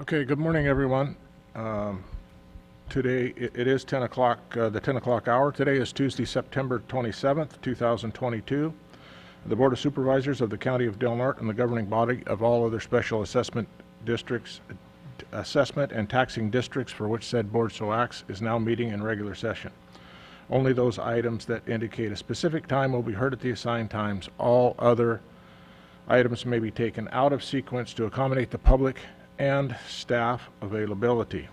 Okay, good morning, everyone. Today, it is 10 o'clock, the 10 o'clock hour. Today is Tuesday, September 27th, 2022. The Board of Supervisors of the County of Del Norte and the governing body of all other special assessment districts, assessment and taxing districts for which said board so acts is now meeting in regular session. Only those items that indicate a specific time will be heard at the assigned times. All other items may be taken out of sequence to accommodate the public and staff availability.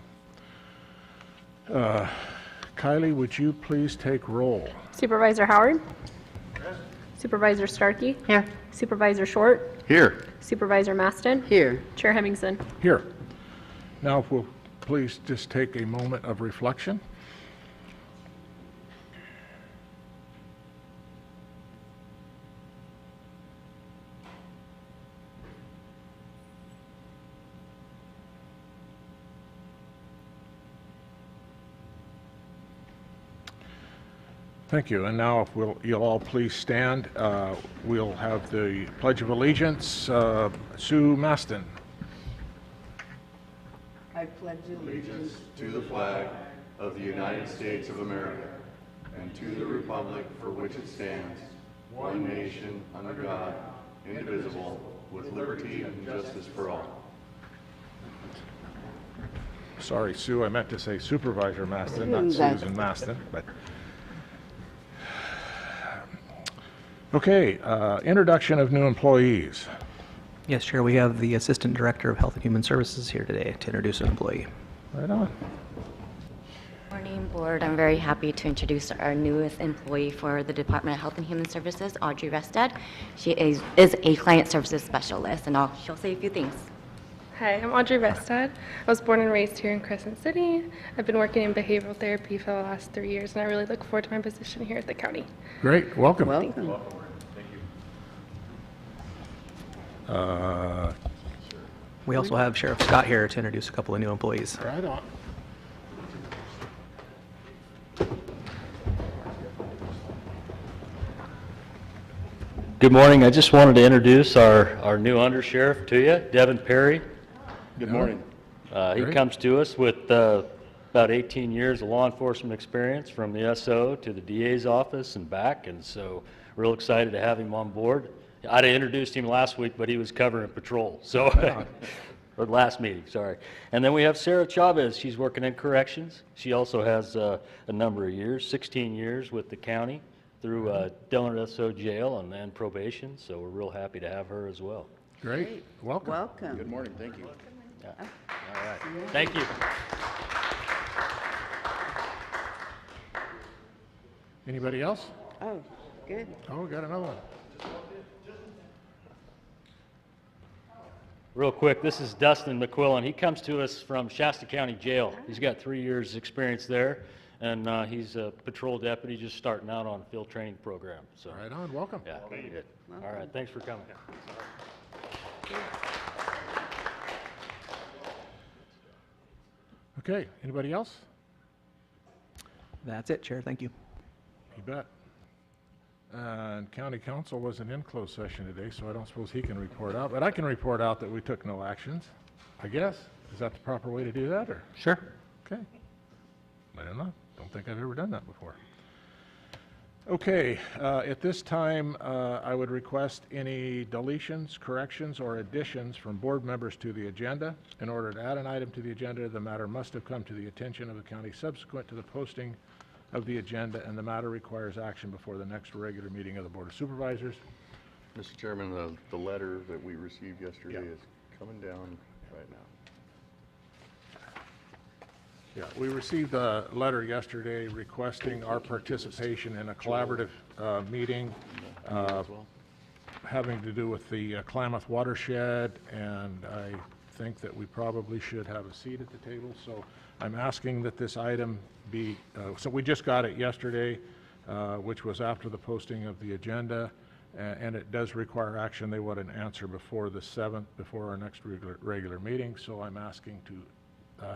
Kylie, would you please take roll? Supervisor Howard? Present. Supervisor Starkey? Here. Supervisor Short? Here. Supervisor Maston? Here. Chair Hemmingson? Here. Now, if we'll please just take a moment of reflection. Thank you. And now, if you'll all please stand, we'll have the Pledge of Allegiance. Sue Maston. I pledge Allegiance to the flag of the United States of America and to the republic for which it stands, one nation, under God, indivisible, with liberty and justice for all. Sorry, Sue, I meant to say Supervisor Maston, not Susan Maston. But okay, introduction of new employees. Yes, Chair, we have the Assistant Director of Health and Human Services here today to introduce an employee. Right on. Morning, Board. I'm very happy to introduce our newest employee for the Department of Health and Human Services, Audrey Restad. She is a client services specialist, and she'll say a few things. Hi, I'm Audrey Restad. I was born and raised here in Crescent City. I've been working in behavioral therapy for the last 3 years, and I really look forward to my position here at the county. Great, welcome. Welcome. We also have Sheriff Scott here to introduce a couple of new employees. Right on. Good morning. I just wanted to introduce our new undersheriff to you, Devin Perry. Good morning. He comes to us with about 18 years of law enforcement experience from the SO to the DA's office and back, and so real excited to have him on board. I'd have introduced him last week, but he was covering patrol, so, or last meeting, sorry. And then we have Sarah Chavez. She's working in corrections. She also has a number of years, 16 years with the county through Del Norte SO jail and then probation, so we're real happy to have her as well. Great, welcome. Welcome. Good morning. Thank you. Yeah. All right. Thank you. Anybody else? Oh, good. Oh, we got another one. Real quick, this is Dustin McQuillan. He comes to us from Shasta County Jail. He's got 3 years experience there, and he's a patrol deputy just starting out on a field training program. So, Right on, welcome. yeah, good. All right, thanks for coming. Okay, anybody else? That's it, Chair. Thank you. You bet. And County Council wasn't in closed session today, so I don't suppose he can report out, but I can report out that we took no actions, I guess. Is that the proper way to do that, or? Sure. Okay. I don't know. Don't think I've ever done that before. Okay, at this time, I would request any deletions, corrections, or additions from board members to the agenda. In order to add an item to the agenda, the matter must have come to the attention of the county subsequent to the posting of the agenda, and the matter requires action before the next regular meeting of the Board of Supervisors. Mr. Chairman, the letter that we received yesterday is coming down right now. Yeah, we received a letter yesterday requesting our participation in a collaborative meeting having to do with the Klamath watershed, and I think that we probably should have a seat at the table. So I'm asking that this item be, so we just got it yesterday, which was after the posting of the agenda, and it does require action. They want an answer before the 7th, before our next regular meeting. So I'm asking to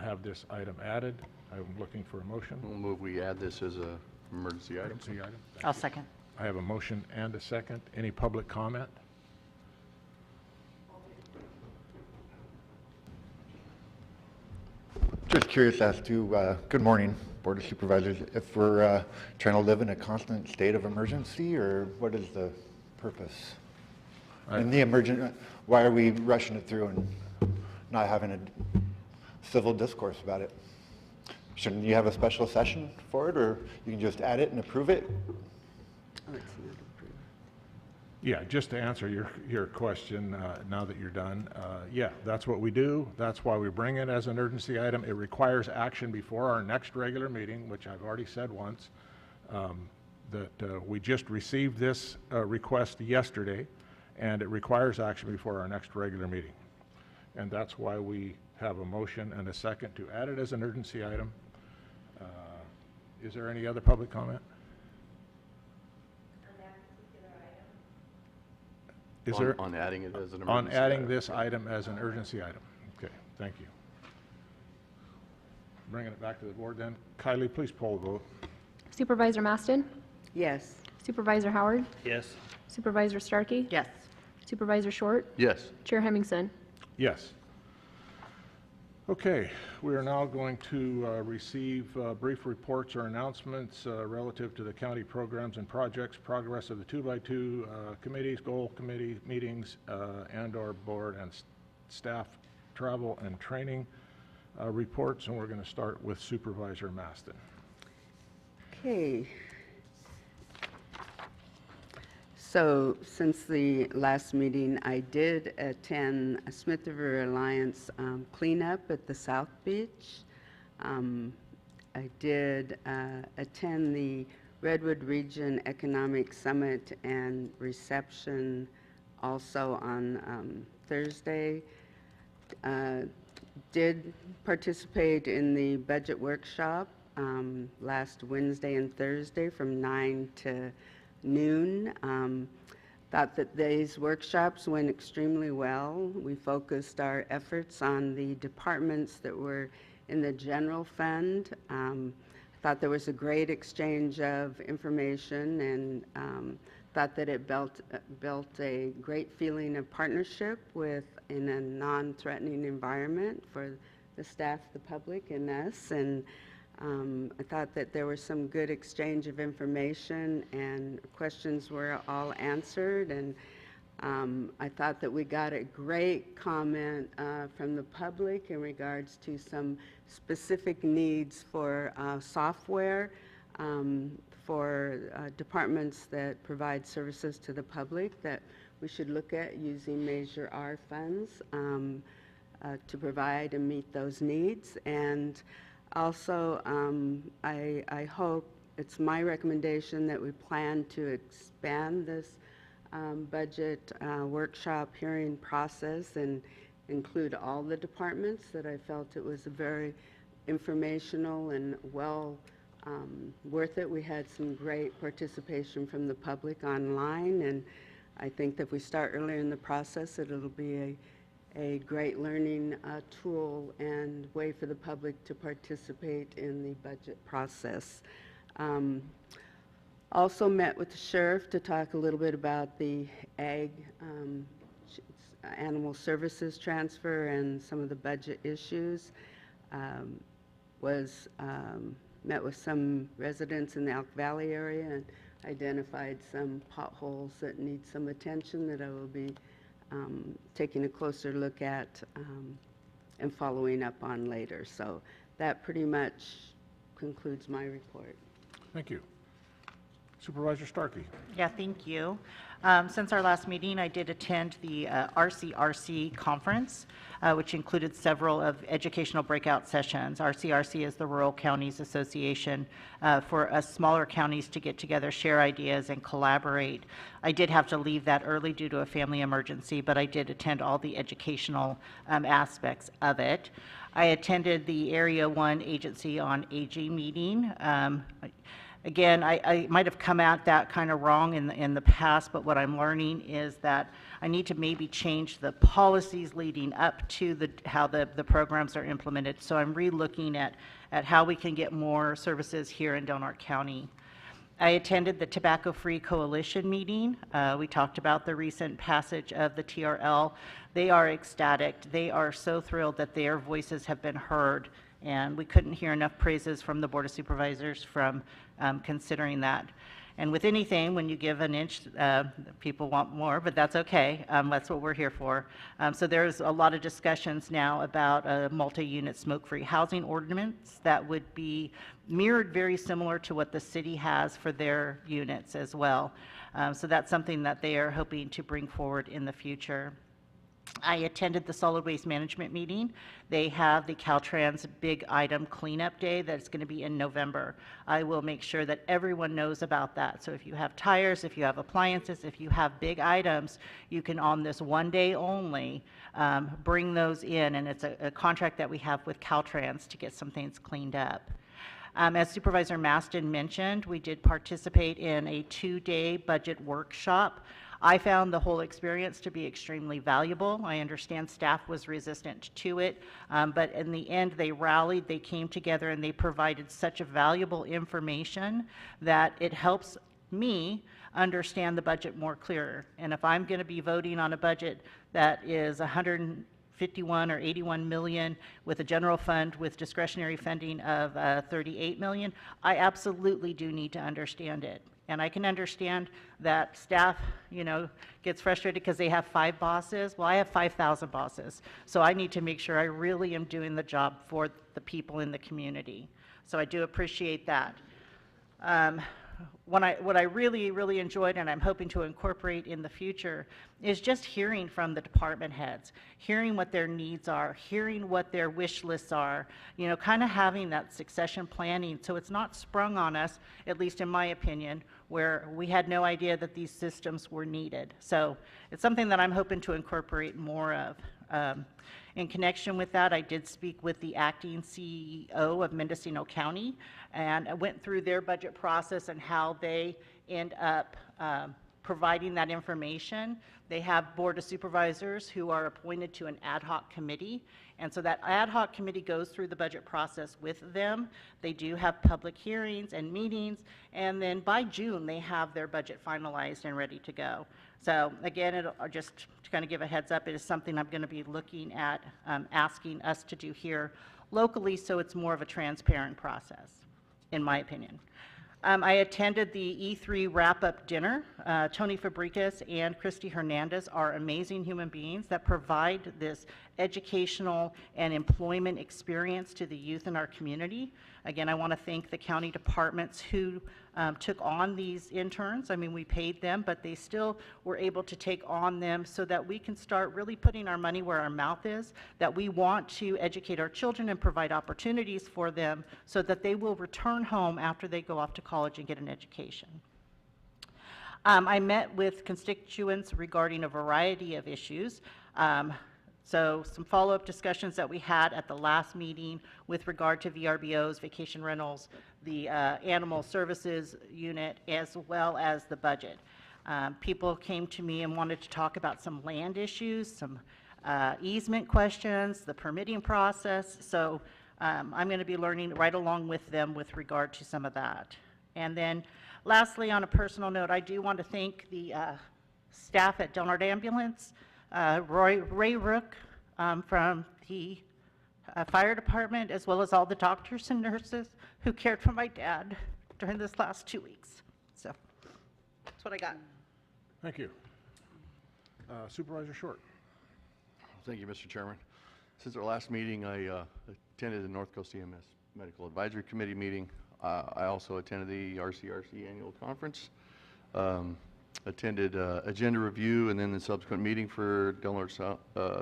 have this item added. I'm looking for a motion. We'll move we add this as a emergency item. Emergency item. I'll second. I have a motion and a second. Any public comment? curious as to, good morning, Board of Supervisors, if we're trying to live in a constant state of emergency, or what is the purpose? And the emergent, why are we rushing it through and not having a civil discourse about it? Shouldn't you have a special session for it, or you can just add it and approve it? Oh, it's not approved. Yeah, just to answer your question, now that you're done, yeah, that's what we do. That's why we bring it as an urgency item. It requires action before our next regular meeting, which I've already said once, that we just received this request yesterday, and it requires action before our next regular meeting. And that's why we have a motion and a second to add it as an urgency item. Is there any other public comment? Is there? On adding it as an emergency On adding item. this item as an urgency item. Okay, thank you. Bringing it back to the board then. Kylie, please poll the vote. Supervisor Maston? Yes. Supervisor Howard? Yes. Supervisor Starkey? Yes. Supervisor Short? Yes. Chair Hemmingson? Yes. Okay, we are now going to receive brief reports or announcements relative to the county programs and projects, progress of the 2x2 committees, goal committee meetings, and/or board and staff travel and training reports, and we're going to start with Supervisor Maston. Okay. So since the last meeting, I did attend a Smith River Alliance cleanup at the South Beach. I did attend the Redwood Region Economic Summit and Reception also on Thursday. Did participate in the budget workshop last Wednesday and Thursday from 9 to noon. Thought that these workshops went extremely well. We focused our efforts on the departments that were in the general fund. Thought there was a great exchange of information, and thought that it built a great feeling of partnership in a non-threatening environment for the staff, the public, and us. And I thought that there was some good exchange of information, and questions were all answered, and I thought that we got a great comment from the public in regards to some specific needs for software for departments that provide services to the public that we should look at using Measure R funds to provide and meet those needs. And also, I hope, it's my recommendation that we plan to expand this budget workshop hearing process and include all the departments, that I felt it was a very informational and well worth it. We had some great participation from the public online, and I think that if we start earlier in the process, it'll be a great learning tool and way for the public to participate in the budget process. Also met with the sheriff to talk a little bit about the ag animal services transfer and some of the budget issues. Met with some residents in the Elk Valley area and identified some potholes that need some attention that I will be taking a closer look at and following up on later. So that pretty much concludes my report. Thank you. Supervisor Starkey. Yeah, thank you. Since our last meeting, I did attend the RCRC conference, which included several of educational breakout sessions. RCRC is the Rural Counties Association for us smaller counties to get together, share ideas, and collaborate. I did have to leave that early due to a family emergency, but I did attend all the educational aspects of it. I attended the Area 1 Agency on Aging meeting. Again, I might have come at that kind of wrong in the past, but what I'm learning is that I need to maybe change the policies leading up to how the programs are implemented. So I'm re-looking at how we can get more services here in Del Norte County. I attended the Tobacco Free Coalition meeting. We talked about the recent passage of the TRL. They are ecstatic. They are so thrilled that their voices have been heard And we couldn't hear enough praises from the Board of Supervisors from considering that. And with anything, when you give an inch, people want more, but that's okay. That's what we're here for. So there's a lot of discussions now about a multi-unit smoke-free housing ordinance that would be mirrored very similar to what the city has for their units as well. So that's something that they are hoping to bring forward in the future. I attended the solid waste management meeting. They have the Caltrans big item cleanup day that's going to be in November. I will make sure that everyone knows about that. So if you have tires, if you have appliances, if you have big items, you can on this one day only bring those in, and it's a contract that we have with Caltrans to get some things cleaned up. As Supervisor Maston mentioned, we did participate in a 2-day budget workshop. I found the whole experience to be extremely valuable. I understand staff was resistant to it, but in the end, they rallied, they came together, and they provided such a valuable information that it helps me understand the budget more clearer. And if I'm going to be voting on a budget that is 151 or 81 million with a general fund with discretionary funding of 38 million, I absolutely do need to understand it. And I can understand that staff, gets frustrated because they have 5 bosses. Well, I have 5,000 bosses. So I need to make sure I really am doing the job for the people in the community. So I do appreciate that. What I really, really enjoyed, and I'm hoping to incorporate in the future, is just hearing from the department heads, hearing what their needs are, hearing what their wish lists are, kind of having that succession planning so it's not sprung on us, at least in my opinion, where we had no idea that these systems were needed. So it's something that I'm hoping to incorporate more of. In connection with that, I did speak with the acting CEO of Mendocino County, and I went through their budget process and how they end up providing that information. They have Board of Supervisors who are appointed to an ad hoc committee, and so that ad hoc committee goes through the budget process with them. They do have public hearings and meetings, and then by June, they have their budget finalized and ready to go. So again, just to kind of give a heads up, it is something I'm going to be looking at asking us to do here locally, so it's more of a transparent process, in my opinion. I attended the E3 wrap-up dinner. Tony Fabricas and Christy Hernandez are amazing human beings that provide this educational and employment experience to the youth in our community. Again, I want to thank the county departments who took on these interns. I mean, we paid them, but they still were able to take on them so that we can start really putting our money where our mouth is, that we want to educate our children and provide opportunities for them so that they will return home after they go off to college and get an education. I met with constituents regarding a variety of issues. So some follow-up discussions that we had at the last meeting with regard to VRBOs, vacation rentals, the animal services unit, as well as the budget. People came to me and wanted to talk about some land issues, some easement questions, the permitting process. So I'm going to be learning right along with them with regard to some of that. And then lastly, on a personal note, I do want to thank the staff at Del Norte Ambulance, Ray Rook from the fire department, as well as all the doctors and nurses who cared for my dad during this last 2 weeks. So that's what I got. Thank you. Supervisor Short. Thank you, Mr. Chairman. Since our last meeting, I attended the North Coast EMS Medical Advisory Committee meeting. I also attended the RCRC annual conference. Attended agenda review and then the subsequent meeting for Del Norte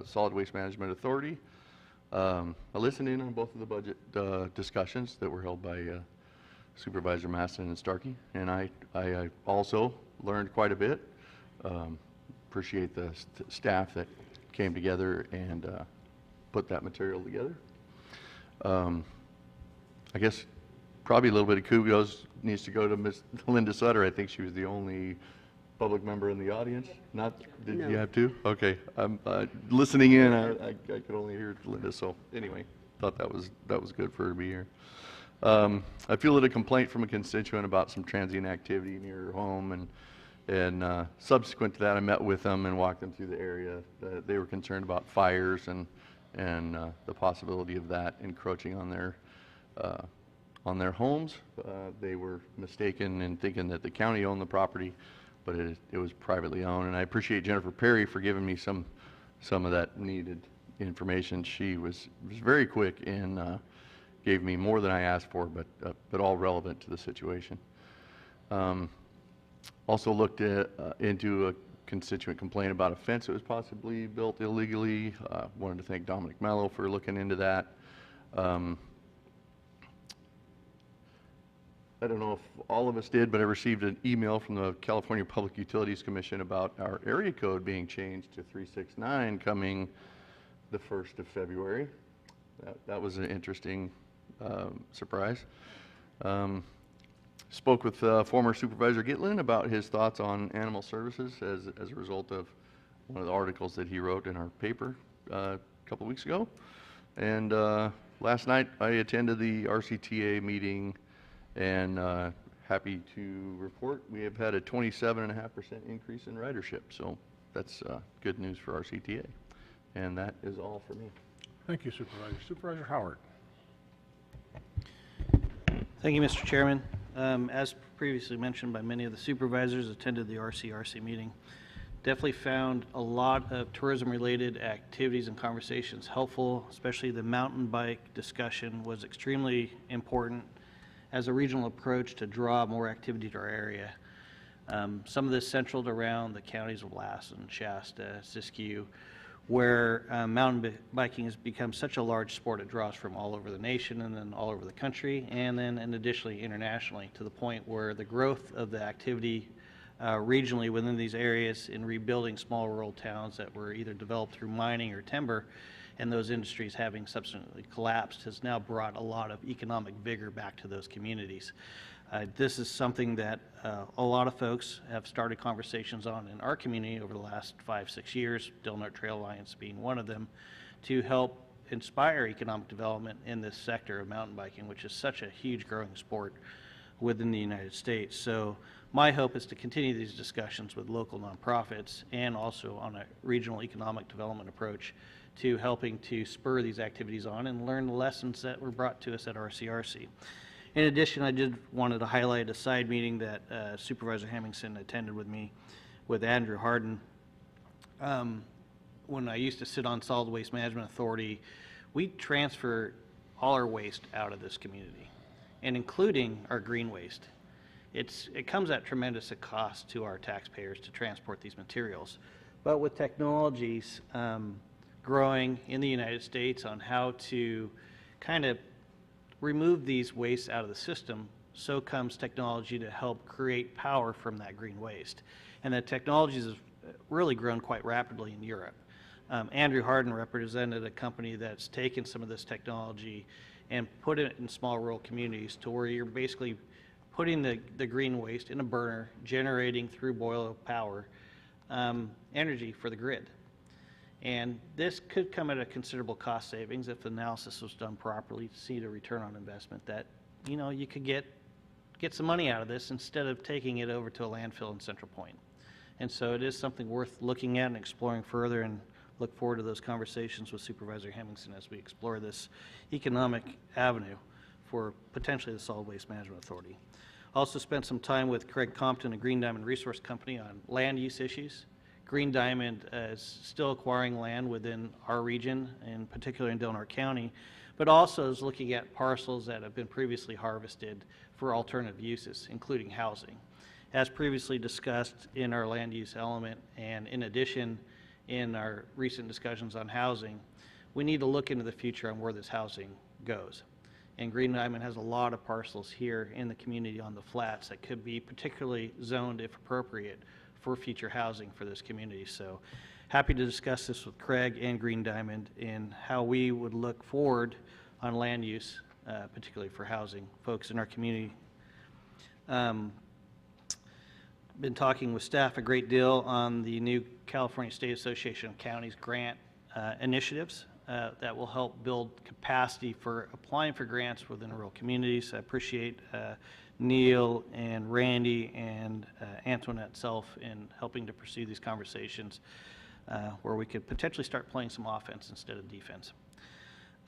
Solid Waste Management Authority. I listened in on both of the budget discussions that were held by Supervisor Maston and Starkey, and I also learned quite a bit. Appreciate the staff that came together and put that material together. I guess probably a little bit of kudos needs to go to Ms. Linda Sutter. I think she was the only public member in the audience. Not, did No. you have to? Okay, I'm listening in. I could only hear Linda. So anyway, thought that was good for her to be here. I fielded a complaint from a constituent about some transient activity near her home, and subsequent to that, I met with them and walked them through the area. They were concerned about fires and and the possibility of that encroaching on their homes. They were mistaken in thinking that the county owned the property, but it was privately owned. And I appreciate Jennifer Perry for giving me some of that needed information. She was very quick and gave me more than I asked for, but all relevant to the situation. Also looked into a constituent complaint about a fence that was possibly built illegally. Wanted to thank Dominic Mello for looking into that. I don't know if all of us did, but I received an email from the California Public Utilities Commission about our area code being changed to 369 coming the 1st of February. That was an interesting surprise. Spoke with former Supervisor Gitlin about his thoughts on animal services as a result of one of the articles that he wrote in our paper a couple of weeks ago. And last night I attended the RCTA meeting, and happy to report we have had a 27.5% increase in ridership. So that's good news for RCTA. And that is all for me. Thank you, Supervisor. Supervisor Howard. Thank you, Mr. Chairman. As previously mentioned by many of the supervisors, attended the RCRC meeting. Definitely found a lot of tourism-related activities and conversations helpful, especially the mountain bike discussion was extremely important as a regional approach to draw more activity to our area. Some of this centered around the counties of Lassen, Shasta, Siskiyou, where mountain biking has become such a large sport. It draws from all over the nation and then all over the country, and additionally internationally, to the point where the growth of the activity regionally within these areas in rebuilding small rural towns that were either developed through mining or timber, and those industries having subsequently collapsed, has now brought a lot of economic vigor back to those communities. This is something that a lot of folks have started conversations on in our community over the last 5-6 years, Del Norte Trail Alliance being one of them, to help inspire economic development in this sector of mountain biking, which is such a huge growing sport within the United States. So my hope is to continue these discussions with local nonprofits and also on a regional economic development approach to helping to spur these activities on and learn the lessons that were brought to us at RCRC. In addition, I wanted to highlight a side meeting that Supervisor Hemmingson attended with me with Andrew Harden. When I used to sit on Solid Waste Management Authority, we transfer all our waste out of this community, and including our green waste. It comes at tremendous cost to our taxpayers to transport these materials. But with technologies growing in the United States on how to kind of remove these wastes out of the system, so comes technology to help create power from that green waste. And that technology has really grown quite rapidly in Europe. Andrew Harden represented a company that's taken some of this technology and put it in small rural communities to where you're basically putting the green waste in a burner, generating through boil power energy for the grid. And this could come at a considerable cost savings if the analysis was done properly to see the return on investment, that you could get some money out of this instead of taking it over to a landfill in Central Point. And so it is something worth looking at and exploring further, and look forward to those conversations with Supervisor Hemmingson as we explore this economic avenue for potentially the Solid Waste Management Authority. Also spent some time with Craig Compton and Green Diamond Resource Company on land use issues. Green Diamond is still acquiring land within our region, and particularly in Del Norte County, but also is looking at parcels that have been previously harvested for alternative uses, including housing. As previously discussed in our land use element, and in addition in our recent discussions on housing, we need to look into the future on where this housing goes. And Green Diamond has a lot of parcels here in the community on the flats that could be particularly zoned, if appropriate, for future housing for this community. So happy to discuss this with Craig and Green Diamond in how we would look forward on land use, particularly for housing folks in our community. Been talking with staff a great deal on the new California State Association of Counties grant initiatives that will help build capacity for applying for grants within rural communities. I appreciate Neil and Randy and Antoinette Self in helping to pursue these conversations where we could potentially start playing some offense instead of defense.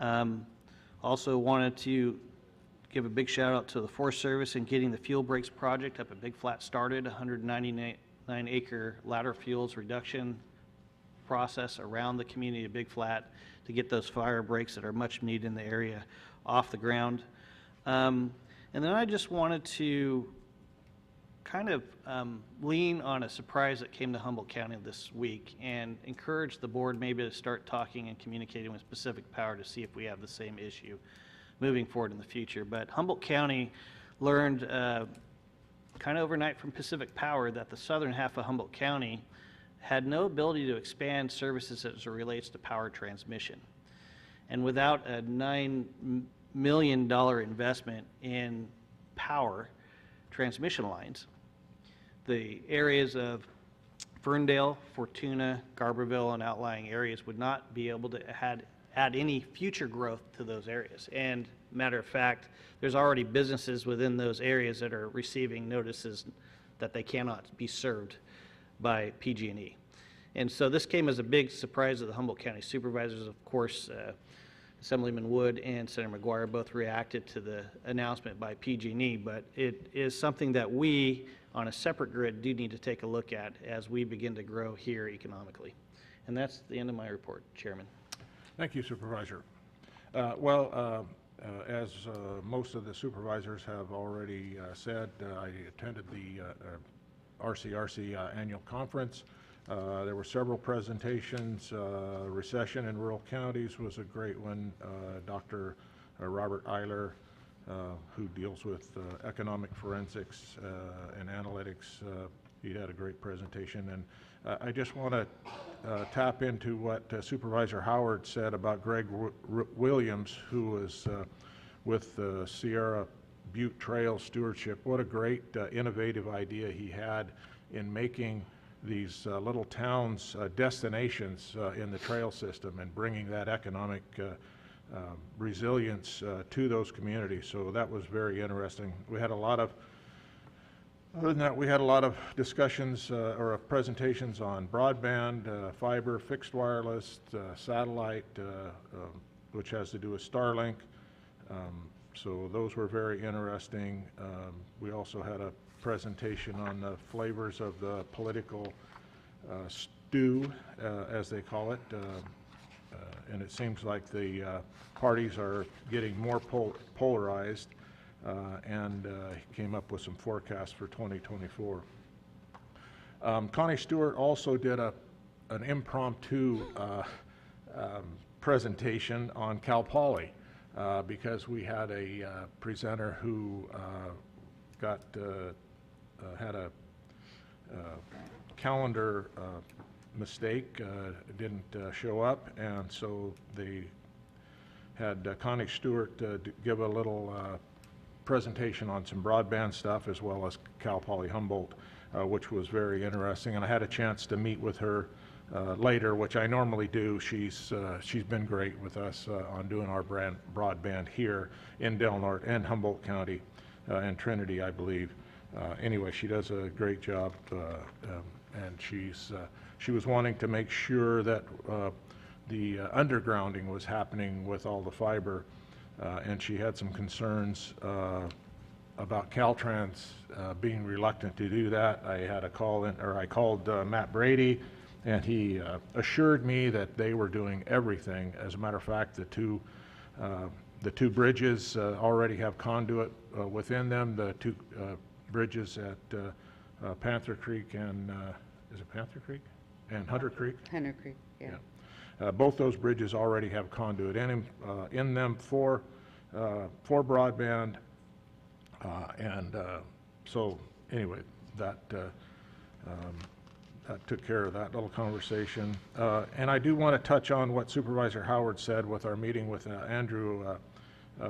Also wanted to give a big shout out to the Forest Service in getting the fuel breaks project up at Big Flat started, 199-acre ladder fuels reduction process around the community of Big Flat to get those fire breaks that are much needed in the area off the ground. And then I just wanted to kind of lean on a surprise that came to Humboldt County this week and encourage the board maybe to start talking and communicating with Pacific Power to see if we have the same issue moving forward in the future. But Humboldt County learned kind of overnight from Pacific Power that the southern half of Humboldt County had no ability to expand services as it relates to power transmission. And without a $9 million investment in power transmission lines, the areas of Ferndale, Fortuna, Garberville, and outlying areas would not be able to add any future growth to those areas. And matter of fact, there's already businesses within those areas that are receiving notices that they cannot be served by PG&E. And so this came as a big surprise to the Humboldt County Supervisors. Of course, Assemblyman Wood and Senator McGuire both reacted to the announcement by PG&E, but it is something that we, on a separate grid, do need to take a look at as we begin to grow here economically. And that's the end of my report, Chairman. Thank you, Supervisor. As most of the supervisors have already said, I attended the RCRC annual conference. There were several presentations. Recession in rural counties was a great one. Dr. Robert Eiler, who deals with economic forensics and analytics, he had a great presentation. And I just want to tap into what Supervisor Howard said about Greg Williams, who was with the Sierra Butte Trail Stewardship. What a great innovative idea he had in making these little towns destinations in the trail system and bringing that economic resilience to those communities. So that was very interesting. We had a lot of Other than that, we had a lot of discussions or presentations on broadband, fiber, fixed wireless, satellite, which has to do with Starlink. So those were very interesting. We also had a presentation on the flavors of the political stew, as they call it. And it seems like the parties are getting more polarized. And came up with some forecasts for 2024. Connie Stewart also did an impromptu presentation on Cal Poly because we had a presenter who had a calendar mistake, didn't show up, and so they had Connie Stewart give a little presentation on some broadband stuff as well as Cal Poly Humboldt, which was very interesting. And I had a chance to meet with her later, which I normally do. She's been great with us on doing our broadband here in Del Norte and Humboldt County and Trinity, I believe. Anyway, she does a great job, and she was wanting to make sure that the undergrounding was happening with all the fiber. And she had some concerns about Caltrans being reluctant to do that. I had a call in, or I called Matt Brady, and he assured me that they were doing everything. As a matter of fact, the two bridges already have conduit within them. The two bridges at Panther Creek and is it Panther Creek and Hunter Creek? Hunter Creek, yeah. Both those bridges already have conduit in them for broadband, and so anyway, that took care of that little conversation. And I do want to touch on what Supervisor Howard said with our meeting with Andrew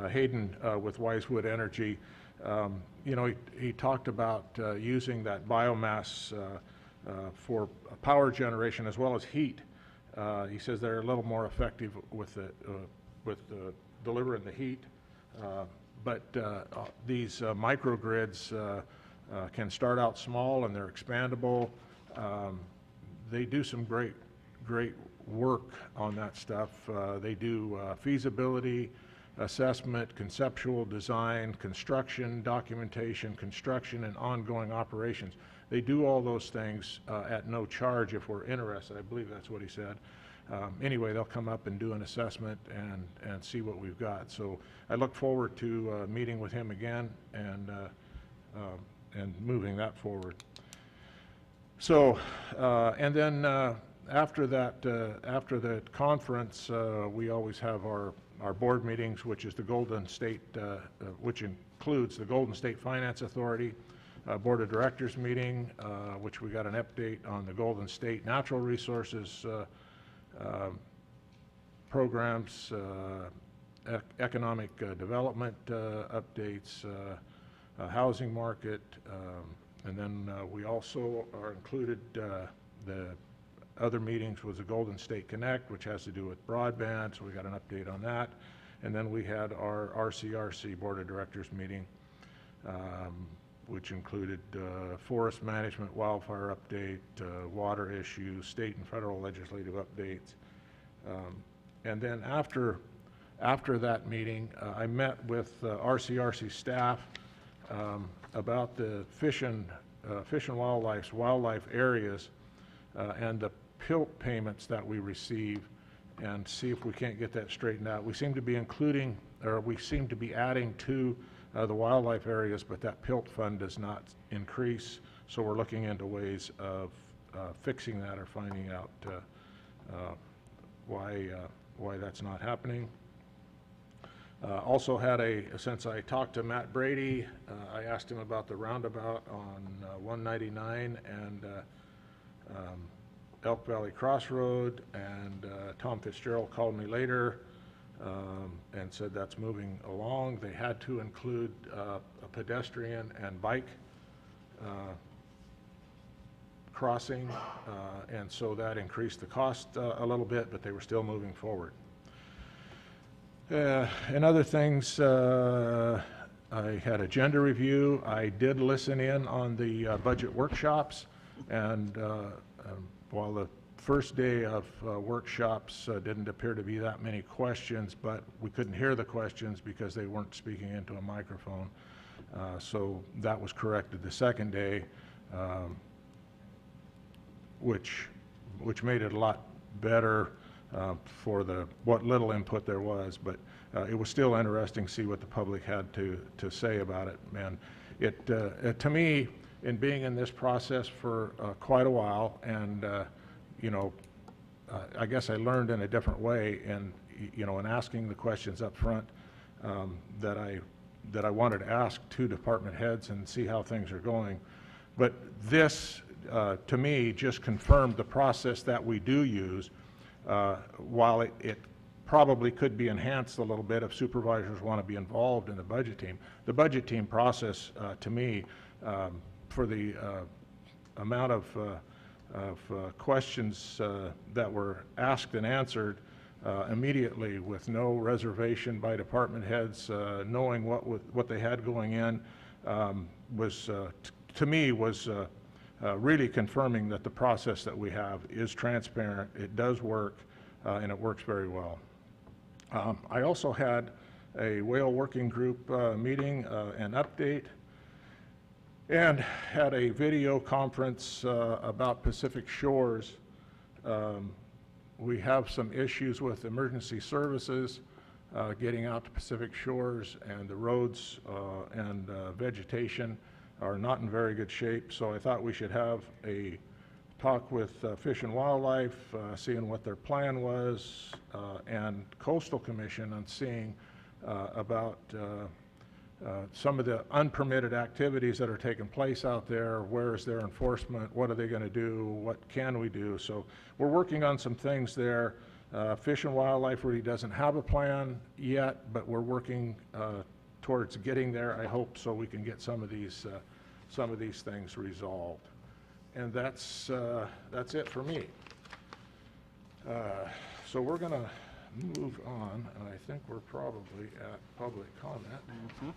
Hayden with Wisewood Energy. You know, he talked about using that biomass for power generation as well as heat. He says they're a little more effective with delivering the heat, but these microgrids can start out small and they're expandable. They do some great work on that stuff. They do feasibility, assessment, conceptual design, construction, documentation, construction, and ongoing operations. They do all those things at no charge if we're interested. I believe that's what he said. Anyway, they'll come up and do an assessment and see what we've got. So I look forward to meeting with him again and moving that forward. So, and then after the conference, we always have our board meetings, which is the Golden State, which includes the Golden State Finance Authority, Board of Directors meeting, which we got an update on the Golden State Natural Resources programs, economic development updates, housing market, and then we also are included the other meetings was the Golden State Connect, which has to do with broadband, so we got an update on that. And then we had our RCRC Board of Directors meeting, which included forest management, wildfire update, water issues, state and federal legislative updates. And then after that meeting, I met with RCRC staff about the Fish and Wildlife areas and the PILT payments that we receive, and see if we can't get that straightened out. We seem to be including, or we seem to be adding to the wildlife areas, but that PILT fund does not increase, so we're looking into ways of fixing that or finding out why that's not happening. Also had since I talked to Matt Brady, I asked him about the roundabout on 199 and Elk Valley Crossroad, and Tom Fitzgerald called me later and said that's moving along. They had to include a pedestrian and bike crossing, and so that increased the cost a little bit, but they were still moving forward. And other things, I had agenda review. I did listen in on the budget workshops, and while the first day of workshops didn't appear to be that many questions, but we couldn't hear the questions because they weren't speaking into a microphone. So that was corrected the second day, which made it a lot better for what little input there was, but it was still interesting to see what the public had to say about it. And it to me, in being in this process for quite a while, and you know, I guess I learned in a different way, and you know, in asking the questions up front that I wanted to ask two department heads and see how things are going. But this, to me, just confirmed the process that we do use. While it probably could be enhanced a little bit if supervisors want to be involved in the budget team. The budget team process, to me, for the amount of questions that were asked and answered immediately with no reservation by department heads, knowing what they had going in, was, to me, was really confirming that the process that we have is transparent, it does work, and it works very well. I also had a whale working group meeting and update, and had a video conference about Pacific Shores. We have some issues with emergency services getting out to Pacific Shores, and the roads and vegetation are not in very good shape, so I thought we should have a talk with Fish and Wildlife, seeing what their plan was, and Coastal Commission on seeing about some of the unpermitted activities that are taking place out there. Where is their enforcement? What are they going to do? What can we do? So we're working on some things there. Fish and Wildlife really doesn't have a plan yet, but we're working towards getting there, I hope, so we can get some of these things resolved. And that's it for me. So we're going to move on, and I think we're probably at public comment.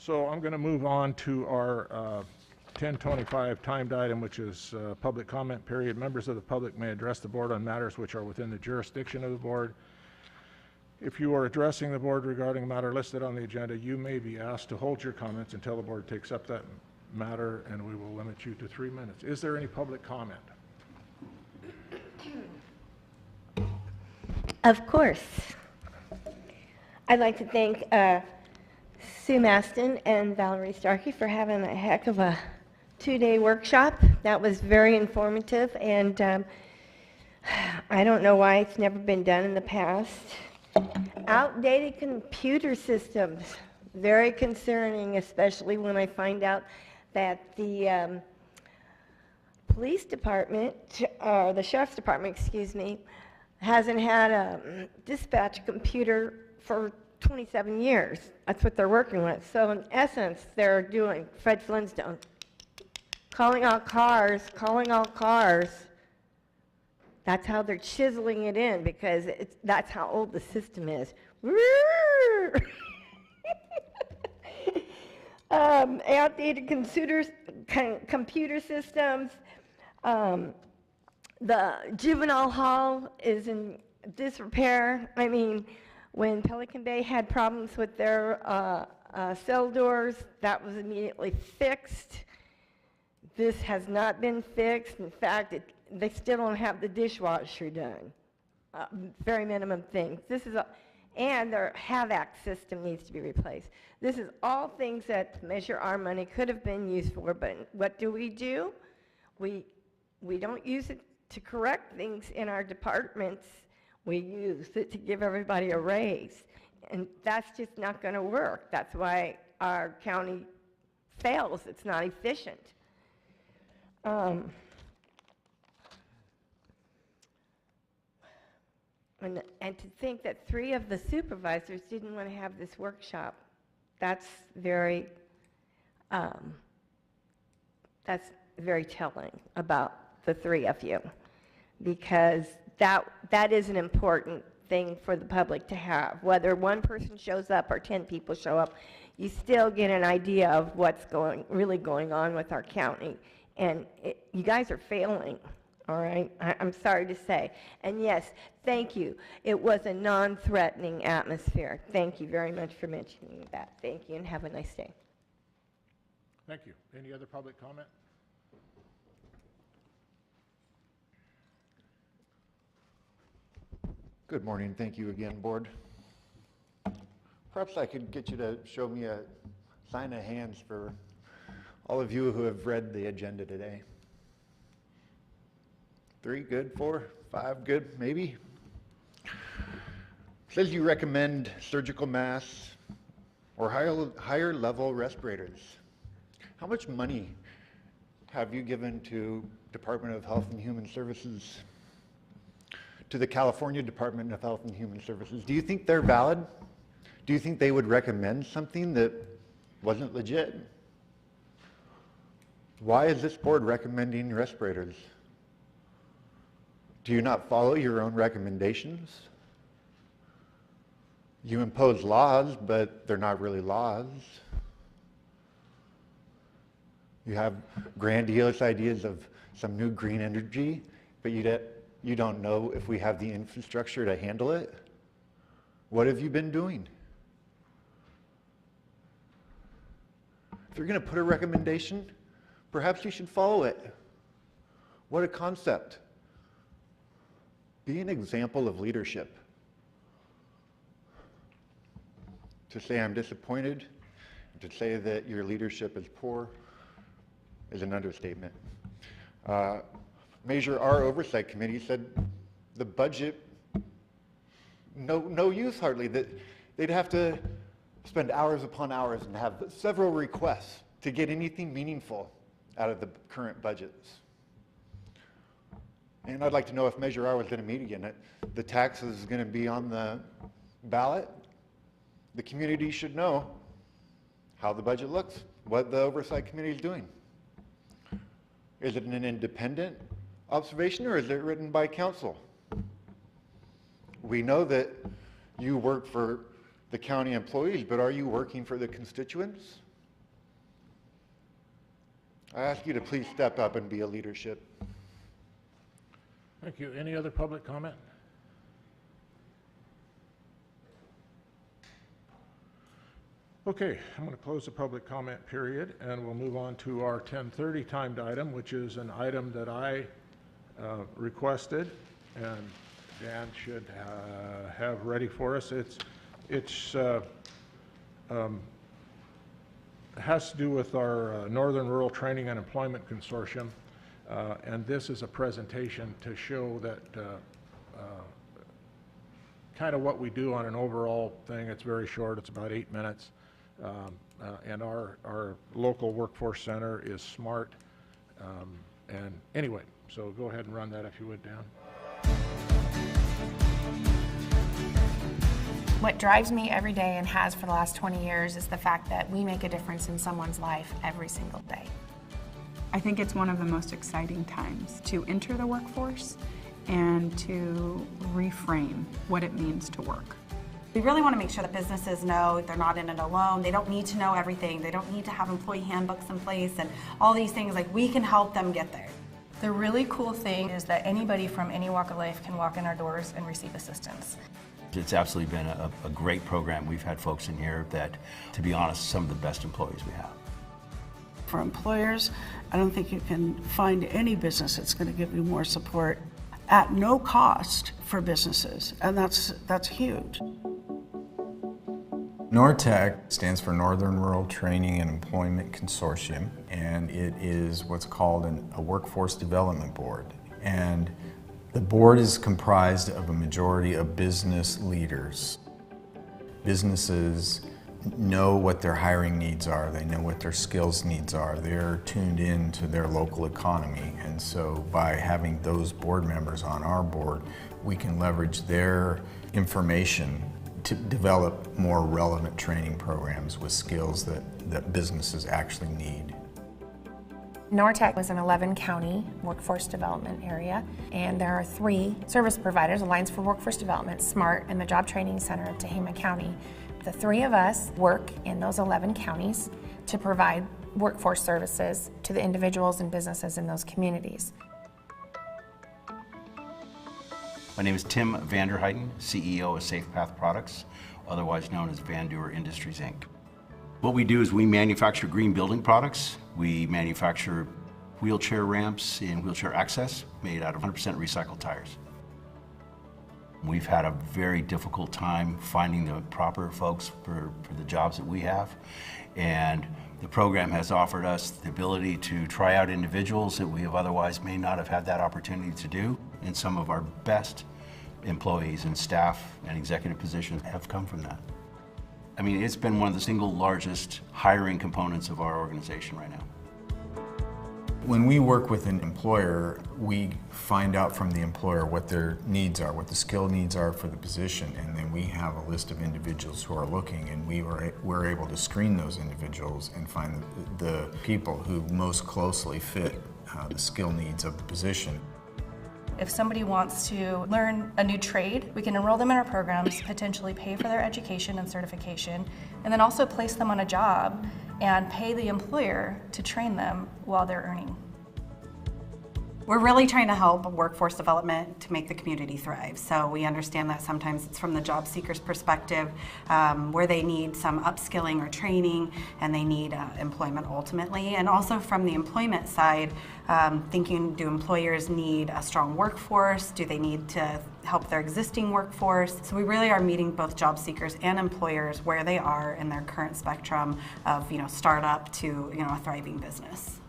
So I'm going to move on to our 10:25 timed item, which is public comment period. Members of the public may address the board on matters which are within the jurisdiction of the board. If you are addressing the board regarding a matter listed on the agenda, you may be asked to hold your comments until the board takes up that matter, and we will limit you to 3 minutes. Is there any public comment? Of course. I'd like to thank Sue Maston and Valerie Starkey for having a heck of a 2-day workshop. That was very informative, and I don't know why it's never been done in the past. Outdated computer systems, very concerning, especially when I find out that the police department, or the sheriff's department, excuse me, hasn't had a dispatch computer for 27 years. That's what they're working with. So in essence, they're doing Fred Flintstone. Calling all cars, calling all cars. That's how they're chiseling it in, because that's how old the system is. Outdated computer systems. The juvenile hall is in disrepair. I mean, when Pelican Bay had problems with their cell doors, that was immediately fixed. This has not been fixed. In fact, they still don't have the dishwasher done. Very minimum things. And their HAVAC system needs to be replaced. This is all things that Measure R money could have been used for, but what do? We don't use it to correct things in our departments. We use it to give everybody a raise, and that's just not going to work. That's why our county fails. It's not efficient. And to think that 3 of the supervisors didn't want to have this workshop, that's very telling about the 3 of you, because that is an important thing for the public to have. Whether 1 person shows up or 10 people show up, you still get an idea of what's really going on with our county. And you guys are failing, all right? I'm sorry to say. And yes, thank you. It was a non-threatening atmosphere. Thank you very much for mentioning that. Thank you, and have a nice day. Thank you. Any other public comment? Good morning. Thank you again, board. Perhaps I could get you to show me a sign of hands for all of you who have read the agenda today. 3, good. 4, 5, good, maybe. It says you recommend surgical masks or higher level respirators. How much money have you given to Department of Health and Human Services, to the California Department of Health and Human Services? Do you think they're valid? Do you think they would recommend something that wasn't legit? Why is this board recommending respirators? Do you not follow your own recommendations? You impose laws, but they're not really laws. You have grandiose ideas of some new green energy, but you don't know if we have the infrastructure to handle it. What have you been doing? If you're going to put a recommendation, perhaps you should follow it. What a concept. Be an example of leadership. To say I'm disappointed, to say that your leadership is poor, is an understatement. Measure R Oversight Committee said the budget, no use hardly, that they'd have to spend hours upon hours and have several requests to get anything meaningful out of the current budgets. And I'd like to know if Measure R was going to meet again. The tax is going to be on the ballot. The community should know how the budget looks, what the Oversight Committee is doing. Is it an independent observation, or is it written by council? We know that you work for the county employees, but are you working for the constituents? I ask you to please step up and be a leadership. Thank you. Any other public comment? Okay, I'm going to close the public comment period, and we'll move on to our 10:30 timed item, which is an item that I requested, and Dan should have ready for us. It has to do with our Northern Rural Training and Employment Consortium, and this is a presentation to show that kind of what we do on an overall thing. It's very short. It's about 8 minutes. And our local workforce center is smart. And anyway, so go ahead and run that if you would, Dan. What drives me every day and has for the last 20 years is the fact that we make a difference in someone's life every single day. I think it's one of the most exciting times to enter the workforce and to reframe what it means to work. We really want to make sure that businesses know they're not in it alone. They don't need to know everything. They don't need to have employee handbooks in place and all these things. Like, we can help them get there. The really cool thing is that anybody from any walk of life can walk in our doors and receive assistance. It's absolutely been a great program. We've had folks in here that, to be honest, some of the best employees we have. For employers, I don't think you can find any business that's going to give you more support at no cost for businesses, and that's huge. NORTEC stands for Northern Rural Training and Employment Consortium, and it is what's called a workforce development board. And the board is comprised of a majority of business leaders. Businesses know what their hiring needs are, they know what their skills needs are, they're tuned in to their local economy, and so by having those board members on our board, we can leverage their information to develop more relevant training programs with skills that businesses actually need. NORTEC is an 11-county workforce development area, and there are 3 service providers, Alliance for Workforce Development, SMART, and the Job Training Center of Tehama County. The 3 of us work in those 11 counties to provide workforce services to the individuals and businesses in those communities. My name is Tim Vanderheiden, CEO of Safe Path Products, otherwise known as Van Duer Industries, Inc. What we do is we manufacture green building products. We manufacture wheelchair ramps and wheelchair access made out of 100% recycled tires. We've had a very difficult time finding the proper folks for the jobs that we have, and the program has offered us the ability to try out individuals that we have otherwise may not have had that opportunity to do, and some of our best employees and staff and executive positions have come from that. I mean, it's been one of the single largest hiring components of our organization right now. When we work with an employer, we find out from the employer what their needs are, what the skill needs are for the position, and then we have a list of individuals who are looking, and we're able to screen those individuals and find the people who most closely fit the skill needs of the position. If somebody wants to learn a new trade, we can enroll them in our programs, potentially pay for their education and certification, and then also place them on a job and pay the employer to train them while they're earning. We're really trying to help workforce development to make the community thrive. So we understand that sometimes it's from the job seeker's perspective, where they need some upskilling or training, and they need employment ultimately. And also from the employment side, thinking, do employers need a strong workforce? Do they need to help their existing workforce? So we really are meeting both job seekers and employers where they are in their current spectrum of, startup to, a thriving business.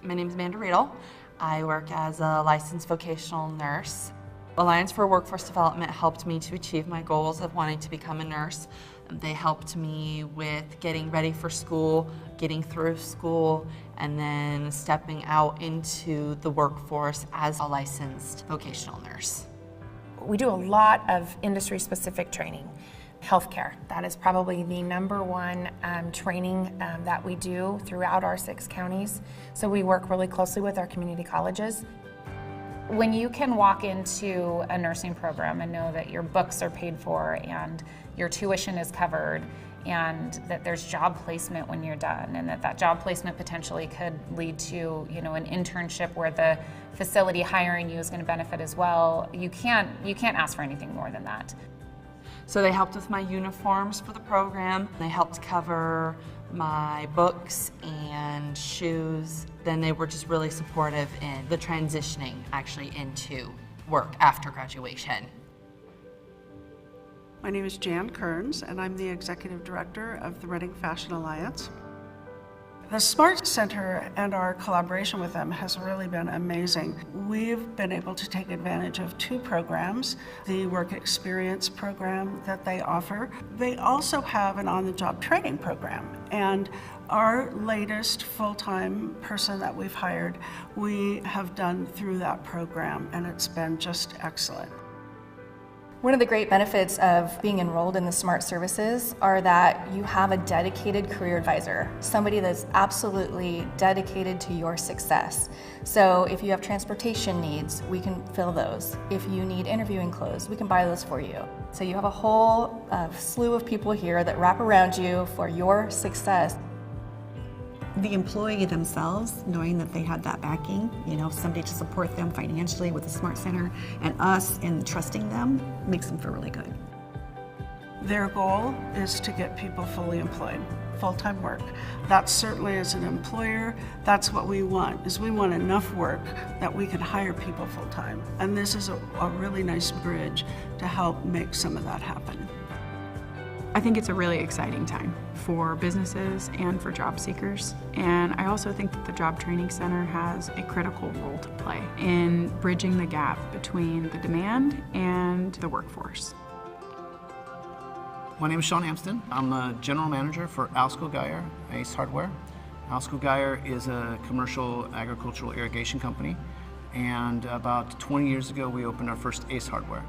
My name is Amanda Riedel. I work as a licensed vocational nurse. Alliance for Workforce Development helped me to achieve my goals of wanting to become a nurse. They helped me with getting ready for school, getting through school, and then stepping out into the workforce as a licensed vocational nurse. We do a lot of industry-specific training. Healthcare, that is probably the #1 training that we do throughout our 6 counties. So we work really closely with our community colleges. When you can walk into a nursing program and know that your books are paid for and your tuition is covered and that there's job placement when you're done, and that job placement potentially could lead to, you know, an internship where the facility hiring you is going to benefit as well. You can't ask for anything more than that. So they helped with my uniforms for the program. They helped cover my books and shoes. Then they were just really supportive in the transitioning actually into work after graduation. My name is Jan Kearns, and I'm the Executive Director of the Reading Fashion Alliance. The Smart Center and our collaboration with them has really been amazing. We've been able to take advantage of 2 programs, the work experience program that they offer. They also have an on-the-job training program, and our latest full-time person that we've hired, we have done through that program, and it's been just excellent. One of the great benefits of being enrolled in the SMART services are that you have a dedicated career advisor, somebody that's absolutely dedicated to your success. So if you have transportation needs, we can fill those. If you need interviewing clothes, we can buy those for you. So you have a whole slew of people here that wrap around you for your success. The employee themselves, knowing that they had that backing, you know, somebody to support them financially with the Smart Center, and us in trusting them, makes them feel really good. Their goal is to get people fully employed, full-time work. That's certainly, as an employer, that's what we want, is we want enough work that we can hire people full-time. And this is a really nice bridge to help make some of that happen. I think it's a really exciting time for businesses and for job seekers. And I also think that the Job Training Center has a critical role to play in bridging the gap between the demand and the workforce. My name is Sean Amston. I'm the general manager for Alsco Geyer Ace Hardware. Alsco Geyer is a commercial agricultural irrigation company, and about 20 years ago we opened our first Ace Hardware.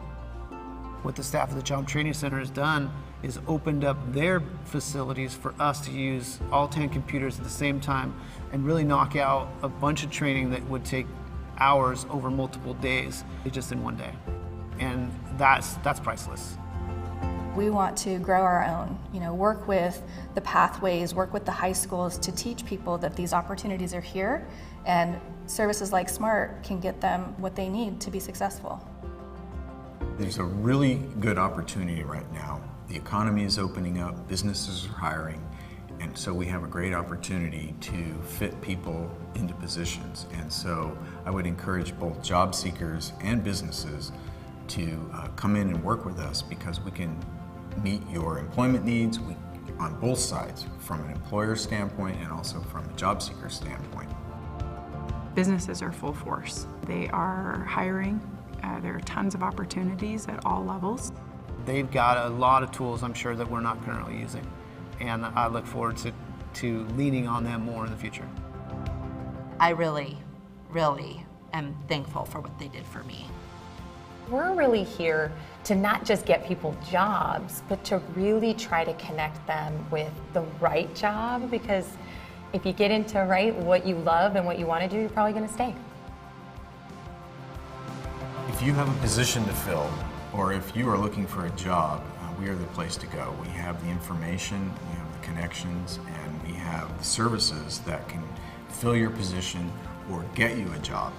What the staff of the Job Training Center has done is opened up their facilities for us to use all 10 computers at the same time and really knock out a bunch of training that would take hours over multiple days, just in one day. And that's priceless. We want to grow our own, you know, work with the pathways, work with the high schools to teach people that these opportunities are here, and services like SMART can get them what they need to be successful. There's a really good opportunity right now. The economy is opening up, businesses are hiring, and so we have a great opportunity to fit people into positions. And so I would encourage both job seekers and businesses to come in and work with us, because we can meet your employment needs on both sides, from an employer standpoint and also from a job seeker standpoint. Businesses are full force. They are hiring. There are tons of opportunities at all levels. They've got a lot of tools, I'm sure, that we're not currently using. And I look forward to leaning on them more in the future. I really, really am thankful for what they did for me. We're really here to not just get people jobs, but to really try to connect them with the right job, because if you get into what you love and what you want to do, you're probably going to stay. If you have a position to fill, or if you are looking for a job, we are the place to go. We have the information, we have the connections, and we have the services that can fill your position or get you a job.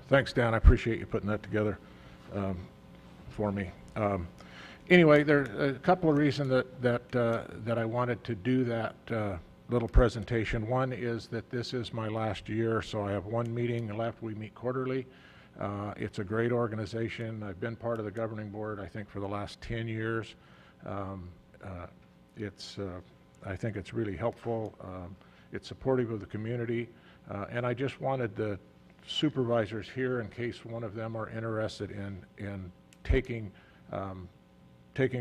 Thanks, Dan. I appreciate you putting that together for me. Anyway, there are a couple of reasons that I wanted to do that little presentation. One is that this is my last year, so I have one meeting left. We meet quarterly. It's a great organization. I've been part of the governing board, I think, for the last 10 years. I think it's really helpful. It's supportive of the community, and I just wanted the supervisors here, in case one of them are interested in taking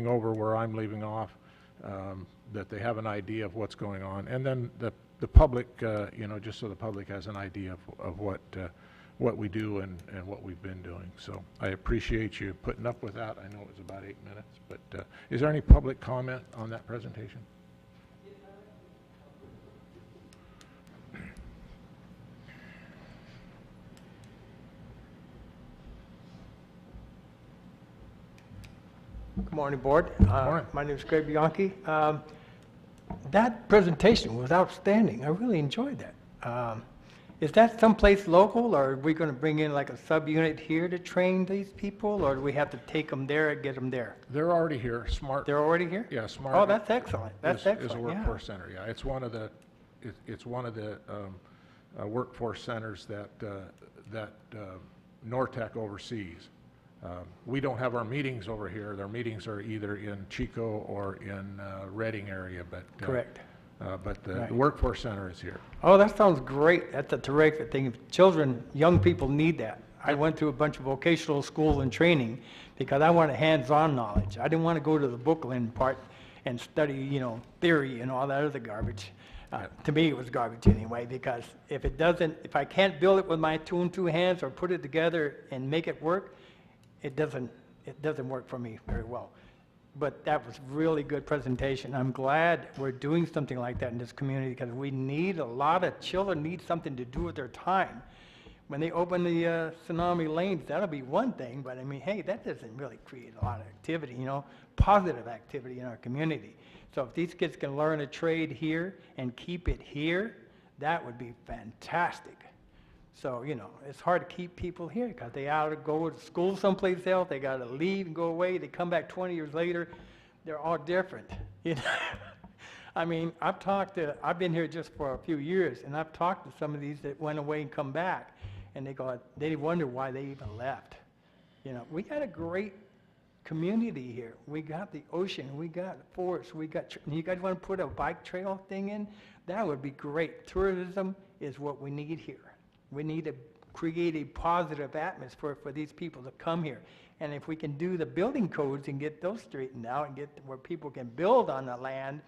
over where I'm leaving off, that they have an idea of what's going on, and then the public, just so the public has an idea of what we do and what we've been doing. So I appreciate you putting up with that. I know it was about 8 minutes, but is there any public comment on that presentation? Good morning, Board. morning. My name is Greg Bianchi. That presentation was outstanding. I really enjoyed that. Is that someplace local, or are we going to bring in like a subunit here to train these people, or do we have to take them there and get them there? They're already here. Smart. They're already here? Yeah, Smart. Oh, that's excellent. That's is excellent. a workforce center. Yeah, it's one of the workforce centers that Norte oversees. We don't have our meetings over here. Their meetings are either in Chico or in Redding area, but Correct. But the Right. workforce center is here. Oh, that sounds great. That's a terrific thing. Children, young people need that. I went through a bunch of vocational school and training because I wanted hands-on knowledge. I didn't want to go to the booklet part and study, theory and all that other garbage. To me, it was garbage anyway, because if I can't build it with my two hands or put it together and make it work, it doesn't work for me very well. But that was really good presentation. I'm glad we're doing something like that in this community, because we need a lot of children need something to do with their time. When they open the tsunami lanes, that'll be one thing, but I mean, hey, that doesn't really create a lot of activity, positive activity in our community. So if these kids can learn a trade here and keep it here, that would be fantastic. So, it's hard to keep people here because they ought to go to school someplace else. They got to leave and go away. They come back 20 years later. They're all different. I mean, I've been here just for a few years, and I've talked to some of these that went away and come back, and they wonder why they even left. We got a great community here. We got the ocean. We got forests. You guys want to put a bike trail thing in? That would be great. Tourism is what we need here. We need to create a positive atmosphere for these people to come here. And if we can do the building codes and get those straightened out and get where people can build on the land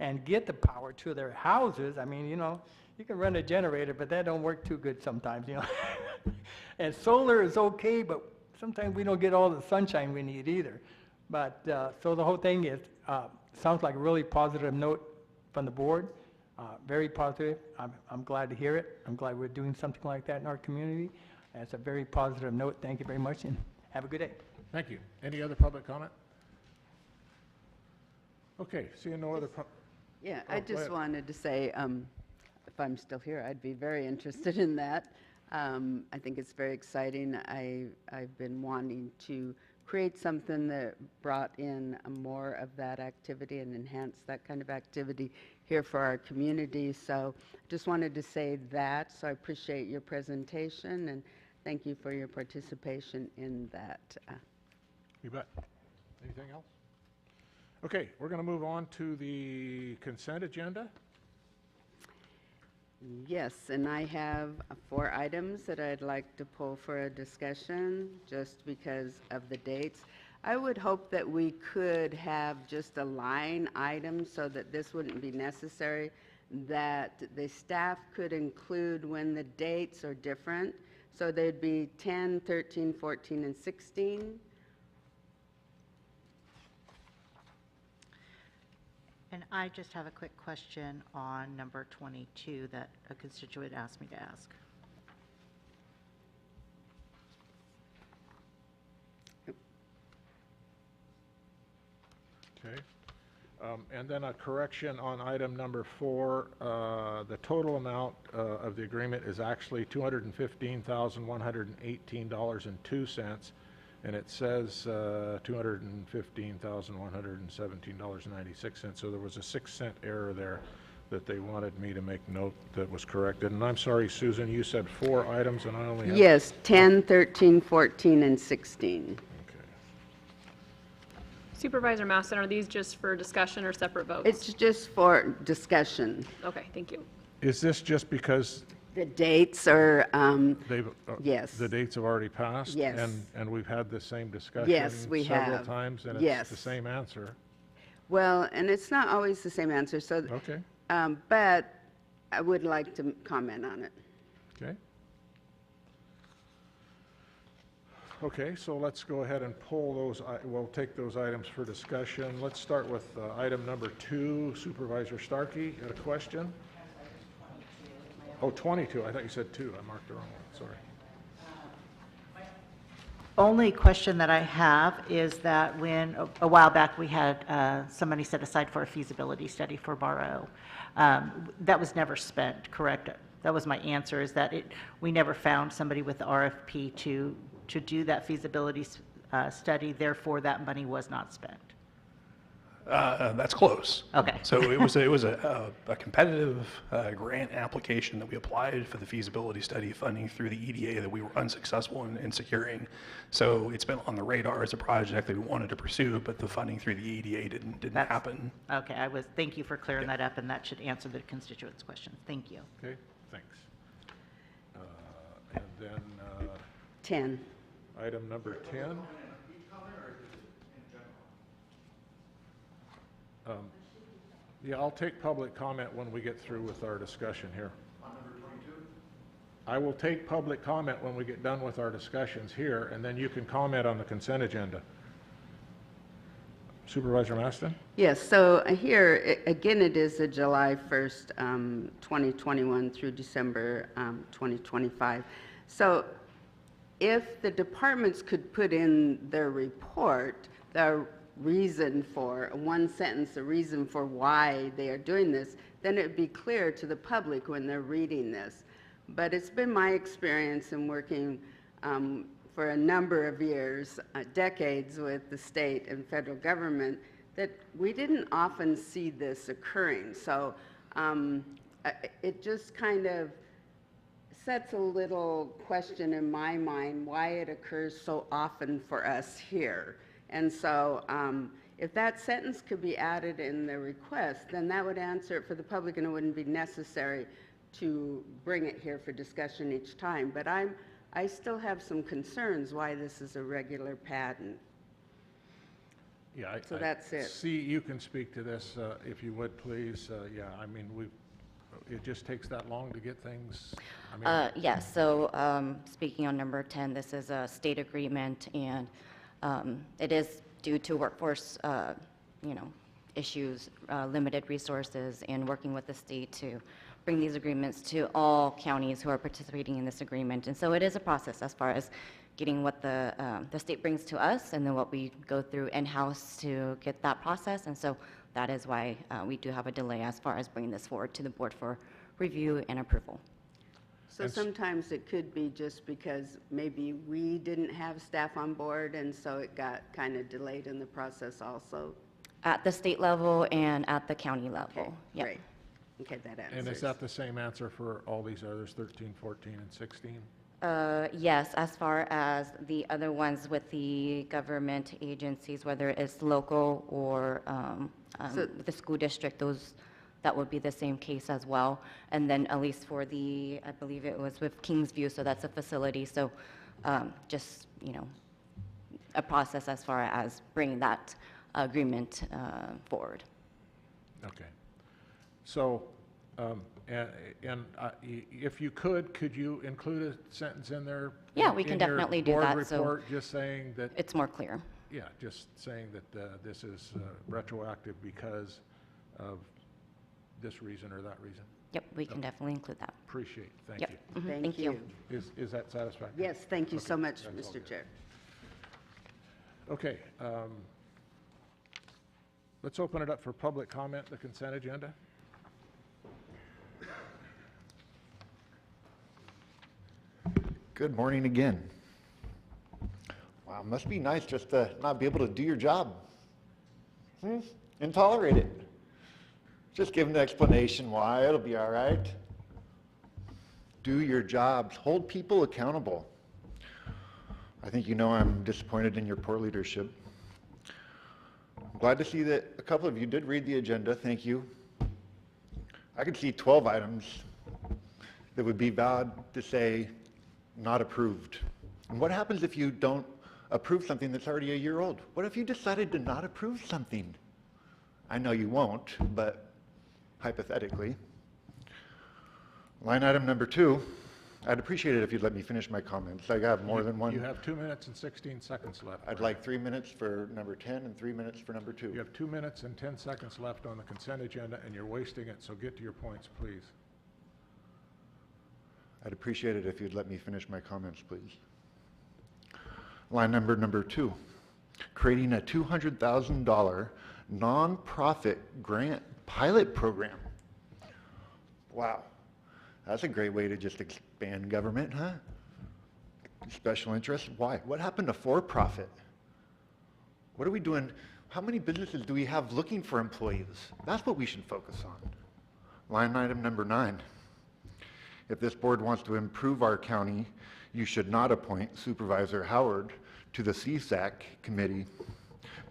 and get the power to their houses, I mean, you can run a generator, but that don't work too good sometimes, And solar is okay, but sometimes we don't get all the sunshine we need either. But so the whole thing sounds like a really positive note from the board. Very positive. I'm glad to hear it. I'm glad we're doing something like that in our community. That's a very positive note. Thank you very much, and have a good day. Thank you. Any other public comment? Okay, seeing no other Yeah, Oh, I go just ahead. wanted to say, if I'm still here, I'd be very interested in that. I think it's very exciting. I've been wanting to create something that brought in more of that activity and enhanced that kind of activity here for our community. So just wanted to say that. So I appreciate your presentation, and thank you for your participation in that. You bet. Anything else? Okay, we're going to move on to the consent agenda. Yes, and I have 4 items that I'd like to pull for a discussion just because of the dates. I would hope that we could have just a line item so that this wouldn't be necessary, that the staff could include when the dates are different. So they'd be 10, 13, 14, and 16. And I just have a quick question on number 22 that a constituent asked me to ask. Okay. And then a correction on item number 4. The total amount of the agreement is actually $215,118.02, and it says $215,117.96. So there was a 6-cent error there that they wanted me to make note that was corrected. And I'm sorry, Susan, you said 4 items, and I only had... Yes, 10, 13, 14, and 16. Supervisor Maston, are these just for discussion or separate votes? It's just for discussion. Okay, thank you. Is this just because The dates are, yes. the dates have already passed? Yes. And we've had the same discussion Yes, we several have. times, and Yes. it's the same answer? Well, and it's not always the same answer, so. Okay. But I would like to comment on it. Okay. Okay, so let's go ahead and pull those, we'll take those items for discussion. Let's start with item number 2. Supervisor Starkey, got a question? Oh, 22, I thought you said 2, I marked the wrong one, sorry. Only question that I have is that when, a while back, we had some money set aside for a feasibility study for Barrow. That was never spent, correct? That was my answer, is that we never found somebody with the RFP to do that feasibility study, therefore that money was not spent. That's close. Okay. So it was a competitive grant application that we applied for the feasibility study funding through the EDA that we were unsuccessful in securing. So it's been on the radar as a project that we wanted to pursue, but the funding through the EDA didn't happen. Okay, thank you for clearing that up, and that should answer the constituents' questions. Thank you. Okay, thanks. And then 10. Item number 10. Yeah, I'll take public comment when we get through with our discussion here. On number 22? I will take public comment when we get done with our discussions here, and then you can comment on the consent agenda. Supervisor Maston? Yes, so here, again, it is a July 1st, 2021 through December 2025. So if the departments could put in their report, the reason for, one sentence, the reason for why they are doing this, then it would be clear to the public when they're reading this. But it's been my experience in working for a number of years, decades with the state and federal government, that we didn't often see this occurring. So it just kind of sets a little question in my mind why it occurs so often for us here. And so if that sentence could be added in the request, then that would answer it for the public, and it wouldn't be necessary to bring it here for discussion each time. But I still have some concerns why this is a regular pattern. Yeah, So that's it. See, you can speak to this if you would, please. Yeah, I mean, it just takes that long to get things. I mean, Yes, so speaking on number 10, this is a state agreement, and it is due to workforce, issues, limited resources, and working with the state to bring these agreements to all counties who are participating in this agreement. And so it is a process as far as getting what the state brings to us, and then what we go through in-house to get that process. And so that is why we do have a delay as far as bringing this forward to the board for review and approval. So sometimes it could be just because maybe we didn't have staff on board, and so it got kind of delayed in the process also? At the state level and at the county level. Okay, Yep. great. Okay, that answers. And is that the same answer for all these others, 13, 14, and 16? Yes, as far as the other ones with the government agencies, whether it's local or the school district, that would be the same case as well. And then at least for I believe it was with Kingsview, so that's a facility. So just, a process as far as bringing that agreement forward. Okay. So, if you could you include a sentence in there? Yeah, we can definitely do that. Board report, just saying that. It's more clear. Yeah, just saying that this is retroactive because of this reason or that reason. Yep, we can definitely include that. Appreciate it. Thank Yep. you. Mhm, Thank you. Is that satisfactory? Yes, thank you so Okay, much, that's all Mr. good. Chair. Okay. Let's open it up for public comment, the consent agenda. Good morning again. Wow, must be nice just to not be able to do your job and tolerate it. Just give an explanation why, it'll be all right. Do your jobs, hold people accountable. I think you know I'm disappointed in your poor leadership. I'm glad to see that a couple of you did read the agenda, thank you. I could see 12 items that would be valid to say not approved. And what happens if you don't approve something that's already a year old? What if you decided to not approve something? I know you won't, but hypothetically. Line item number 2, I'd appreciate it if you'd let me finish my comments. I have more than one. You have 2 minutes and 16 seconds left. I'd like 3 minutes for number 10 and 3 minutes for number 2. You have 2 minutes and 10 seconds left on the consent agenda, and you're wasting it, so get to your points, please. I'd appreciate it if you'd let me finish my comments, please. Line number 2, creating a $200,000 nonprofit grant pilot program. Wow, that's a great way to just expand government, huh? Special interest, why? What happened to for-profit? What are we doing? How many businesses do we have looking for employees? That's what we should focus on. Line item number 9. If this board wants to improve our county, you should not appoint Supervisor Howard to the CSAC committee.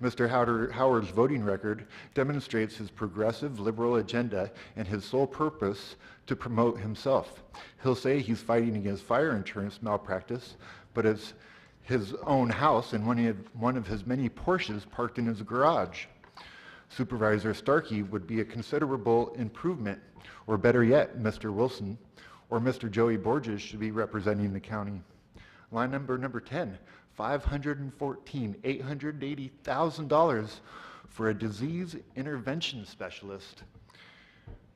Mr. Howard's voting record demonstrates his progressive liberal agenda and his sole purpose to promote himself. He'll say he's fighting against fire insurance malpractice, but it's his own house and one of his many Porsches parked in his garage. Supervisor Starkey would be a considerable improvement, or better yet, Mr. Wilson or Mr. Joey Borges should be representing the county. Line number 10, $880,000 for a disease intervention specialist.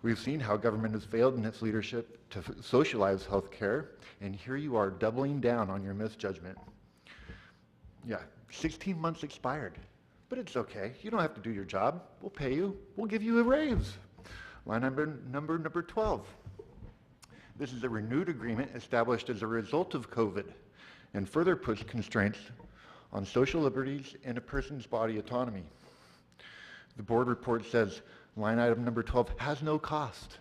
We've seen how government has failed in its leadership to socialize healthcare, and here you are doubling down on your misjudgment. Yeah, 16 months expired, but it's okay. You don't have to do your job. We'll pay you. We'll give you a raise. Line number 12. This is a renewed agreement established as a result of COVID and further puts constraints on social liberties and a person's body autonomy. The board report says line item number 12 has no cost.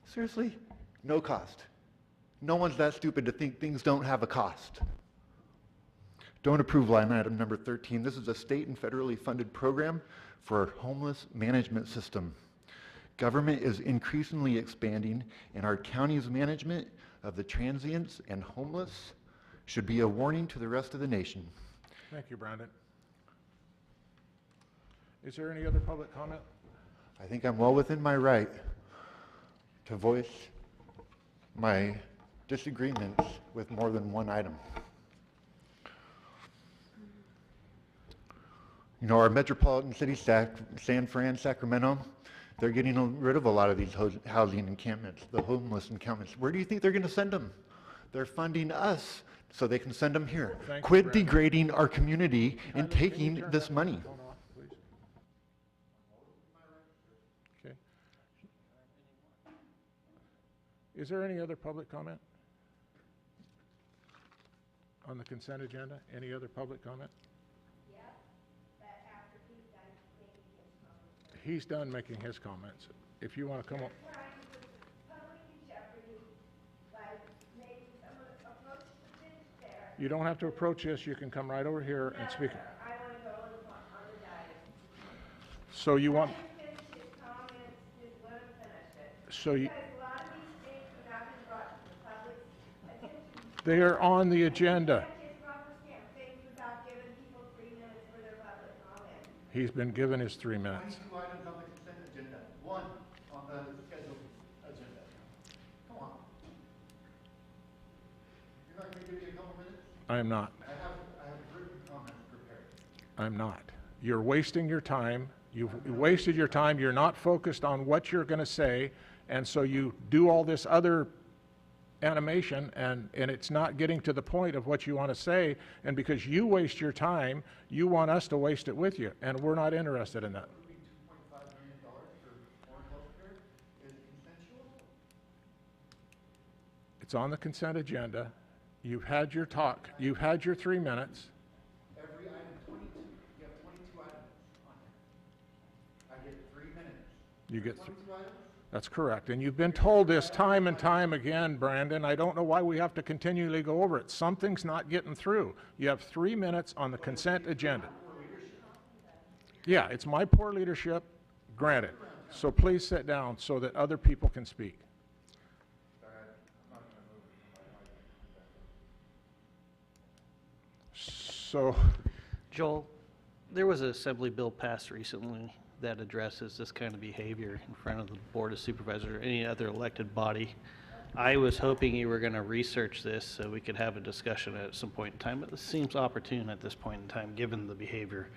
Seriously? No cost. No one's that stupid to think things don't have a cost. Don't approve line item number 13. This is a state and federally funded program for a homeless management system. Government is increasingly expanding, and our county's management of the transients and homeless should be a warning to the rest of the nation. Thank you, Brandon. Is there any other public comment? I think I'm well within my right to voice my disagreements with more than one item. You know, our metropolitan city, San Fran, Sacramento, they're getting rid of a lot of these housing encampments, the homeless encampments. Where do you think they're going to send them? They're funding us so they can send them here. Quit degrading our community and taking this money. Okay. Is there any other public comment on the consent agenda? Any other public comment? He's done making his comments. If you want to come up. You don't have to approach this. You can come right over here and speak. So you want. So you. They are on the agenda. He's been given his 3 minutes. 22 items on the consent agenda, 1 on the scheduled agenda. Come on. You're not going to give me a couple minutes? I am not. I have written comments prepared. I'm not. You're wasting your time. You've wasted your time. You're not focused on what you're going to say, and so you do all this other animation, and it's not getting to the point of what you want to say, and because you waste your time, you want us to waste it with you, and we're not interested in that. $2.5 million for foreign healthcare is consensual? It's on the consent agenda. You've had your talk. You've had your 3 minutes. Every item, 22. You have 22 items on here. I get 3 minutes. You get 22 items? That's correct. And you've been told this time and time again, Brandon. I don't know why we have to continually go over it. Something's not getting through. You have 3 minutes on the consent agenda. Yeah, it's my poor leadership, granted. So please sit down so that other people can speak. So, Joel, there was an assembly bill passed recently that addresses this kind of behavior in front of the Board of Supervisors or any other elected body. I was hoping you were going to research this so we could have a discussion at some point in time, but this seems opportune at this point in time, given the behavior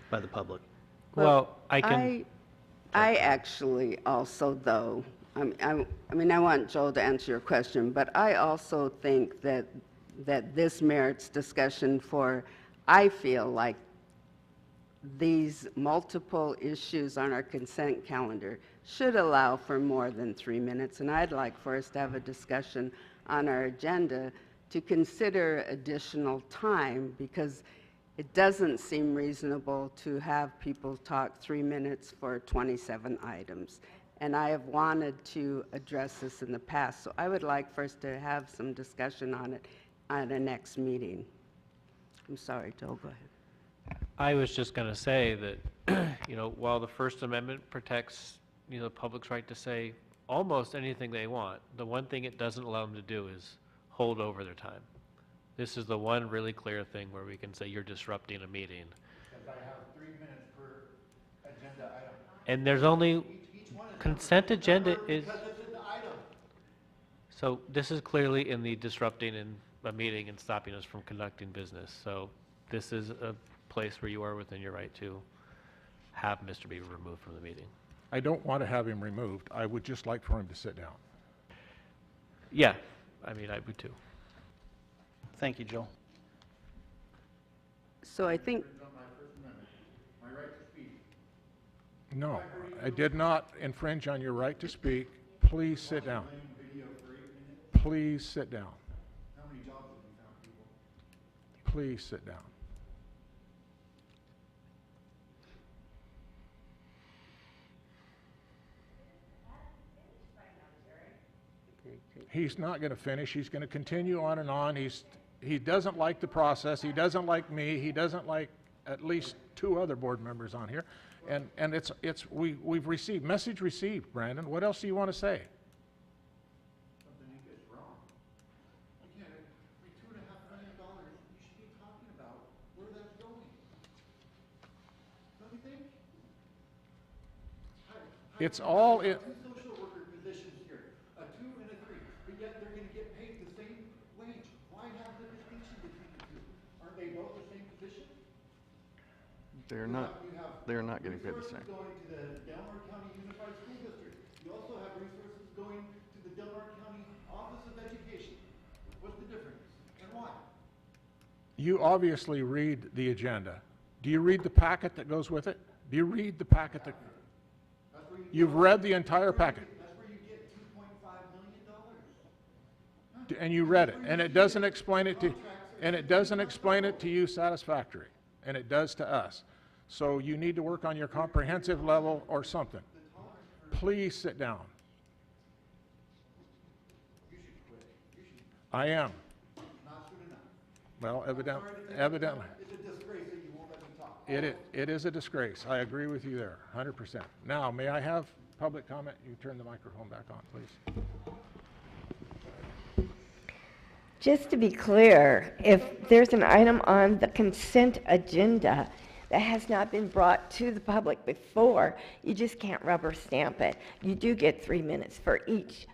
by the public. Well, I can. I actually also, though, I mean, I want Joel to answer your question, but I also think that this merits discussion for, I feel like these multiple issues on our consent calendar should allow for more than 3 minutes, and I'd like for us to have a discussion on our agenda to consider additional time, because it doesn't seem reasonable to have people talk 3 minutes for 27 items. And I have wanted to address this in the past, so I would like for us to have some discussion on it at the next meeting. I'm sorry, Joel, go ahead. I was just going to say that, while the First Amendment protects, the public's right to say almost anything they want, the one thing it doesn't allow them to do is hold over their time. This is the one really clear thing where we can say you're disrupting a meeting. Because I have 3 minutes per agenda item. And there's only, Each one is consent agenda is, because it's an item. so this is clearly in the disrupting in a meeting and stopping us from conducting business. So this is a place where you are within your right to have Mr. Beaver removed from the meeting. I don't want to have him removed. I would just like for him to sit down. Yeah, I mean, I would too. Thank you, Joel. So I think, My right to speak. No, I did not infringe on your right to speak. Please sit down. Please sit down. How many jobs have you found, people? Please sit down. He's not going to finish. He's going to continue on and on. He doesn't like the process. He doesn't like me. He doesn't like at least 2 other board members on here. And we've received, message received, Brandon. What else do you want to say? Something he gets wrong. You can't, for $2.5 million, you should be talking about where that's going. Don't you think? It's all in. 2 social worker positions here, a 2 and a 3, but yet they're going to get paid the same wage. Why have the distinction between the 2? Aren't they both the same position? They're not getting paid the same. Resources going to the Del Norte County Unified School District. You also have resources going to the Del Norte County Office of Education. What's the difference and why? You obviously read the agenda. Do you read the packet that goes with it? Do you read the packet that? You've read the entire packet. That's where you get $2.5 million. And you read it, and it doesn't explain it to you satisfactory, and it does to us. So you need to work on your comprehensive level or something. Please sit down. I am. Not soon enough. Well, evidently. It's a disgrace that you won't let me talk. It is a disgrace. I agree with you there, 100%. Now, may I have public comment? You turn the microphone back on, please. Just to be clear, if there's an item on the consent agenda that has not been brought to the public before, you just can't rubber stamp it. You do get 3 minutes for each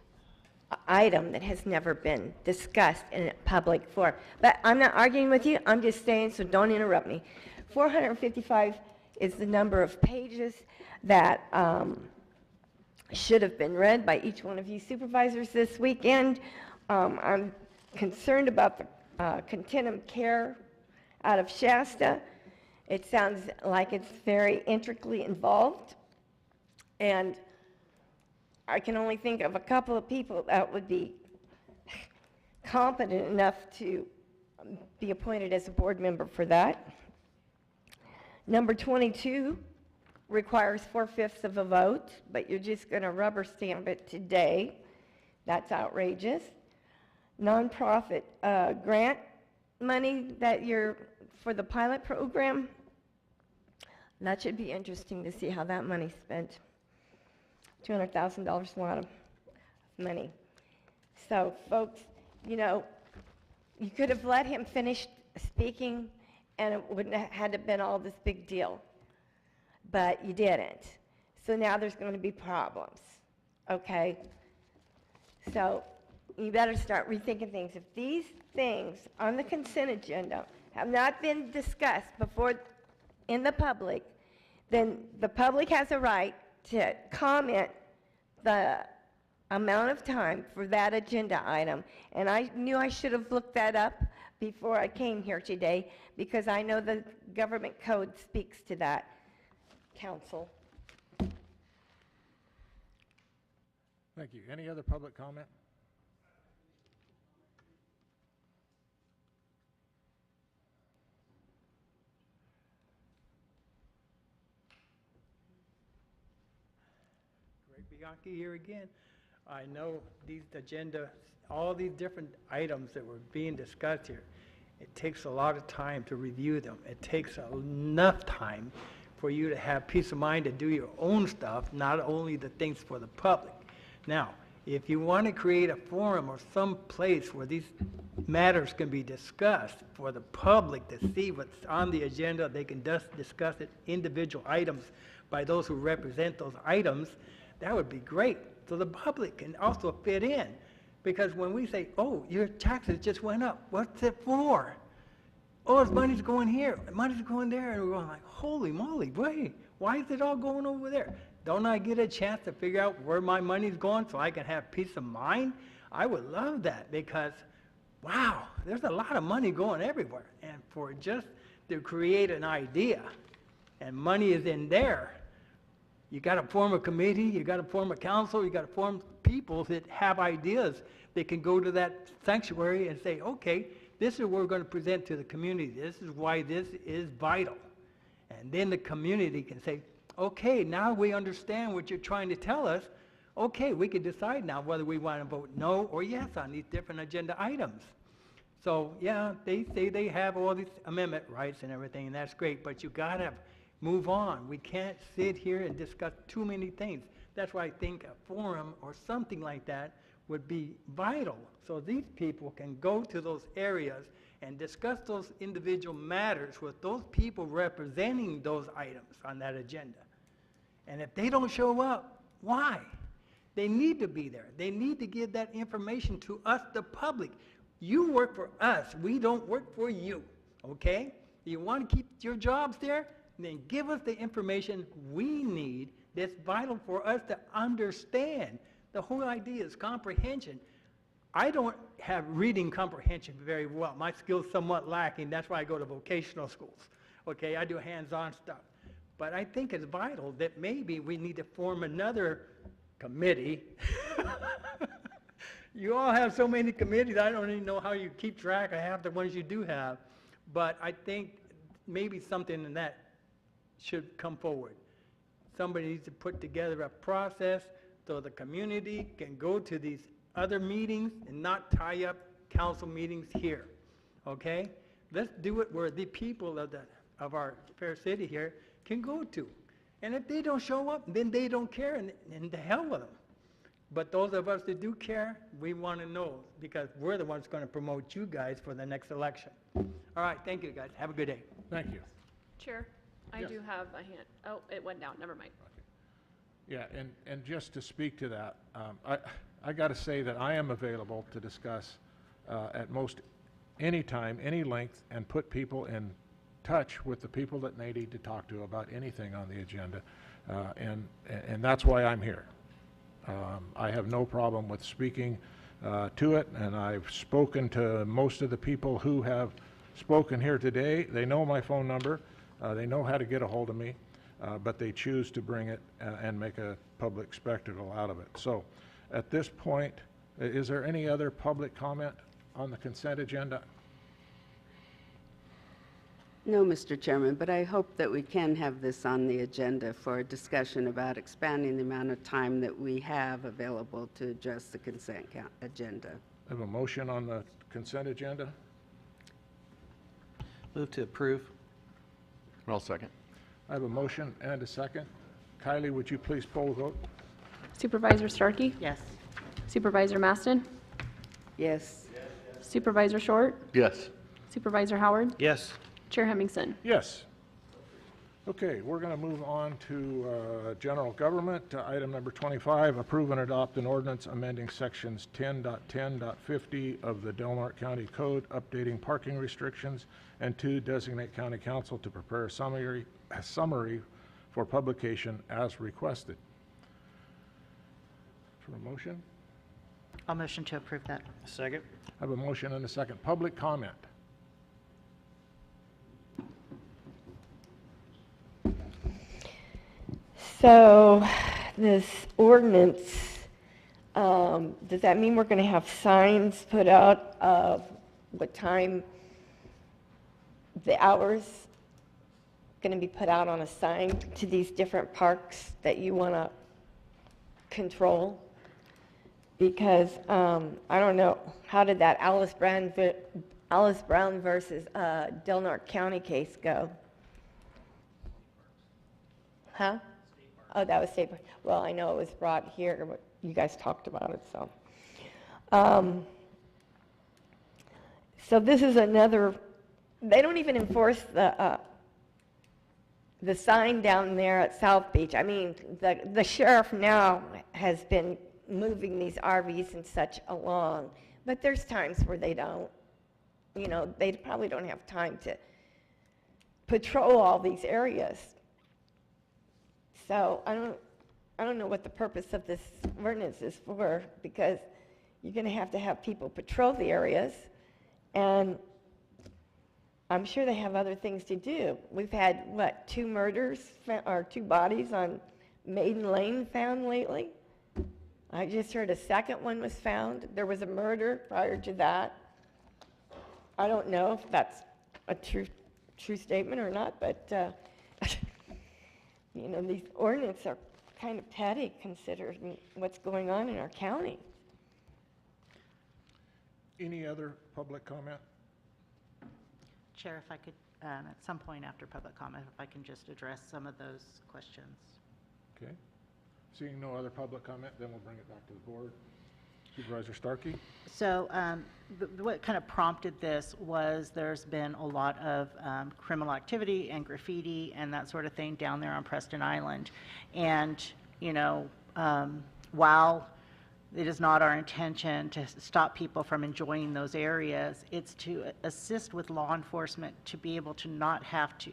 item that has never been discussed in a public forum. But I'm not arguing with you, I'm just saying, so don't interrupt me. 455 is the number of pages that should have been read by each one of you supervisors this weekend. I'm concerned about the continuum care out of Shasta. It sounds like it's very intricately involved, and I can only think of a couple of people that would be competent enough to be appointed as a board member for that. Number 22 requires 4/5 of a vote, but you're just going to rubber stamp it today. That's outrageous. Nonprofit grant money that you're for the pilot program, that should be interesting to see how that money's spent. $200,000 is a lot of money. So, folks, you could have let him finish speaking and it wouldn't have had to been all this big deal. But you didn't. So now there's going to be problems, okay? So you better start rethinking things. If these things on the consent agenda have not been discussed before in the public, then the public has a right to comment the amount of time for that agenda item. And I knew I should have looked that up before I came here today, because I know the government code speaks to that, council. Thank you. Any other public comment? Greg Bianchi here again. I know these agenda, all these different items that were being discussed here, it takes a lot of time to review them. It takes enough time for you to have peace of mind to do your own stuff, not only the things for the public. Now, if you want to create a forum or some place where these matters can be discussed for the public to see what's on the agenda, they can just discuss it, individual items by those who represent those items, that would be great. So the public can also fit in. Because when we say, oh, your taxes just went up, what's it for? Oh, this money's going here, money's going there, and we're going like, holy moly, wait, why is it all going over there? Don't I get a chance to figure out where my money's going so I can have peace of mind? I would love that, because, wow, there's a lot of money going everywhere. And for just to create an idea, and money is in there, you got to form a committee, you got to form a council, you got to form people that have ideas. They can go to that sanctuary and say, okay, this is what we're going to present to the community. This is why this is vital. And then the community can say, okay, now we understand what you're trying to tell us. Okay, we can decide now whether we want to vote no or yes on these different agenda items. So, yeah, they say they have all these amendment rights and everything, and that's great, but you got to move on. We can't sit here and discuss too many things. That's why I think a forum or something like that would be vital, so these people can go to those areas and discuss those individual matters with those people representing those items on that agenda. And if they don't show up, why? They need to be there. They need to give that information to us, the public. You work for us. We don't work for you, okay? You want to keep your jobs there? Then give us the information we need that's vital for us to understand. The whole idea is comprehension. I don't have reading comprehension very well. My skill's somewhat lacking. That's why I go to vocational schools. Okay, I do hands-on stuff. But I think it's vital that maybe we need to form another committee. You all have so many committees, I don't even know how you keep track of half the ones you do have. But I think maybe something in that should come forward. Somebody needs to put together a process so the community can go to these other meetings and not tie up council meetings here, okay? Let's do it where the people of our fair city here can go to. And if they don't show up, then they don't care, and the hell with them. But those of us that do care, we want to know, because we're the ones going to promote you guys for the next election. All right, thank you guys. Have a good day. Thank you. Chair, I do have a hand. Oh, it went down. Never mind. Yeah, and just to speak to that, I got to say that I am available to discuss at most any time, any length, and put people in touch with the people that they need to talk to about anything on the agenda, and that's why I'm here. I have no problem with speaking to it, and I've spoken to most of the people who have spoken here today. They know my phone number. They know how to get a hold of me, but they choose to bring it and make a public spectacle out of it. So at this point, is there any other public comment on the consent agenda? No, Mr. Chairman, but I hope that we can have this on the agenda for a discussion about expanding the amount of time that we have available to address the consent agenda. I have a motion on the consent agenda. Move to approve. I'll second. I have a motion and a second. Kylie, would you please poll the vote? Supervisor Starkey? Yes. Supervisor Maston? Yes. Supervisor Short? Yes. Supervisor Howard? Yes. Chair Hemmingson? Yes. Okay, we're going to move on to general government. Item number 25, approve and adopt an ordinance amending sections 10.10.50 of the Del Norte County Code, updating parking restrictions, and 2, designate county council to prepare a summary for publication as requested. For a motion? I'll motion to approve that. Second? I have a motion and a second. Public comment. So this ordinance, does that mean we're going to have signs put out of what time, the hours going to be put out on a sign to these different parks that you want to control? Because I don't know, how did that Alice Brown versus Del Norte County case go? Huh? Oh, that was state. Well, I know it was brought here, but you guys talked about it, so. So this is another, they don't even enforce the sign down there at South Beach. I mean, the sheriff now has been moving these RVs and such along, but there's times where they don't. You know, they probably don't have time to patrol all these areas. So I don't know what the purpose of this ordinance is for, because you're going to have people patrol the areas, and I'm sure they have other things to do. We've had, what, 2 murders or 2 bodies on Maiden Lane found lately? I just heard a second one was found. There was a murder prior to that. I don't know if that's a true statement or not, but you know, these ordinances are kind of petty considering what's going on in our county. Any other public comment? Chair, if I could, at some point after public comment, if I can just address some of those questions. Okay. Seeing no other public comment, then we'll bring it back to the board. Supervisor Starkey? So what kind of prompted this was there's been a lot of criminal activity and graffiti and that sort of thing down there on Preston Island. And, you know, while it is not our intention to stop people from enjoying those areas, it's to assist with law enforcement to be able to not have to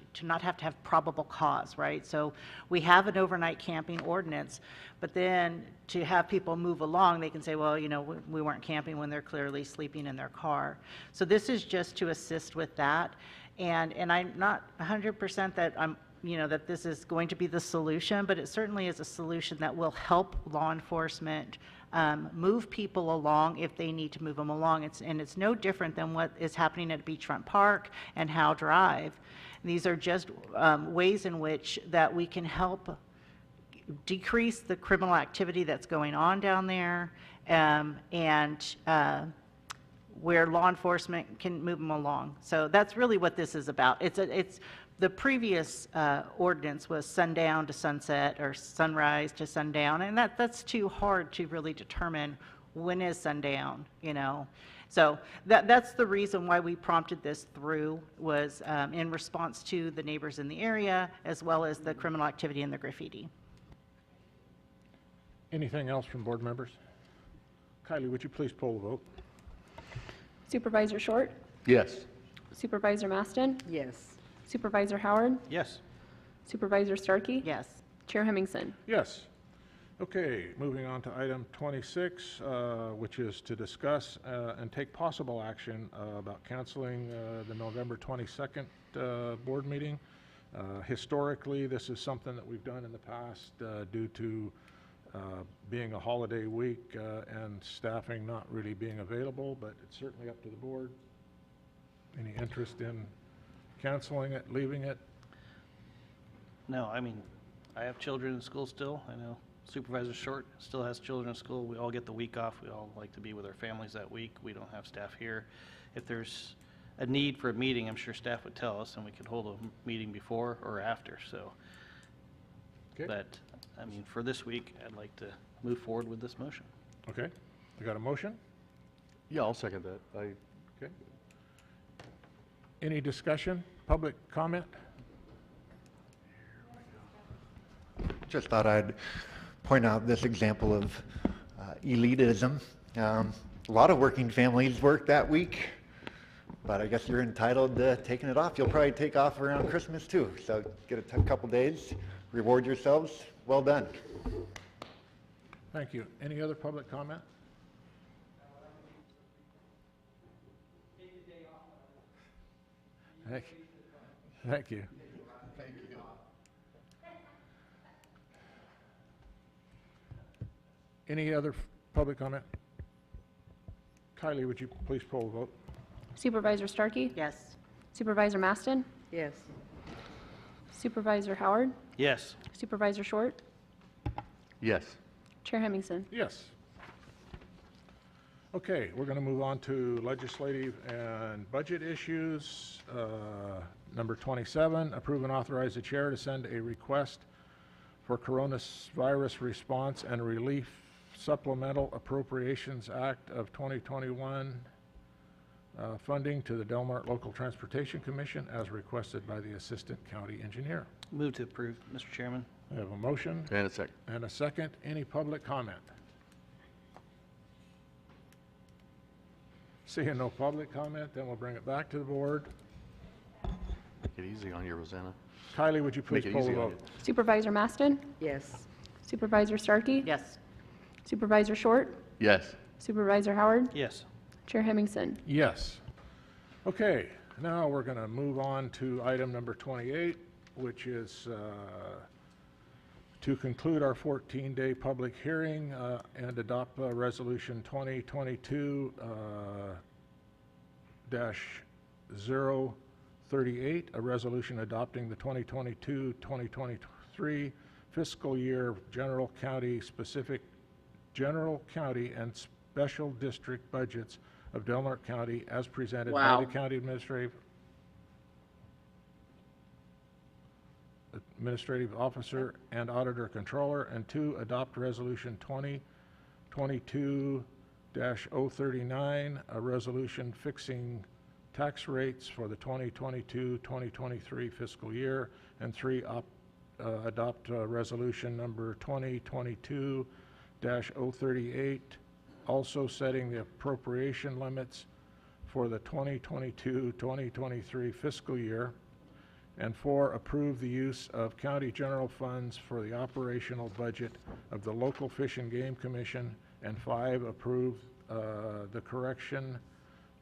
have probable cause, right? So we have an overnight camping ordinance, but then to have people move along, they can say, well, you know, we weren't camping when they're clearly sleeping in their car. So this is just to assist with that. And I'm not 100% that that this is going to be the solution, but it certainly is a solution that will help law enforcement move people along if they need to move them along. It's no different than what is happening at Beachfront Park and Howe Drive. These are just ways in which that we can help decrease the criminal activity that's going on down there, and where law enforcement can move them along. So that's really what this is about. The previous ordinance was sundown to sunset or sunrise to sundown, and that's too hard to really determine when is sundown, you know. So that's the reason why we prompted this through, was in response to the neighbors in the area as well as the criminal activity and the graffiti. Anything else from board members? Kylie, would you please poll the vote? Supervisor Short? Yes. Supervisor Maston? Yes. Supervisor Howard? Yes. Supervisor Starkey? Yes. Chair Hemmingson? Yes. Okay, moving on to item 26, which is to discuss and take possible action about canceling the November 22nd board meeting. Historically, this is something that we've done in the past due to being a holiday week and staffing not really being available, but it's certainly up to the board. Any interest in canceling it, leaving it? No, I mean, I have children in school still. I know Supervisor Short still has children in school. We all get the week off. We all like to be with our families that week. We don't have staff here. If there's a need for a meeting, I'm sure staff would tell us, and we could hold a meeting before or after. So, okay. But I mean, for this week, I'd like to move forward with this motion. Okay, we got a motion? Yeah, I'll second that. Okay. Any discussion, public comment? Just thought I'd point out this example of elitism. A lot of working families work that week, but I guess you're entitled to taking it off. You'll probably take off around Christmas too, so get a couple days, reward yourselves. Well done. Thank you. Any other public comment? Thank you. Thank you. Any other public comment? Kylie, would you please poll the vote? Supervisor Starkey? Yes. Supervisor Maston? Yes. Supervisor Howard? Yes. Supervisor Short? Yes. Chair Hemmingson? Yes. Okay, we're going to move on to legislative and budget issues. Number 27, approve and authorize the chair to send a request for coronavirus response and relief supplemental appropriations act of 2021 funding to the Del Norte Local Transportation Commission as requested by the Assistant County Engineer. Move to approve, Mr. Chairman. We have a motion. And a second. And a second. Any public comment? Seeing no public comment, then we'll bring it back to the board. Make it easy on you, Rosanna. Kylie, would you please Make it poll the easy on vote? Supervisor Maston? Yes. Supervisor Starkey? Yes. Supervisor Short? Yes. Supervisor Howard? Yes. Chair Hemmingson? Yes. Okay, now we're going to move on to item number 28, which is to conclude our 14-day public hearing and adopt Resolution 2022-038, a resolution adopting the 2022-2023 fiscal year general county and special district budgets of Del Norte County as presented by the County Administrative Officer and Auditor Controller, and 2, adopt Resolution 2022-039, a resolution fixing tax rates for the 2022-2023 fiscal year, and 3, adopt Resolution number 2022-038, also setting the appropriation limits for the 2022-2023 fiscal year, and 4, approve the use of county general funds for the operational budget of the local Fish and Game Commission, and 5, approve the correction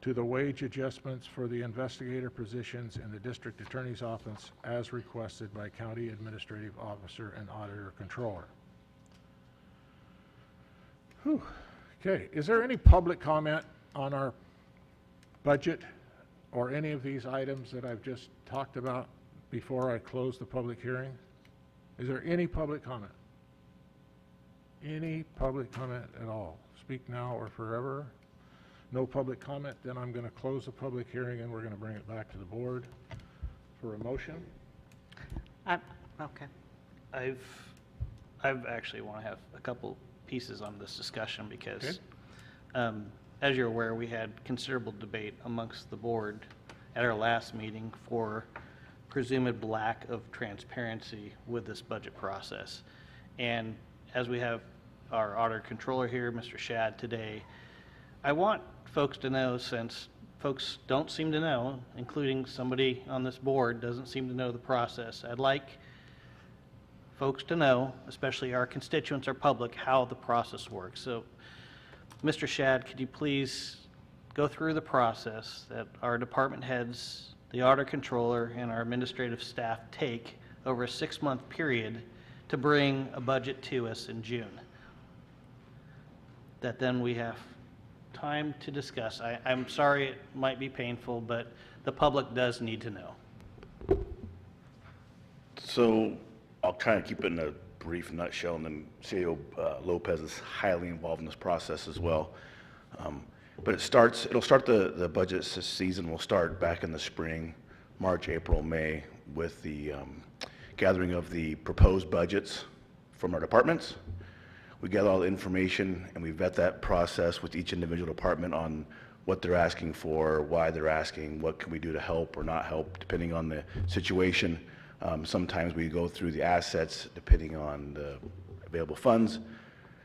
to the wage adjustments for the investigator positions in the District Attorney's Office as requested by County Administrative Officer and Auditor Controller. Whew. Okay, is there any public comment on our budget or any of these items that I've just talked about before I close the public hearing? Is there any public comment? Any public comment at all? Speak now or forever. No public comment, then I'm going to close the public hearing and we're going to bring it back to the board for a motion. Okay. I've actually want to have a couple pieces on this discussion because, as you're aware, we had considerable debate amongst the board at our last meeting for presumed lack of transparency with this budget process. And as we have our auditor controller here, Mr. Shad, today, I want folks to know, since folks don't seem to know, including somebody on this board doesn't seem to know the process, I'd like folks to know, especially our constituents, our public, how the process works. So, Mr. Shad, could you please go through the process that our department heads, the auditor controller, and our administrative staff take over a 6-month period to bring a budget to us in June, that then we have time to discuss. I'm sorry it might be painful, but the public does need to know. So I'll kind of keep it in a brief nutshell, and then CEO Lopez is highly involved in this process as well. But it'll start the budget season will start back in the spring, March, April, May, with the gathering of the proposed budgets from our departments. We gather all the information and we vet that process with each individual department on what they're asking for, why they're asking, what can we do to help or not help, depending on the situation. Sometimes we go through the assets depending on the available funds.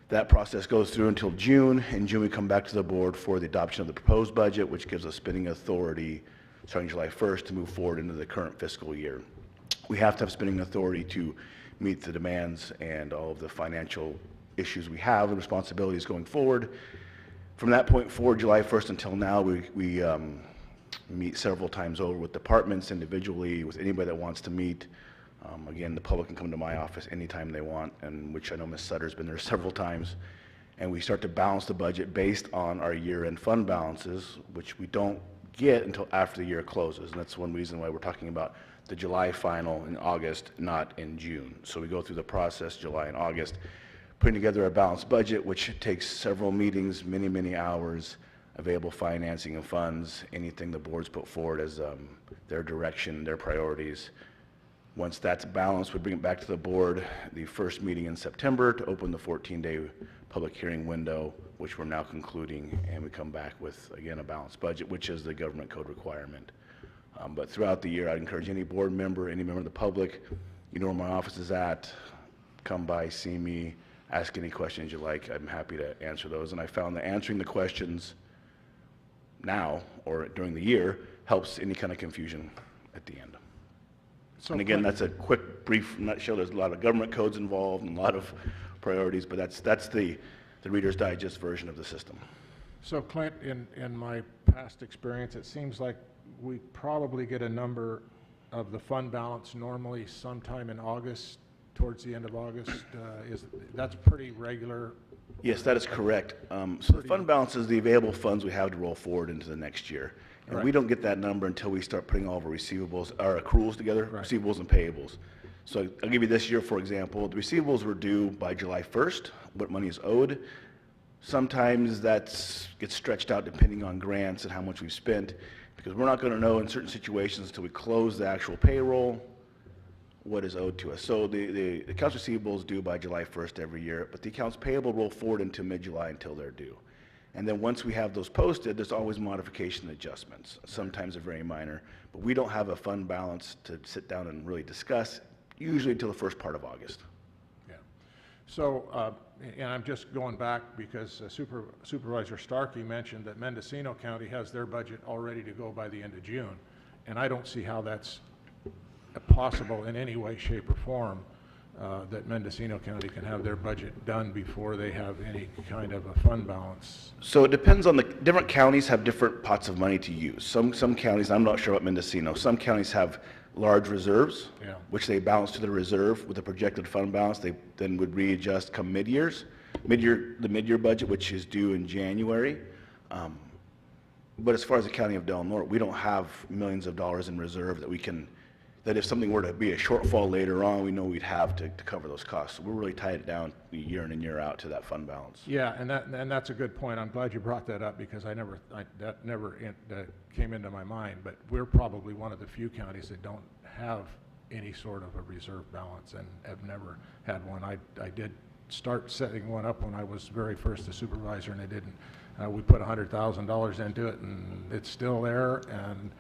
That process goes through until June. In June, we come back to the board for the adoption of the proposed budget, which gives us spending authority starting July 1st to move forward into the current fiscal year. We have to have spending authority to meet the demands and all of the financial issues we have and responsibilities going forward. From that point forward, July 1st until now, we meet several times over with departments, individually, with anybody that wants to meet. Again, the public can come to my office anytime they want, and which I know Ms. Sutter's been there several times. And we start to balance the budget based on our year-end fund balances, which we don't get until after the year closes. And that's one reason why we're talking about the July final in August, not in June. So we go through the process July and August, putting together a balanced budget, which takes several meetings, many, many hours, available financing and funds, anything the board's put forward as their direction, their priorities. Once that's balanced, we bring it back to the board, the first meeting in September, to open the 14-day public hearing window, which we're now concluding, and we come back with, again, a balanced budget, which is the government code requirement. But throughout the year, I'd encourage any board member, any member of the public, you know where my office is at, come by, see me, ask any questions you like. I'm happy to answer those. And I found that answering the questions now or during the year helps any kind of confusion at the end. So and again, that's a quick, brief nutshell. There's a lot of government codes involved and a lot of priorities, but that's the Reader's Digest version of the system. So Clint, in my past experience, it seems like we probably get a number of the fund balance normally sometime in August, towards the end of August. That's pretty regular? Yes, that is correct. So the fund balance is the available funds we have to roll forward into the next year. And Right. we don't get that number until we start putting all of our receivables, our accruals together, Right. receivables and payables. So I'll give you this year, for example, the receivables were due by July 1st, what money is owed. Sometimes that gets stretched out depending on grants and how much we've spent, because we're not going to know in certain situations until we close the actual payroll what is owed to us. So the accounts receivable is due by July 1st every year, but the accounts payable roll forward into mid-July until they're due. And then once we have those posted, there's always modification adjustments. Sometimes they're very minor, but we don't have a fund balance to sit down and really discuss, usually until the first part of August. Yeah. So, and I'm just going back because Supervisor Starkey mentioned that Mendocino County has their budget all ready to go by the end of June. And I don't see how that's possible in any way, shape, or form that Mendocino County can have their budget done before they have any kind of a fund balance. So it depends on the different counties have different pots of money to use. Some counties, I'm not sure about Mendocino, some counties have large reserves, Yeah. which they balance to the reserve with a projected fund balance. They then would readjust come mid-year budget, which is due in January. But as far as the County of Del Norte, we don't have millions of dollars in reserve that if something were to be a shortfall later on, we know we'd have to cover those costs. So we're really tied it down year in and year out to that fund balance. Yeah, and that's a good point. I'm glad you brought that up because that never came into my mind. But we're probably one of the few counties that don't have any sort of a reserve balance and have never had one. I did start setting one up when I was very first a supervisor, and I didn't. We put $100,000 into it, and it's still there. And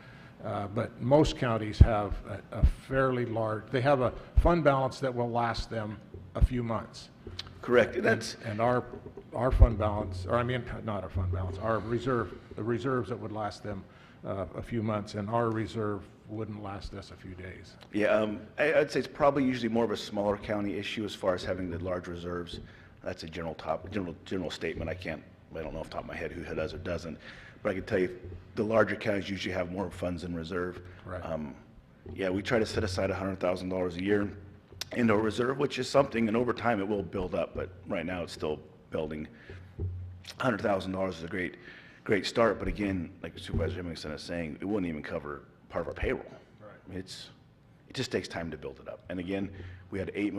but most counties have a fairly large. They have a fund balance that will last them a few months. Correct. And our fund balance, or I mean, not our fund balance, our the reserves that would last them a few months, and our reserve wouldn't last us a few days. Yeah, I'd say it's probably usually more of a smaller county issue as far as having the large reserves. That's a general statement. I don't know off the top of my head who does or doesn't, but I can tell you the larger counties usually have more funds in reserve. Right. Yeah, we try to set aside $100,000 a year into a reserve, which is something, and over time it will build up, but right now it's still building. $100,000 is a great start, but again, like Supervisor Hemmingson is saying, it wouldn't even cover part of our payroll. Right. I mean, it just takes time to build it up. And again, we had $8.5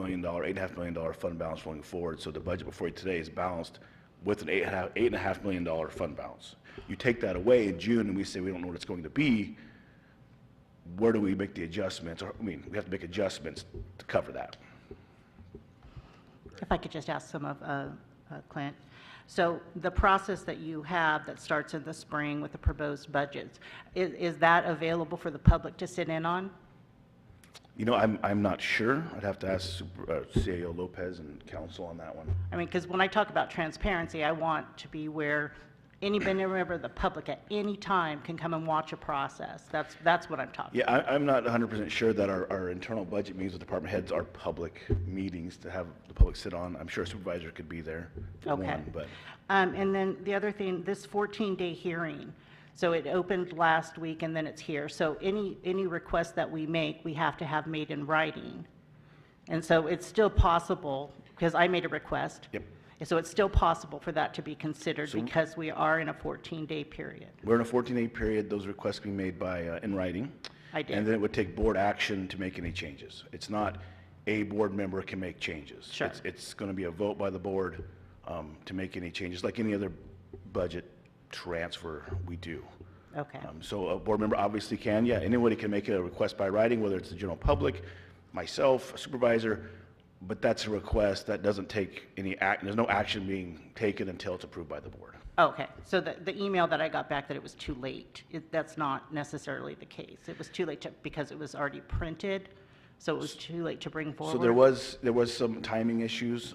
million fund balance rolling forward, so the budget before you today is balanced with an $8.5 million fund balance. You take that away in June and we say we don't know what it's going to be, where do we make the adjustments? We have to make adjustments to cover that. If I could just ask some of Clint. So the process that you have that starts in the spring with the proposed budgets, is that available for the public to sit in on? You know, I'm not sure. I'd have to ask CAO Lopez and council on that one. I mean, because when I talk about transparency, I want to be where any member of the public at any time can come and watch a process. That's what I'm talking about. Yeah, I'm not 100% sure that our internal budget meetings with department heads are public meetings to have the public sit on. I'm sure a supervisor could be there. Okay. But And then the other thing, this 14-day hearing, so it opened last week and then it's here. So any request that we make, we have to have made in writing. And so it's still possible, because I made a request. Yep. So it's still possible for that to be considered because we are in a 14-day period. We're in a 14-day period. Those requests can be made by, in writing. I did. And then it would take board action to make any changes. It's not a board member can make changes. Sure. It's going to be a vote by the board to make any changes, like any other budget transfer we do. Okay. So a board member obviously can, anybody can make a request by writing, whether it's the general public, myself, a supervisor, but that's a request that doesn't take any act, there's no action being taken until it's approved by the board. Okay, so the email that I got back that it was too late, that's not necessarily the case. It was too late because it was already printed, so it was too late to bring forward? So there was some timing issues.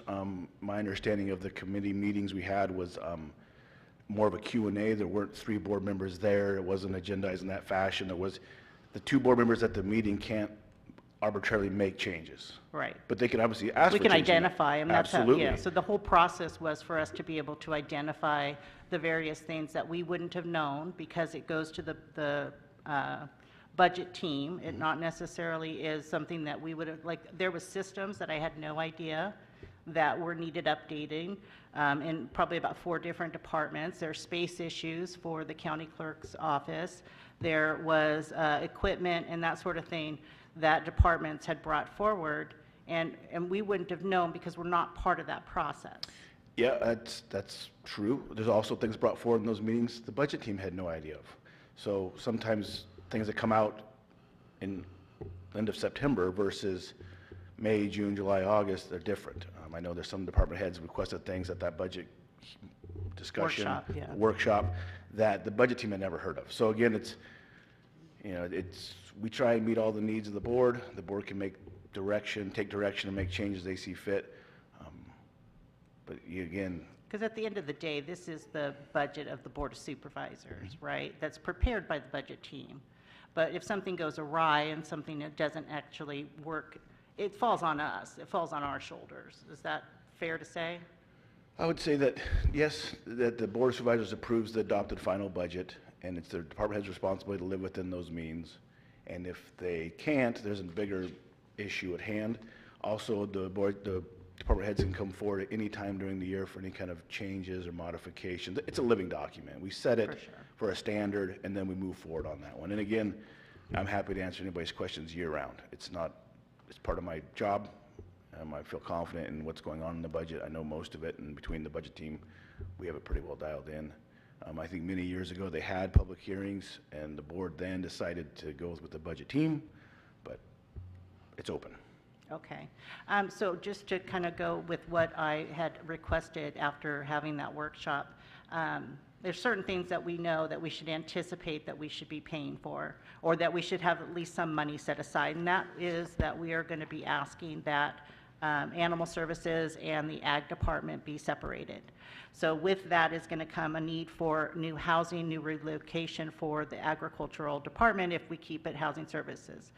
My understanding of the committee meetings we had was more of a Q&A. There weren't 3 board members there. It wasn't agendized in that fashion. There was the 2 board members at the meeting can't arbitrarily make changes. Right. But they can obviously ask for We can changes. identify them. That's how, Absolutely. yeah. So the whole process was for us to be able to identify the various things that we wouldn't have known because it goes to the budget team. It not necessarily is something that we would have, like, there was systems that I had no idea that were needed updating in probably about 4 different departments. There are space issues for the county clerk's office. There was equipment and that sort of thing that departments had brought forward, and we wouldn't have known because we're not part of that process. Yeah, that's true. There's also things brought forward in those meetings the budget team had no idea of. So sometimes things that come out in end of September versus May, June, July, August, they're different. I know there's some department heads requested things at that budget discussion, workshop that the budget team had never heard of. So again, we try and meet all the needs of the board. The board can take direction and make changes they see fit. But again, because at the end of the day, this is the budget of the Board of Supervisors, right? That's prepared by the budget team. But if something goes awry and something that doesn't actually work, it falls on us. It falls on our shoulders. Is that fair to say? I would say that, yes, that the Board of Supervisors approves the adopted final budget, and it's the department head's responsibility to live within those means. And if they can't, there's a bigger issue at hand. Also, the department heads can come forward at any time during the year for any kind of changes or modifications. It's a living document. We set it for a standard, and then we move forward on that one. And again, I'm happy to answer anybody's questions year-round. It's part of my job. I feel confident in what's going on in the budget. I know most of it, and between the budget team, we have it pretty well dialed in. I think many years ago they had public hearings, and the board then decided to go with the budget team, but it's open. Okay. So just to kind of go with what I had requested after having that workshop, there's certain things that we know that we should anticipate that we should be paying for, or that we should have at least some money set aside, and that is that we are going to be asking that animal services and the ag department be separated. So with that is going to come a need for new housing, new relocation for the agricultural department if we keep it housing services.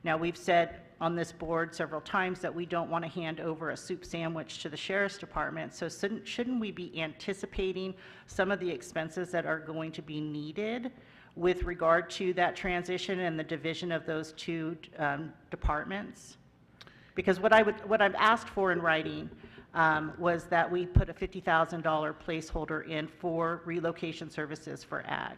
Now, we've said on this board several times that we don't want to hand over a soup sandwich to the sheriff's department, so shouldn't we be anticipating some of the expenses that are going to be needed with regard to that transition and the division of those 2 departments? Because what I've asked for in writing was that we put a $50,000 placeholder in for relocation services for ag.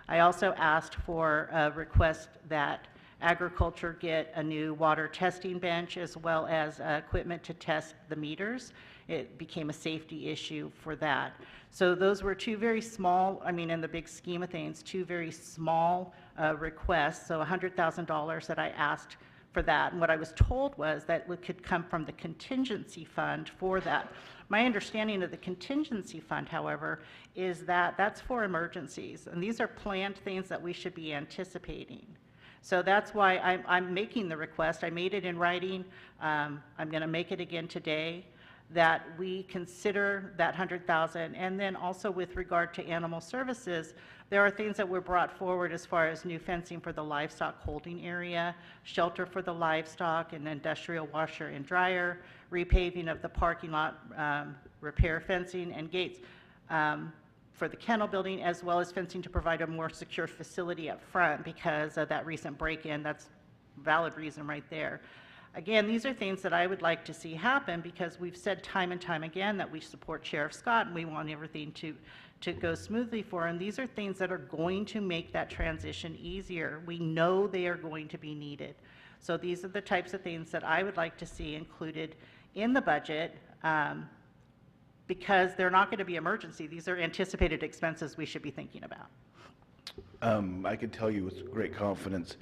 I also asked for a request that agriculture get a new water testing bench as well as equipment to test the meters. It became a safety issue for that. So those were 2 very small, in the big scheme of things, 2 very small requests. So $100,000 that I asked for that. And what I was told was that it could come from the contingency fund for that. My understanding of the contingency fund, however, is that that's for emergencies. And these are planned things that we should be anticipating. So that's why I'm making the request. I made it in writing. I'm going to make it again today, that we consider that 100,000. And then also with regard to animal services, there are things that were brought forward as far as new fencing for the livestock holding area, shelter for the livestock, and industrial washer and dryer, repaving of the parking lot, repair fencing and gates for the kennel building, as well as fencing to provide a more secure facility up front because of that recent break-in. That's a valid reason right there. Again, these are things that I would like to see happen because we've said time and time again that we support Sheriff Scott and we want everything to go smoothly for him. These are things that are going to make that transition easier. We know they are going to be needed. So these are the types of things that I would like to see included in the budget because they're not going to be emergency. These are anticipated expenses we should be thinking about. I can tell you with great confidence,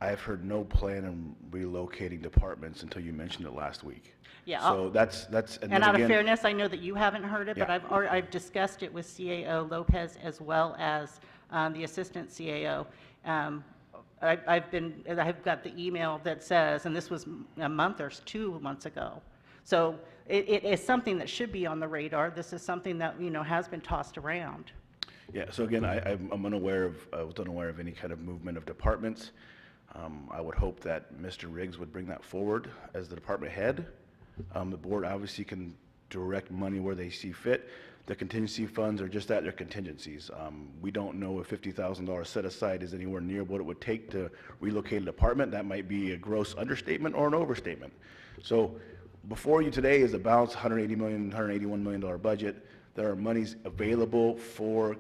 I've heard no plan on relocating departments until you mentioned it last week. Yeah. So that's and out of fairness, I know that you haven't heard it, Yeah. but I've discussed it with CAO Lopez as well as the assistant CAO. I've got the email that says, and this was a month or 2 months ago. So it is something that should be on the radar. This is something that has been tossed around. Yeah. So again, I'm unaware of, I was unaware of any kind of movement of departments. I would hope that Mr. Riggs would bring that forward as the department head. The board obviously can direct money where they see fit. The contingency funds are just that, they're contingencies. We don't know if $50,000 set aside is anywhere near what it would take to relocate a department. That might be a gross understatement or an overstatement. So before you today is a balanced $180 million, $181 million budget. There are monies available for,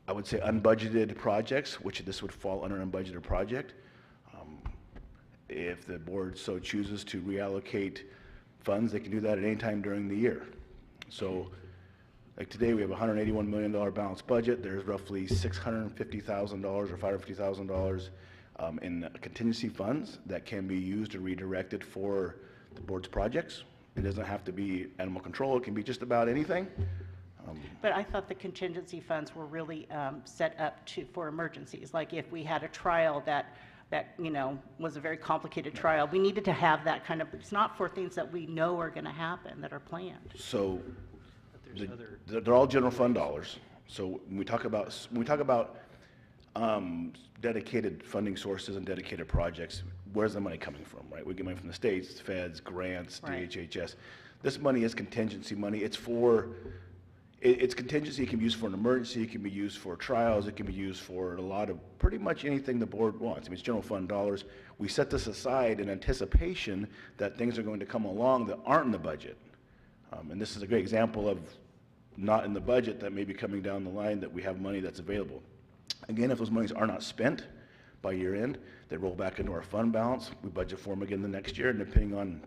I would say, unbudgeted projects, which this would fall under an unbudgeted project. If the board so chooses to reallocate funds, they can do that at any time during the year. So like today, we have a $181 million balanced budget. There's roughly $650,000 or $550,000 in contingency funds that can be used or redirected for the board's projects. It doesn't have to be animal control. It can be just about anything. But I thought the contingency funds were really set up for emergencies. Like if we had a trial that was a very complicated trial, we needed to have that kind of, it's not for things that we know are going to happen, that are planned. So they're all general fund dollars. So when we talk about dedicated funding sources and dedicated projects, where's the money coming from, right? We get money from the states, feds, grants, Right. DHHS. This money is contingency money. It's contingency. It can be used for an emergency. It can be used for trials. It can be used for a lot of pretty much anything the board wants. I mean, it's general fund dollars. We set this aside in anticipation that things are going to come along that aren't in the budget. And this is a great example of not in the budget that may be coming down the line that we have money that's available. Again, if those monies are not spent by year end, they roll back into our fund balance. We budget for them again the next year, and depending on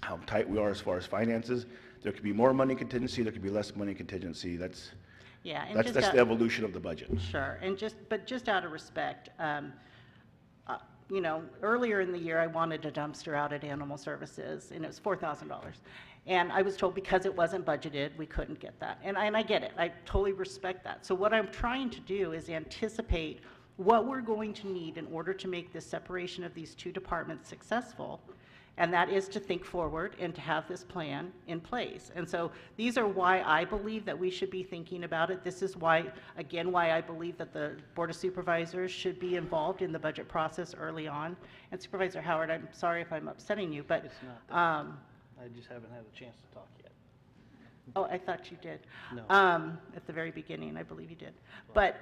how tight we are as far as finances, there could be more money in contingency, there could be less money in contingency. That's the evolution of the budget. Sure, and just out of respect, earlier in the year, I wanted a dumpster out at Animal Services, and it was $4,000. And I was told because it wasn't budgeted, we couldn't get that. And I get it, I totally respect that. So what I'm trying to do is anticipate what we're going to need in order to make this separation of these two departments successful. And that is to think forward and to have this plan in place. And so these are why I believe that we should be thinking about it. This is why I believe that the Board of Supervisors should be involved in the budget process early on. And Supervisor Howard, I'm sorry if I'm upsetting you, but It's not that. I just haven't had a chance to talk yet. oh, I thought you did. No. At the very beginning, I believe you did. But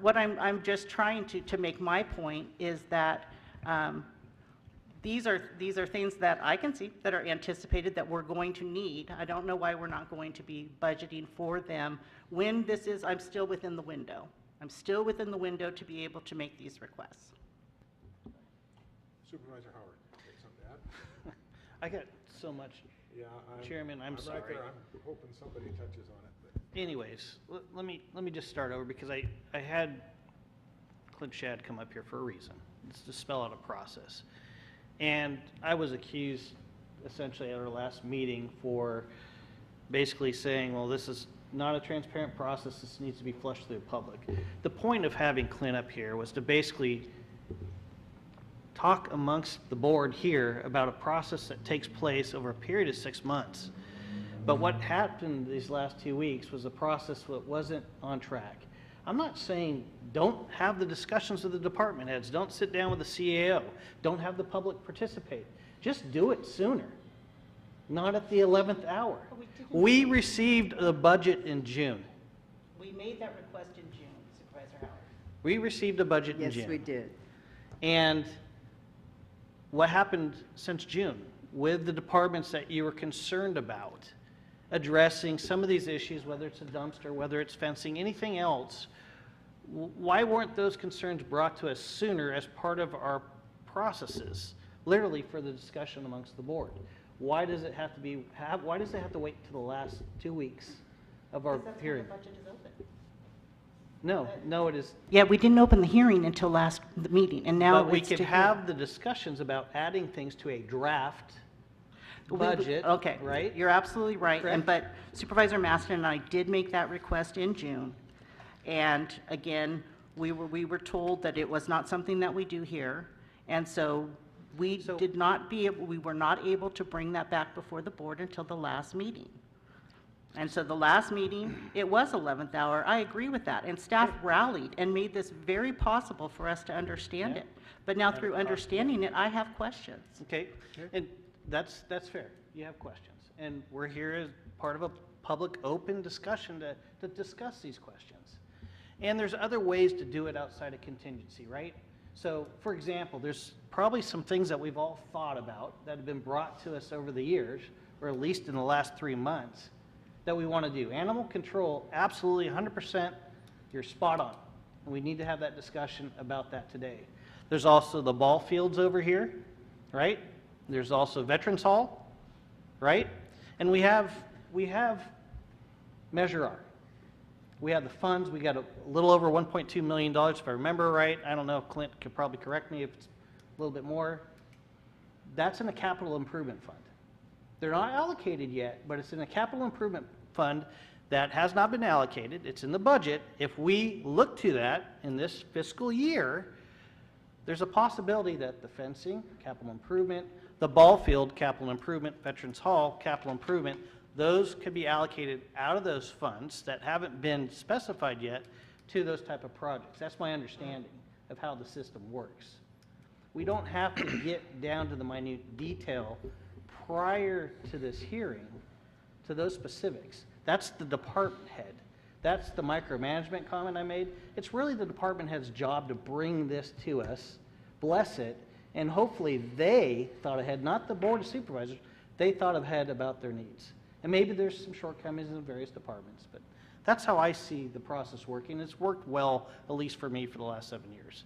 what I'm just trying to make my point is that these are things that I can see that are anticipated that we're going to need. I don't know why we're not going to be budgeting for them when this is, I'm still within the window. I'm still within the window to be able to make these requests. Supervisor Howard, something to add? I got so much. Yeah, Chairman, I'm sorry. Right there. I'm hoping somebody touches on it. But. Anyways, let me just start over because I had Clint Shad come up here for a reason. It's to spell out a process. And I was accused essentially at our last meeting for basically saying, well, this is not a transparent process. This needs to be flushed through the public. The point of having Clint up here was to basically talk amongst the board here about a process that takes place over a period of 6 months. But what happened these last 2 weeks was a process that wasn't on track. I'm not saying don't have the discussions with the department heads, don't sit down with the CAO, don't have the public participate. Just do it sooner, not at the 11th hour. We received the budget in June. We made that request in June, Supervisor Howard. We received a budget in June. Yes, we did. And what happened since June with the departments that you were concerned about addressing some of these issues, whether it's a dumpster, whether it's fencing, anything else? Why weren't those concerns brought to us sooner as part of our processes, literally for the discussion amongst the board? Why does it have to be, why does it have to wait until the last 2 weeks of our hearing? Because that's when the budget is open. No, it is. Yeah, we didn't open the hearing until last meeting, and now But we it's could to have the discussions about adding things to a draft budget, Okay, right? You're absolutely right. Correct. But Supervisor Maston and I did make that request in June. And again, we were told that it was not something that we do here. And so we were not able to bring that back before the board until the last meeting. And so the last meeting, it was 11th hour. I agree with that. And staff rallied and made this very possible for us to understand it. But now through understanding it, I have questions. Okay, and that's fair. You have questions. And we're here as part of a public open discussion to discuss these questions. And there's other ways to do it outside of contingency, right? So, for example, there's probably some things that we've all thought about that have been brought to us over the years, or at least in the last 3 months, that we want to do. Animal control, absolutely 100%, you're spot on. And we need to have that discussion about that today. There's also the ball fields over here, right? There's also Veterans Hall, right? And we have Measure R. We have the funds. We got a little over $1.2 million, if I remember right. I don't know if Clint could probably correct me if it's a little bit more. That's in a capital improvement fund. They're not allocated yet, but it's in a capital improvement fund that has not been allocated. It's in the budget. If we look to that in this fiscal year, there's a possibility that the fencing, capital improvement, the ball field, capital improvement, Veterans Hall, capital improvement, those could be allocated out of those funds that haven't been specified yet to those type of projects. That's my understanding of how the system works. We don't have to get down to the minute detail prior to this hearing to those specifics. That's the department head. That's the micromanagement comment I made. It's really the department head's job to bring this to us, bless it, and hopefully they thought ahead, not the Board of Supervisors, they thought ahead about their needs. And maybe there's some shortcomings in various departments, but that's how I see the process working. It's worked well, at least for me, for the last 7 years.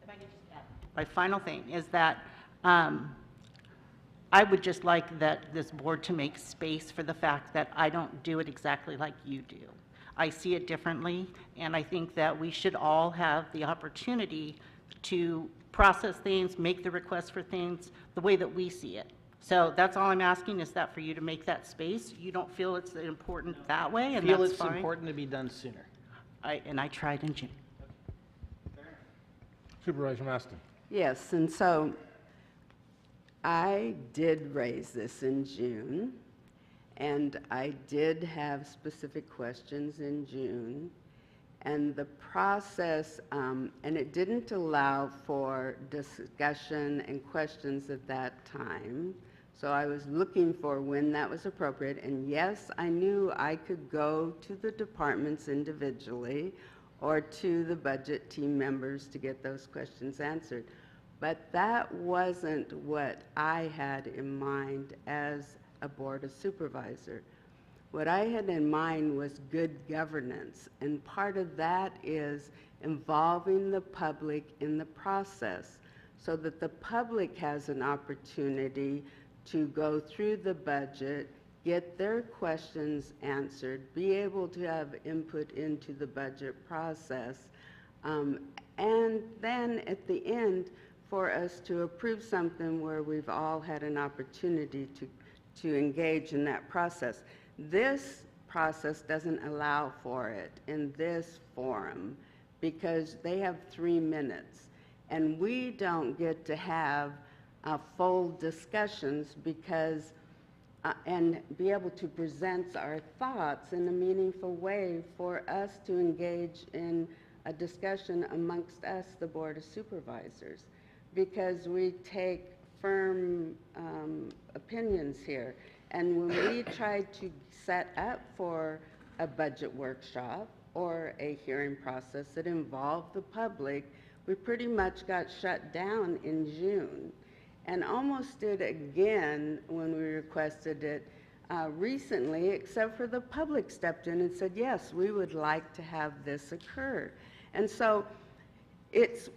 If I could just add, my final thing is that I would just like this board to make space for the fact that I don't do it exactly like you do. I see it differently, and I think that we should all have the opportunity to process things, make the requests for things the way that we see it. So that's all I'm asking, is that for you to make that space. You don't feel it's important that way, and Feel that's it's fine. important to be done sooner. And I tried in June. Supervisor Maston. Yes, and so I did raise this in June, and I did have specific questions in June, and the process, and it didn't allow for discussion and questions at that time, so I was looking for when that was appropriate, and yes, I knew I could go to the departments individually or to the budget team members to get those questions answered. But that wasn't what I had in mind as a Board of Supervisor. What I had in mind was good governance, and part of that is involving the public in the process so that the public has an opportunity to go through the budget, get their questions answered, be able to have input into the budget process, and then at the end, for us to approve something where we've all had an opportunity to engage in that process. This process doesn't allow for it in this forum because they have 3 minutes. And we don't get to have full discussions because, and be able to present our thoughts in a meaningful way for us to engage in a discussion amongst us, the Board of Supervisors, because we take firm opinions here. And when we tried to set up for a budget workshop or a hearing process that involved the public, we pretty much got shut down in June, and almost did again when we requested it recently, except for the public stepped in and said, yes, we would like to have this occur. And so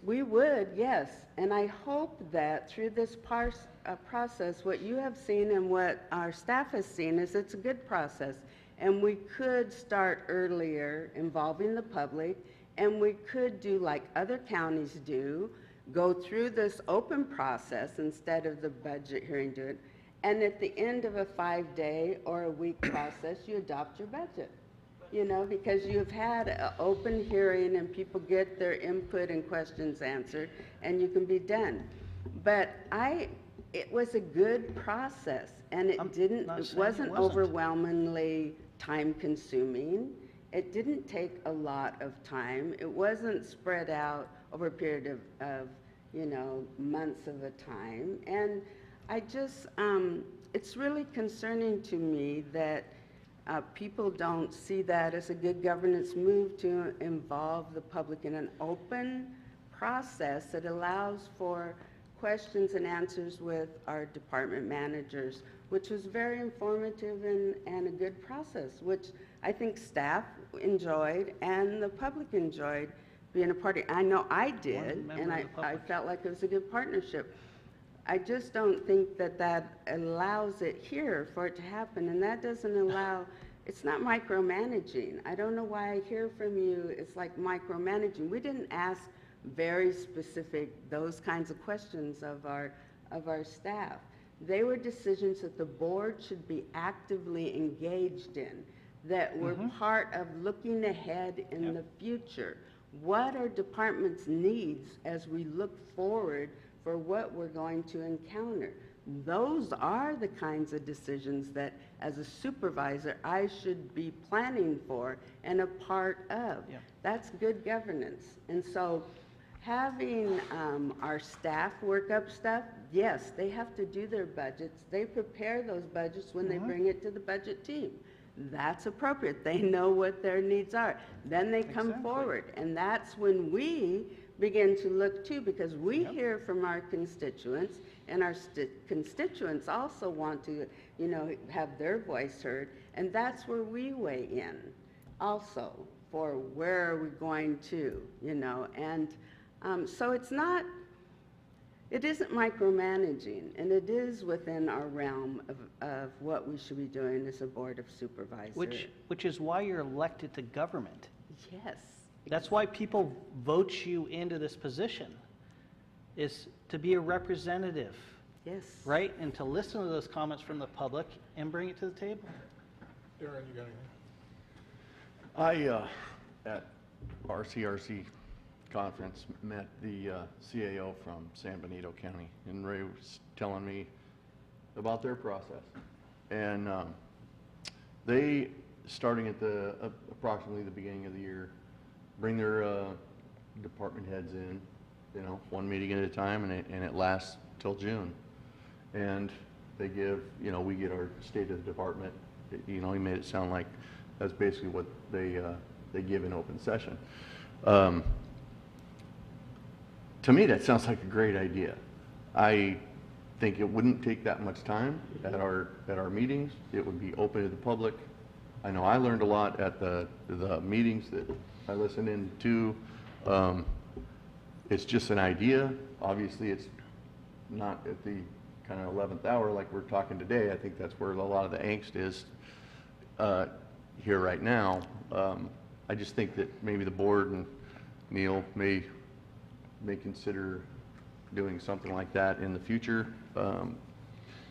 we would, yes, and I hope that through this process, what you have seen and what our staff has seen is it's a good process, and we could start earlier involving the public, and we could do like other counties do, go through this open process instead of the budget hearing, do it, and at the end of a 5-day or a week process, you adopt your budget. You know, because you've had an open hearing and people get their input and questions answered, and you can be done. But it was a good process, and it wasn't overwhelmingly time-consuming. It didn't take a lot of time. It wasn't spread out over a period of you know, months of a time. And I just, it's really concerning to me that people don't see that as a good governance move to involve the public in an open process that allows for questions and answers with our department managers, which was very informative and a good process, which I think staff enjoyed and the public enjoyed being a part of. I know I did, and I felt like it was a good partnership. I just don't think that allows it here for it to happen, and that doesn't allow, it's not micromanaging. I don't know why I hear from you, it's like micromanaging. We didn't ask very specific, those kinds of questions of our staff. They were decisions that the board should be actively engaged in, that were part of looking ahead in the future. What are departments' needs as we look forward for what we're going to encounter? Those are the kinds of decisions that, as a supervisor, I should be planning for and a part of. That's good governance. And so having our staff work up stuff, yes, they have to do their budgets. They prepare those budgets when they bring it to the budget team. That's appropriate. They know what their needs are. Then they come forward, and that's when we begin to look too, because we hear from our constituents, and our constituents also want to, you know, have their voice heard, and that's where we weigh in also for where are we going to, you know, and so it isn't micromanaging, and it is within our realm of what we should be doing as a Board of Supervisors. Which is why you're elected to government. Yes. That's why people vote you into this position, is to be a representative. Yes. Right? And to listen to those comments from the public and bring it to the table. Darren, you got anything? I, at RCRC conference, met the CAO from San Benito County, and Ray was telling me about their process. And they, starting at approximately the beginning of the year, bring their department heads in, you know, one meeting at a time, and it lasts till June. And they give, you know, we get our state of the department. You know, he made it sound like that's basically what they give in open session. To me, that sounds like a great idea. I think it wouldn't take that much time at our meetings. It would be open to the public. I know I learned a lot at the meetings that I listened in to. It's just an idea. Obviously, it's not at the kind of 11th hour like we're talking today. I think that's where a lot of the angst is here right now. I just think that maybe the board and Neil may consider doing something like that in the future.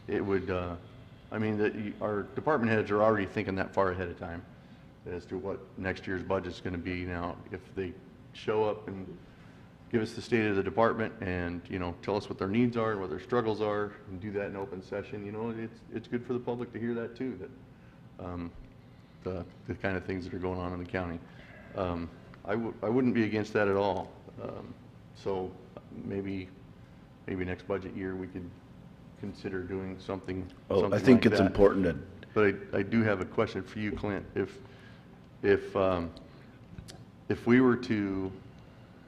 It would, I mean, our department heads are already thinking that far ahead of time. as to what next year's budget's going to be. Now, if they show up and give us the state of the department and, you know, tell us what their needs are and what their struggles are, and do that in open session, you know, it's good for the public to hear that too, that the kind of things that are going on in the county. I wouldn't be against that at all. So maybe next budget year we could consider doing something. Well, I think like it's that. important that. But I do have a question for you, Clint. If we were to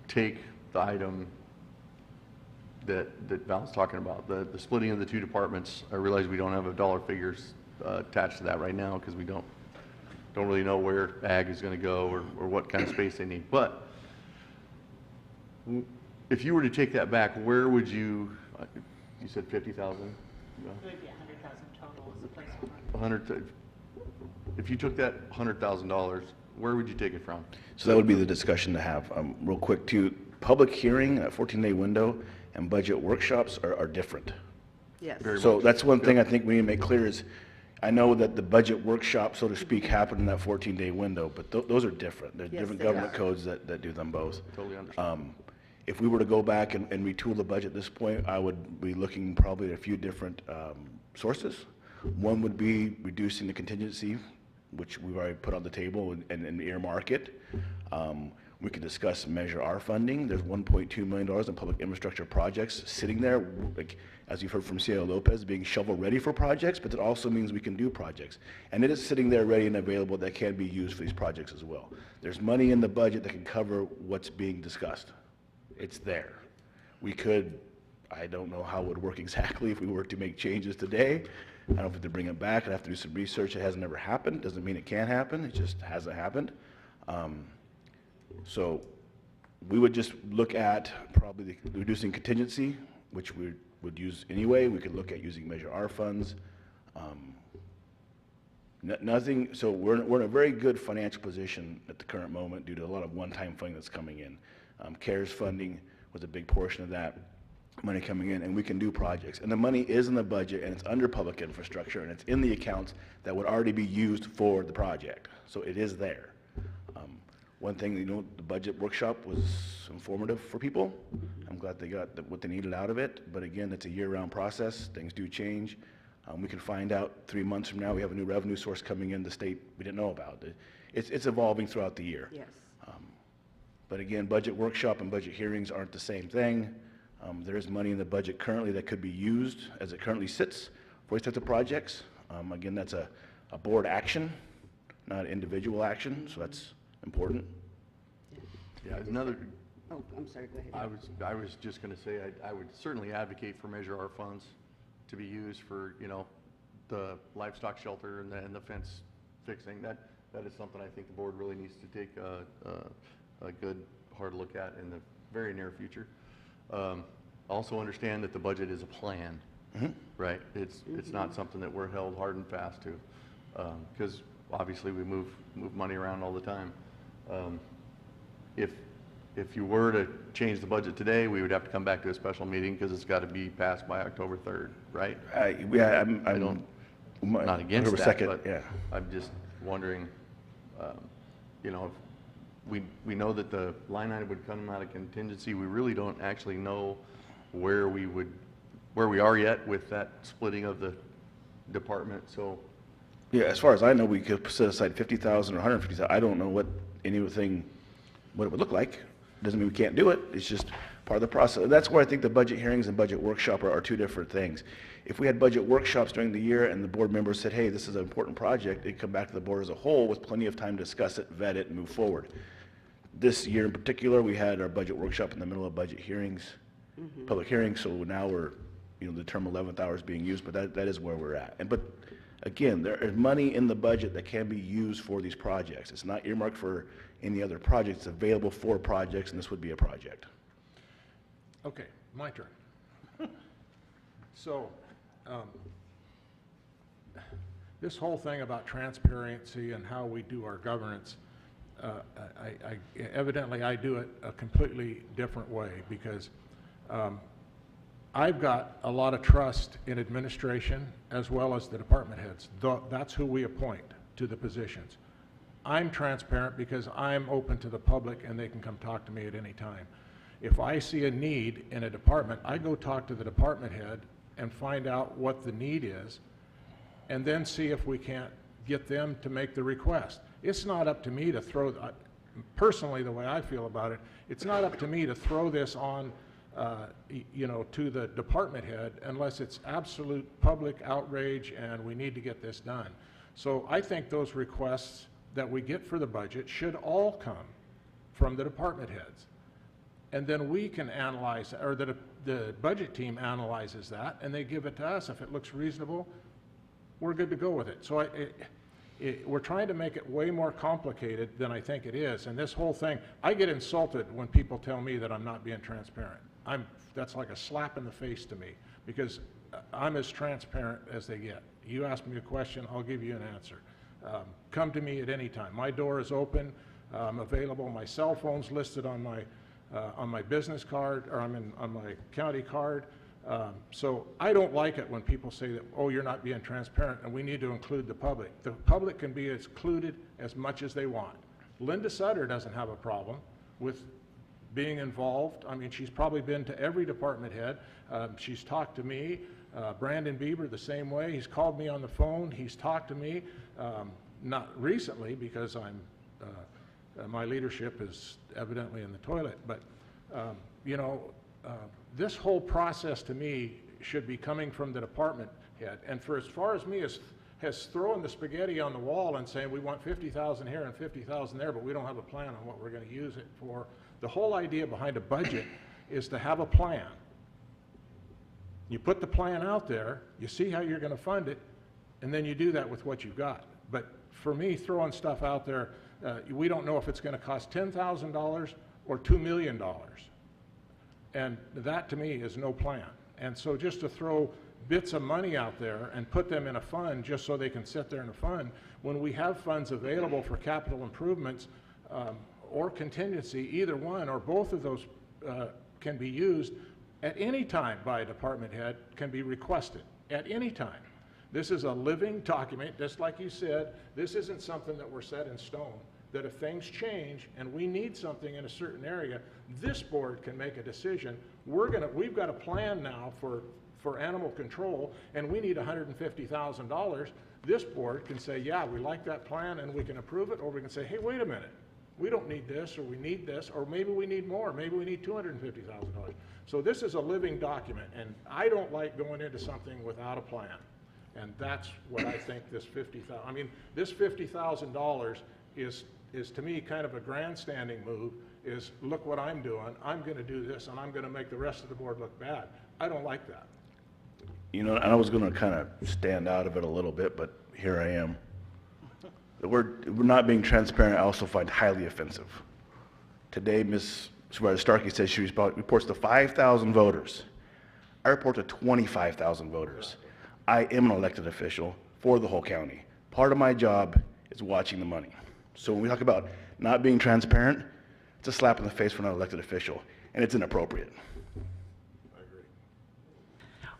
take the item that Val's talking about, the splitting of the two departments, I realize we don't have a dollar figures attached to that right now because we don't really know where ag is going to go or what kind of space they need. But if you were to take that back, where would you said 50,000? It would be 100,000 total as a placeholder. 100. If you took that $100,000, where would you take it from? So that would be the discussion to have. Real quick too, public hearing, a 14-day window, and budget workshops are different. Yes. So that's one thing I think we need to make clear is, I know that the budget workshop, so to speak, happened in that 14-day window, but those are different. There's Yes, different they government are. codes that do them both. Totally understand. If we were to go back and retool the budget at this point, I would be looking probably at a few different sources. One would be reducing the contingency, which we've already put on the table and earmark it. We could discuss Measure R funding. There's $1.2 million in public infrastructure projects sitting there, like, as you've heard from CIO Lopez, being shovel-ready for projects, but it also means we can do projects. And it is sitting there ready and available that can be used for these projects as well. There's money in the budget that can cover what's being discussed. It's there. We could, I don't know how it would work exactly if we were to make changes today. I don't know if we have to bring it back. I'd have to do some research. It has never happened. Doesn't mean it can't happen. It just hasn't happened. So we would just look at probably reducing contingency, which we would use anyway. We could look at using Measure R funds. Nothing, so we're in a very good financial position at the current moment due to a lot of one-time funding that's coming in. CARES funding was a big portion of that money coming in, and we can do projects. And the money is in the budget, and it's under public infrastructure, and it's in the accounts that would already be used for the project. So it is there. One thing, you know, the budget workshop was informative for people. I'm glad they got what they needed out of it. But again, it's a year-round process. Things do change. We can find out 3 months from now we have a new revenue source coming in the state we didn't know about. It's evolving throughout the year. Yes. But again, budget workshop and budget hearings aren't the same thing. There is money in the budget currently that could be used as it currently sits for these types of projects. Again, that's a board action, not individual action, so that's important. Yeah, another. Oh, I'm sorry, go ahead. I was just going to say I would certainly advocate for Measure R funds to be used for, you know, the livestock shelter and the fence fixing. That is something I think the board really needs to take a good hard look at in the very near future. Also understand that the budget is a plan, right? It's not something that we're held hard and fast to, because obviously we move money around all the time. If you were to change the budget today, we would have to come back to a special meeting because it's got to be passed by October 3rd, right? Yeah, I'm not against that, 2nd, but yeah. I'm just wondering, you know, if we know that the line item would come out of contingency. We really don't actually know where we are yet with that splitting of the department. So, yeah, as far as I know, we could set aside 50,000 or 150,000. I don't know what it would look like. Doesn't mean we can't do it. It's just part of the process. That's where I think the budget hearings and budget workshop are two different things. If we had budget workshops during the year and the board members said, hey, this is an important project, it'd come back to the board as a whole with plenty of time to discuss it, vet it, and move forward. This year in particular, we had our budget workshop in the middle of budget hearings, public hearings, so now we're, you know, the term 11th hour is being used, but that is where we're at. But again, there is money in the budget that can be used for these projects. It's not earmarked for any other projects. It's available for projects, and this would be a project. Okay, my turn. So, this whole thing about transparency and how we do our governance, evidently I do it a completely different way because I've got a lot of trust in administration as well as the department heads. That's who we appoint to the positions. I'm transparent because I'm open to the public and they can come talk to me at any time. If I see a need in a department, I go talk to the department head and find out what the need is, and then see if we can't get them to make the request. It's not up to me to throw, personally, the way I feel about it, it's not up to me to throw this on, you know, to the department head unless it's absolute public outrage and we need to get this done. So I think those requests that we get for the budget should all come from the department heads. And then we can analyze, or the budget team analyzes that and they give it to us. If it looks reasonable, we're good to go with it. So we're trying to make it way more complicated than I think it is. And this whole thing, I get insulted when people tell me that I'm not being transparent. That's like a slap in the face to me, because I'm as transparent as they get. You ask me a question, I'll give you an answer. Come to me at any time. My door is open. I'm available. My cell phone's listed on my business card, or on my county card. So I don't like it when people say that, oh, you're not being transparent and we need to include the public. The public can be included as much as they want. Linda Sutter doesn't have a problem with being involved. I mean, she's probably been to every department head. She's talked to me. Brandon Bieber the same way. He's called me on the phone. He's talked to me, not recently because my leadership is evidently in the toilet, but you know, this whole process to me should be coming from the department head. And for as far as me has thrown the spaghetti on the wall and saying we want 50,000 here and 50,000 there, but we don't have a plan on what we're going to use it for. The whole idea behind a budget is to have a plan. You put the plan out there, you see how you're going to fund it, and then you do that with what you've got. But for me, throwing stuff out there, we don't know if it's going to cost $10,000 or $2 million. And that to me is no plan. And so just to throw bits of money out there and put them in a fund just so they can sit there in a fund, when we have funds available for capital improvements or contingency, either one or both of those can be used at any time by a department head, can be requested at any time. This is a living document, just like you said. This isn't something that we're set in stone, that if things change and we need something in a certain area, this board can make a decision. We've got a plan now for animal control and we need $150,000. This board can say, yeah, we like that plan and we can approve it, or we can say, hey, wait a minute, we don't need this, or we need this, or maybe we need more, maybe we need $250,000. So this is a living document, and I don't like going into something without a plan. And that's what I think this $50,000, I mean, this $50,000 is to me kind of a grandstanding move, is look what I'm doing, I'm going to do this, and I'm going to make the rest of the board look bad. I don't like that. You know, and I was going to kind of stand out of it a little bit, but here I am. We're not being transparent, I also find highly offensive. Today, Ms. Supervisor Starkey says she reports to 5,000 voters. I report to 25,000 voters. I am an elected official for the whole county. Part of my job is watching the money. So when we talk about not being transparent, it's a slap in the face for an elected official, and it's inappropriate.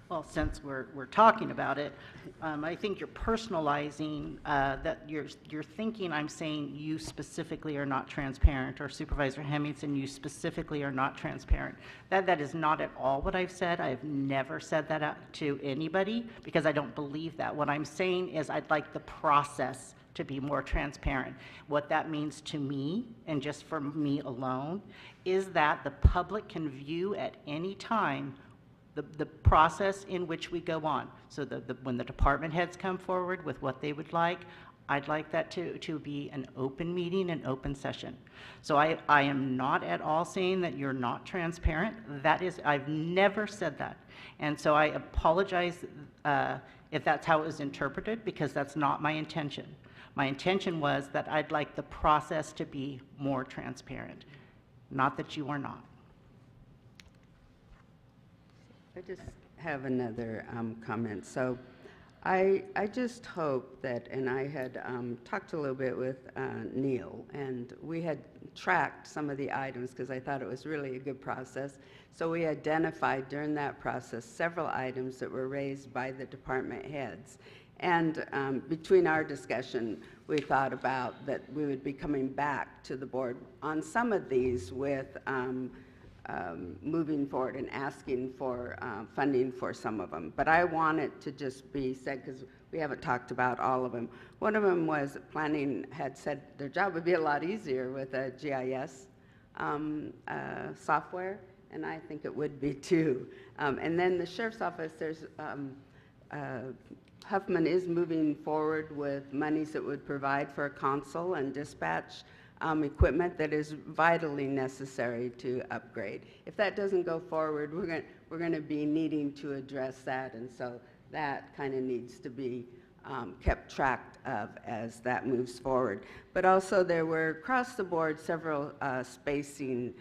Well, since we're talking about it, I think you're personalizing that you're thinking I'm saying you specifically are not transparent, or Supervisor Hemmingson, you specifically are not transparent. That is not at all what I've said. I've never said that out to anybody because I don't believe that. What I'm saying is I'd like the process to be more transparent. What that means to me, and just for me alone, is that the public can view at any time the process in which we go on. So when the department heads come forward with what they would like, I'd like that to be an open meeting, an open session. So I am not at all saying that you're not transparent. I've never said that. And so I apologize if that's how it was interpreted, because that's not my intention. My intention was that I'd like the process to be more transparent, not that you are not. I just have another comment. So I just hope that, and I had talked a little bit with Neil, and we had tracked some of the items because I thought it was really a good process. So we identified during that process several items that were raised by the department heads. And between our discussion, we thought about that we would be coming back to the board on some of these with moving forward and asking for funding for some of them. But I want it to just be said, because we haven't talked about all of them. One of them was planning had said their job would be a lot easier with a GIS software, and I think it would be too. And then the sheriff's office, there's Huffman is moving forward with monies that would provide for a console and dispatch equipment that is vitally necessary to upgrade. If that doesn't go forward, we're going to be needing to address that, and so that kind of needs to be kept track of as that moves forward. But also there were across the board several spacing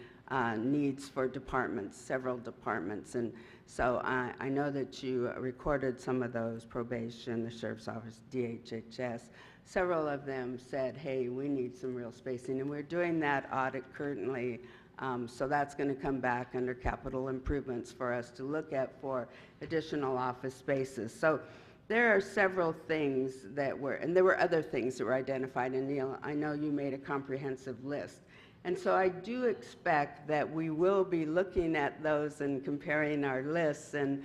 needs for departments, several departments, and so I know that you recorded some of those, probation, the sheriff's office, DHHS. Several of them said, hey, we need some real spacing, and we're doing that audit currently, so that's going to come back under capital improvements for us to look at for additional office spaces. So there are several things that were, and there were other things that were identified, and Neil, I know you made a comprehensive list. And so I do expect that we will be looking at those and comparing our lists and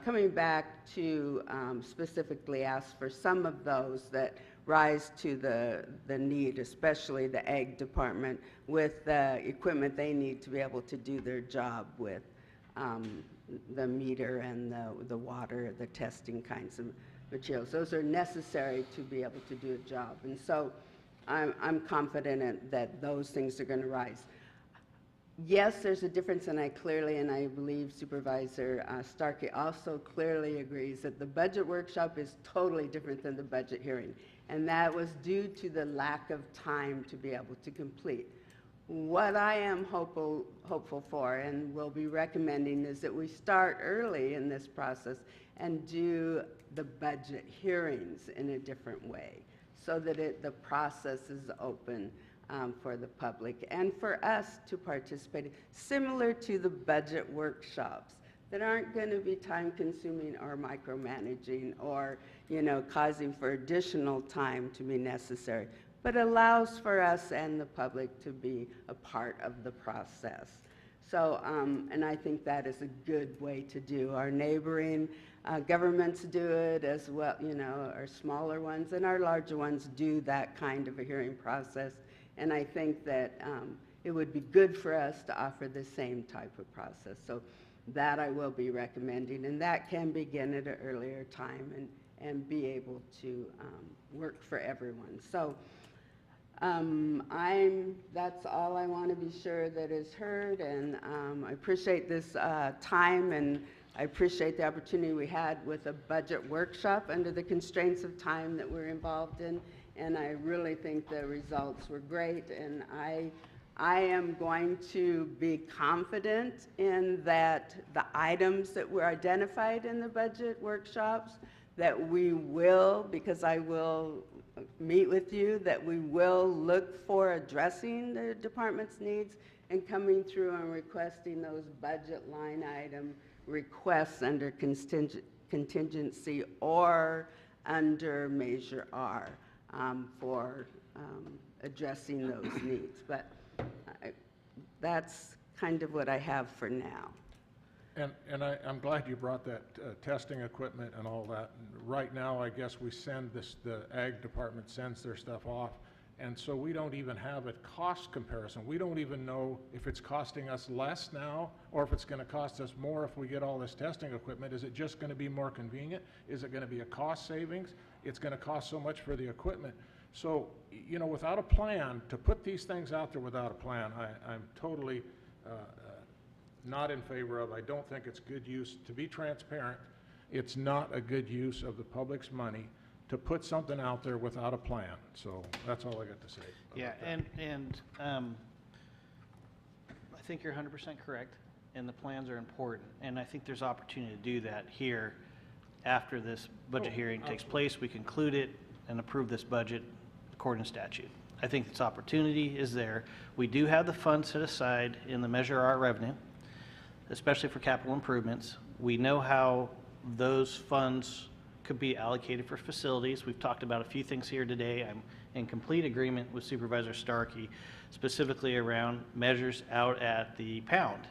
coming back to specifically ask for some of those that rise to the need, especially the ag department, with the equipment they need to be able to do their job with the meter and the water, the testing kinds of materials. Those are necessary to be able to do a job. And so I'm confident that those things are going to rise. Yes, there's a difference, and I believe Supervisor Starkey also clearly agrees that the budget workshop is totally different than the budget hearing, and that was due to the lack of time to be able to complete. What I am hopeful for and will be recommending is that we start early in this process and do the budget hearings in a different way, so that the process is open for the public and for us to participate, similar to the budget workshops that aren't going to be time-consuming or micromanaging or, causing for additional time to be necessary, but allows for us and the public to be a part of the process. So, and I think that is a good way to do. Our neighboring governments do it as well, our smaller ones and our larger ones do that kind of a hearing process. And I think that it would be good for us to offer the same type of process. So that I will be recommending, and that can begin at an earlier time and be able to work for everyone. So that's all I want to be sure that is heard, and I appreciate this time, and I appreciate the opportunity we had with a budget workshop under the constraints of time that we're involved in, and I really think the results were great, and I am going to be confident in that the items that were identified in the budget workshops, that we will, because I will meet with you, that we will look for addressing the department's needs and coming through and requesting those budget line item requests under contingency or under Measure R for addressing those needs. But that's kind of what I have for now. And I'm glad you brought that testing equipment and all that. And right now, I guess we send the ag department sends their stuff off, and so we don't even have a cost comparison. We don't even know if it's costing us less now or if it's going to cost us more if we get all this testing equipment. Is it just going to be more convenient? Is it going to be a cost savings? It's going to cost so much for the equipment. So, without a plan, to put these things out there without a plan, I'm totally not in favor of. I don't think it's good use. To be transparent, it's not a good use of the public's money to put something out there without a plan. So that's all I got to say. Yeah, and I think you're 100% correct, and the plans are important, and I think there's opportunity to do that here after this budget hearing takes place. We conclude it and approve this budget according to statute. I think this opportunity is there. We do have the funds set aside in the Measure R revenue, especially for capital improvements. We know how those funds could be allocated for facilities. We've talked about a few things here today. I'm in complete agreement with Supervisor Starkey, specifically around measures out at the pound.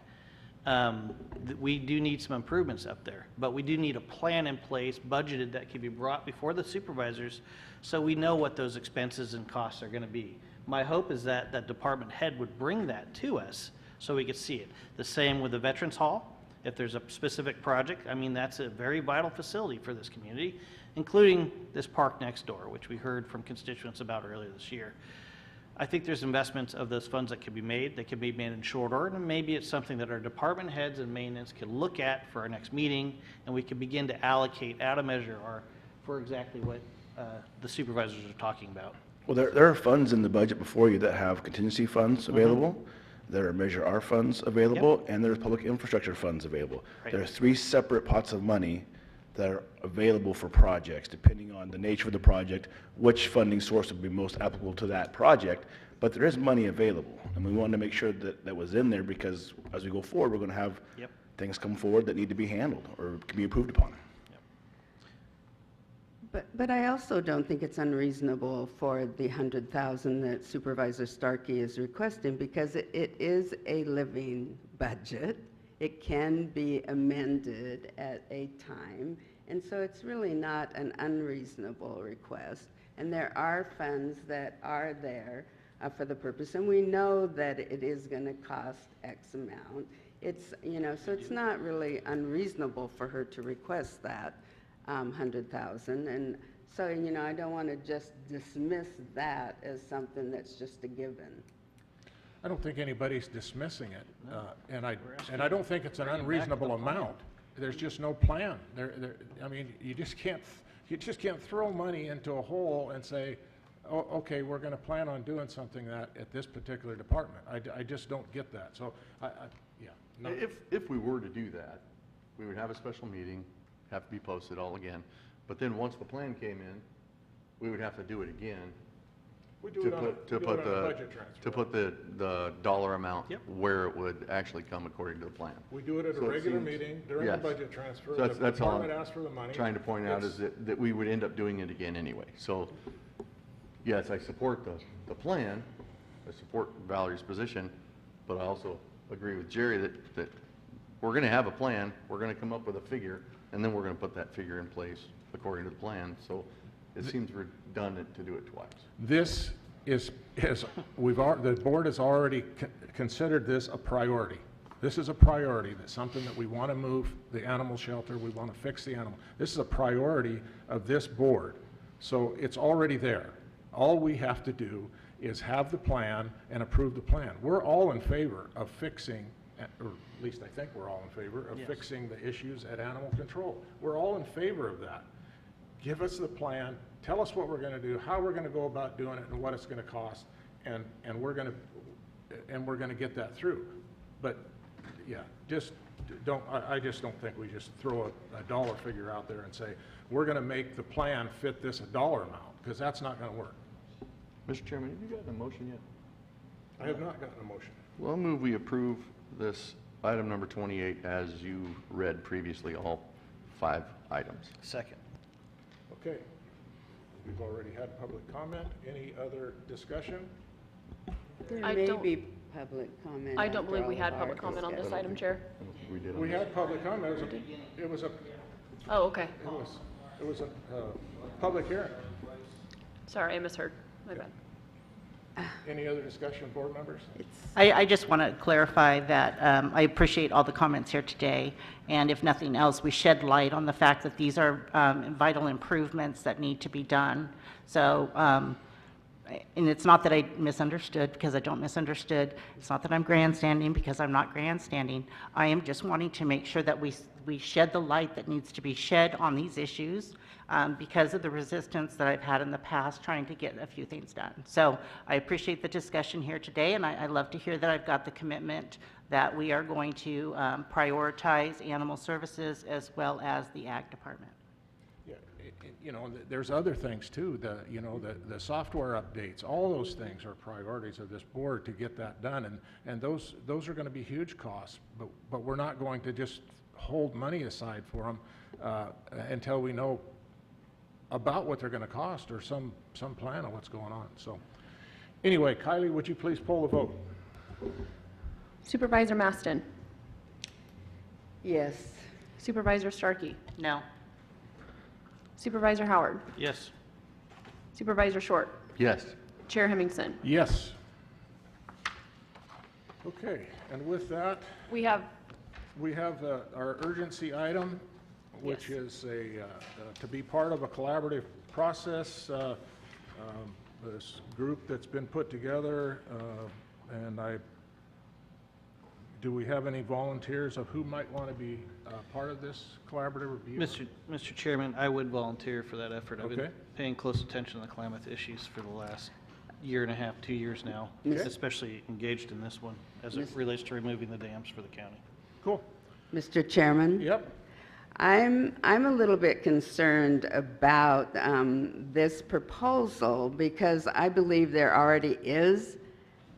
We do need some improvements up there, but we do need a plan in place, budgeted, that can be brought before the supervisors so we know what those expenses and costs are going to be. My hope is that that department head would bring that to us so we could see it. The same with the Veterans Hall. If there's a specific project, I mean, that's a very vital facility for this community, including this park next door, which we heard from constituents about earlier this year. I think there's investments of those funds that could be made. They could be made in short order, and maybe it's something that our department heads and maintenance can look at for our next meeting, and we can begin to allocate out of measure or for exactly what the supervisors are talking about. Well, there are funds in the budget before you that have contingency funds available. There are Measure R funds available, and there's public infrastructure funds available. Right. There are 3 separate pots of money that are available for projects, depending on the nature of the project, which funding source would be most applicable to that project. But there is money available, and we wanted to make sure that that was in there, because as we go forward, we're going to have things come forward that need to be handled or can be approved upon. But I also don't think it's unreasonable for the 100,000 that Supervisor Starkey is requesting, because it is a living budget. It can be amended at a time, and so it's really not an unreasonable request. And there are funds that are there for the purpose, and we know that it is going to cost X amount. It's, you know, so it's not really unreasonable for her to request that 100,000, and so, you know, I don't want to just dismiss that as something that's just a given. I don't think anybody's dismissing it, and I don't think it's an unreasonable amount. There's just no plan. I mean, you just can't throw money into a hole and say, oh, okay, we're going to plan on doing something that at this particular department. I just don't get that. So, yeah. No. If we were to do that, we would have a special meeting, have to be posted all again. But then once the plan came in, we would have to do it again to put the dollar amount where it would actually come according to the plan. We do it at a regular meeting during the budget transfer. So the that's all department asks for the money. Trying to point out is that we would end up doing it again anyway. So yes, I support the plan. I support Valerie's position, but I also agree with Jerry that we're going to have a plan. We're going to come up with a figure, and then we're going to put that figure in place according to the plan. So it seems redundant to do it twice. This is the board has already considered this a priority. This is a priority. That's something that we want to move the animal shelter. We want to fix the animal. This is a priority of this board. So it's already there. All we have to do is have the plan and approve the plan. We're all in favor of fixing, or at least I think we're all in favor of fixing the issues at animal control. We're all in favor of that. Give us the plan, tell us what we're going to do, how we're going to go about doing it, and what it's going to cost, and we're going to get that through. But yeah, just don't. I just don't think we just throw a dollar figure out there and say we're going to make the plan fit this dollar amount, because that's not going to work. Mr. Chairman, have you gotten a motion yet? I have not gotten a motion. Well, I'll move we approve this item number 28 as you read previously, all 5 items. Second. Okay. We've already had public comment. Any other discussion? There may be public comment. I don't believe after we all had of public our comment on this discussion. item, Chair. We had public comment. It was a Oh, okay. It was a public hearing. Sorry, I misheard. My bad. Any other discussion, board members? I just want to clarify that I appreciate all the comments here today, and if nothing else, we shed light on the fact that these are vital improvements that need to be done. So, and it's not that I misunderstood, because I don't misunderstood. It's not that I'm grandstanding, because I'm not grandstanding. I am just wanting to make sure that we shed the light that needs to be shed on these issues, because of the resistance that I've had in the past trying to get a few things done. So I appreciate the discussion here today, and I love to hear that I've got the commitment that we are going to prioritize animal services as well as the ag department. Yeah, you know, there's other things too. The software updates, all those things are priorities of this board to get that done, and those are going to be huge costs. But we're not going to just hold money aside for them until we know about what they're going to cost or some plan of what's going on. So anyway, Kylie, would you please poll the vote? Supervisor Maston? Yes. Supervisor Starkey? No. Supervisor Howard? Yes. Supervisor Short? Yes. Chair Hemmingson? Yes. Okay, and with that, We have, our urgency item, which is to be part of a collaborative process. This group that's been put together, and do we have any volunteers of who might want to be part of this collaborative review? Mr. Chairman, I would volunteer for that effort. I've been Okay. paying close attention to the Klamath issues for the last year and a half, 2 years now, Okay. especially engaged in this one as it relates to removing the dams for the county. Cool. Mr. Chairman? Yep. I'm a little bit concerned about this proposal because I believe there already is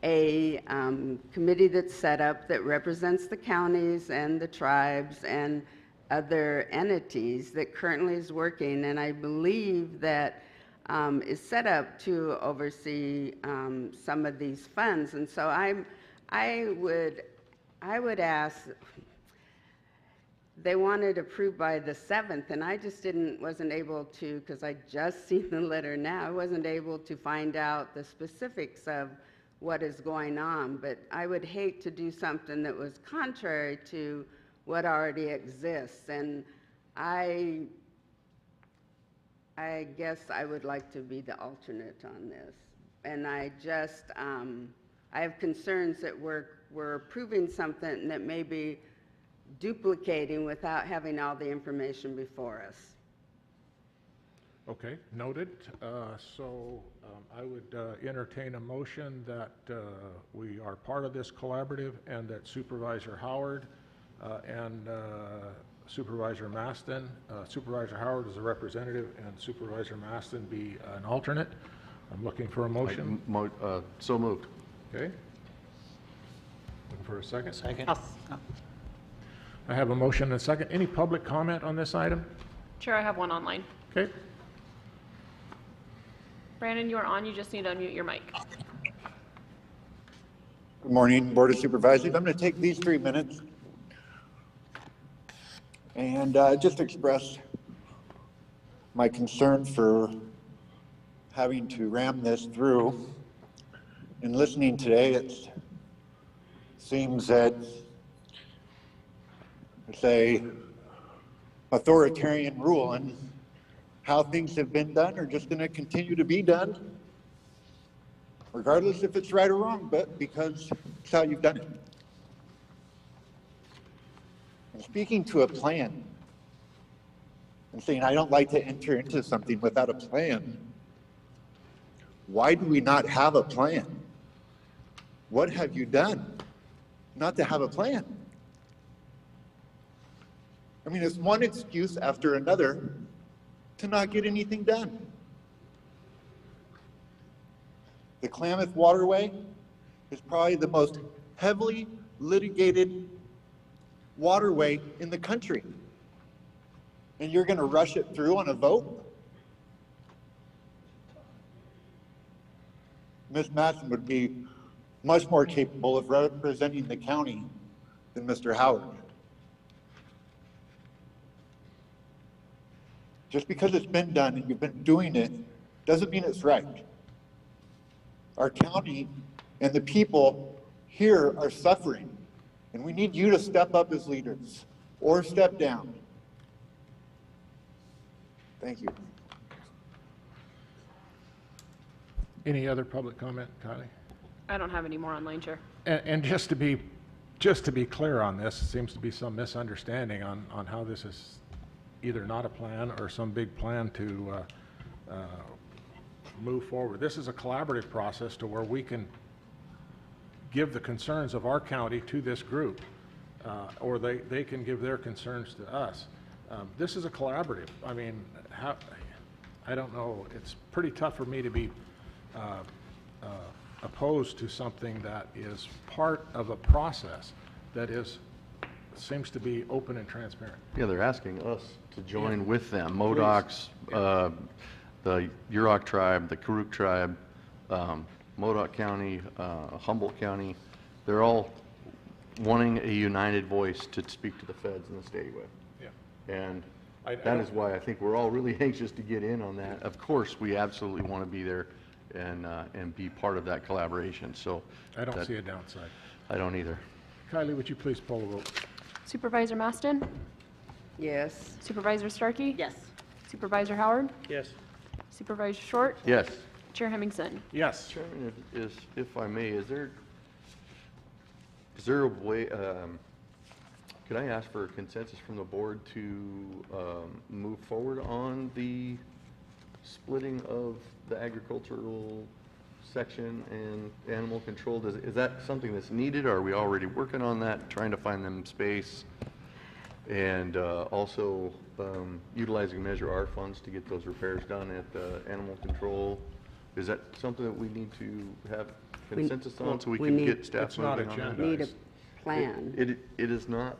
a committee that's set up that represents the counties and the tribes and other entities that currently is working, and I believe that is set up to oversee some of these funds. And so I would ask, they wanted approved by the 7th, and I just wasn't able to, because I just seen the letter now, I wasn't able to find out the specifics of what is going on. But I would hate to do something that was contrary to what already exists. And I guess I would like to be the alternate on this. And I have concerns that we're approving something that may be duplicating without having all the information before us. Okay, noted. So I would entertain a motion that we are part of this collaborative and that Supervisor Howard and Supervisor Maston, Supervisor Howard is a representative and Supervisor Maston be an alternate. I'm looking for a motion. So moved. Okay. Looking for a second? Second. I have a motion and a second. Any public comment on this item? Chair, I have one online. Okay. Brandon, you are on. You just need to unmute your mic. Good morning, Board of Supervisors. I'm going to take these 3 minutes and just express my concern for having to ram this through. In listening today, it seems that it's a authoritarian rule, and how things have been done are just going to continue to be done, regardless if it's right or wrong, but because it's how you've done it. And speaking to a plan and saying, I don't like to enter into something without a plan. Why do we not have a plan? What have you done not to have a plan? I mean, it's one excuse after another to not get anything done. The Klamath Waterway is probably the most heavily litigated waterway in the country. And you're going to rush it through on a vote? Ms. Matson would be much more capable of representing the county than Mr. Howard. Just because it's been done and you've been doing it doesn't mean it's right. Our county and the people here are suffering, and we need you to step up as leaders or step down. Thank you. Any other public comment, Kylie? I don't have any more online, Chair. And just to be clear on this, seems to be some misunderstanding on how this is either not a plan or some big plan to move forward. This is a collaborative process to where we can give the concerns of our county to this group, or they can give their concerns to us. This is a collaborative. I mean, I don't know. It's pretty tough for me to be opposed to something that is part of a process that is seems to be open and transparent. Yeah, they're asking us to join with them. MODOK's, the Yurok tribe, the Karuk tribe, Modoc County, Humboldt County, they're all wanting a united voice to speak to the feds and the state with. Yeah. And that is why I think we're all really anxious to get in on that. Of course, we absolutely want to be there and be part of that collaboration, so. I don't see a downside. I don't either. Kylie, would you please poll the vote? Supervisor Maston? Yes. Supervisor Starkey? Yes. Supervisor Howard? Yes. Supervisor Short? Yes. Chair Hemmingson? Yes. Chairman, if I may, is there a way, could I ask for a consensus from the board to move forward on the splitting of the agricultural section and animal control? Is that something that's needed? Or are we already working on that, trying to find them space? And also utilizing Measure R funds to get those repairs done at animal control? Is that something that we need to have consensus on so we can get staff moving on that? We need a plan. It is not.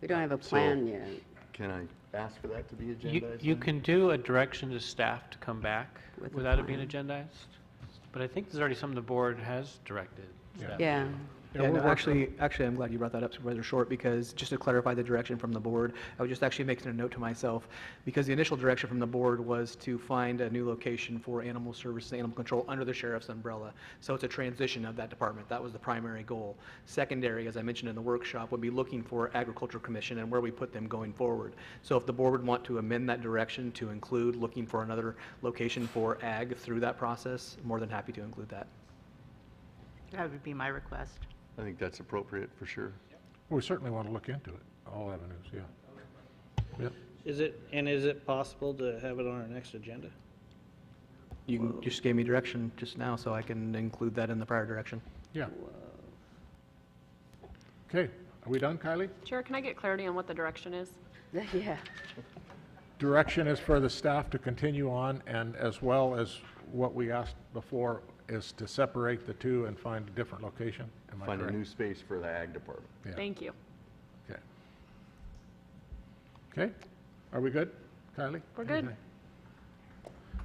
We don't have a plan yet. Can I ask for that to be agendized? You can do a direction to staff to come back With a without it being plan. agendized, but I think there's already something the board has directed staff to Yeah. do. Yeah, no, actually, I'm glad you brought that up, Supervisor Short, because just to clarify the direction from the board, I was just actually making a note to myself, because the initial direction from the board was to find a new location for animal services, animal control under the sheriff's umbrella. So it's a transition of that department. That was the primary goal. Secondary, as I mentioned in the workshop, would be looking for agricultural commission and where we put them going forward. So if the board would want to amend that direction to include looking for another location for ag through that process, more than happy to include that. That would be my request. I think that's appropriate for sure. We certainly want to look into it, all avenues, yeah. Yep. Is it possible to have it on our next agenda? You just gave me direction just now, so I can include that in the prior direction. Yeah. Okay, are we done, Kylie? Chair, can I get clarity on what the direction is? Yeah. Direction is for the staff to continue on, and as well as what we asked before, is to separate the two and find a different location. Am I Find a correct? new space for the ag department. Yeah. Thank you. Okay. Okay, are we good, Kylie? We're good. Anything?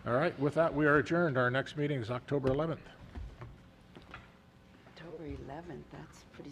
All right, with that, we are adjourned. Our next meeting is October 11th. October 11th, that's pretty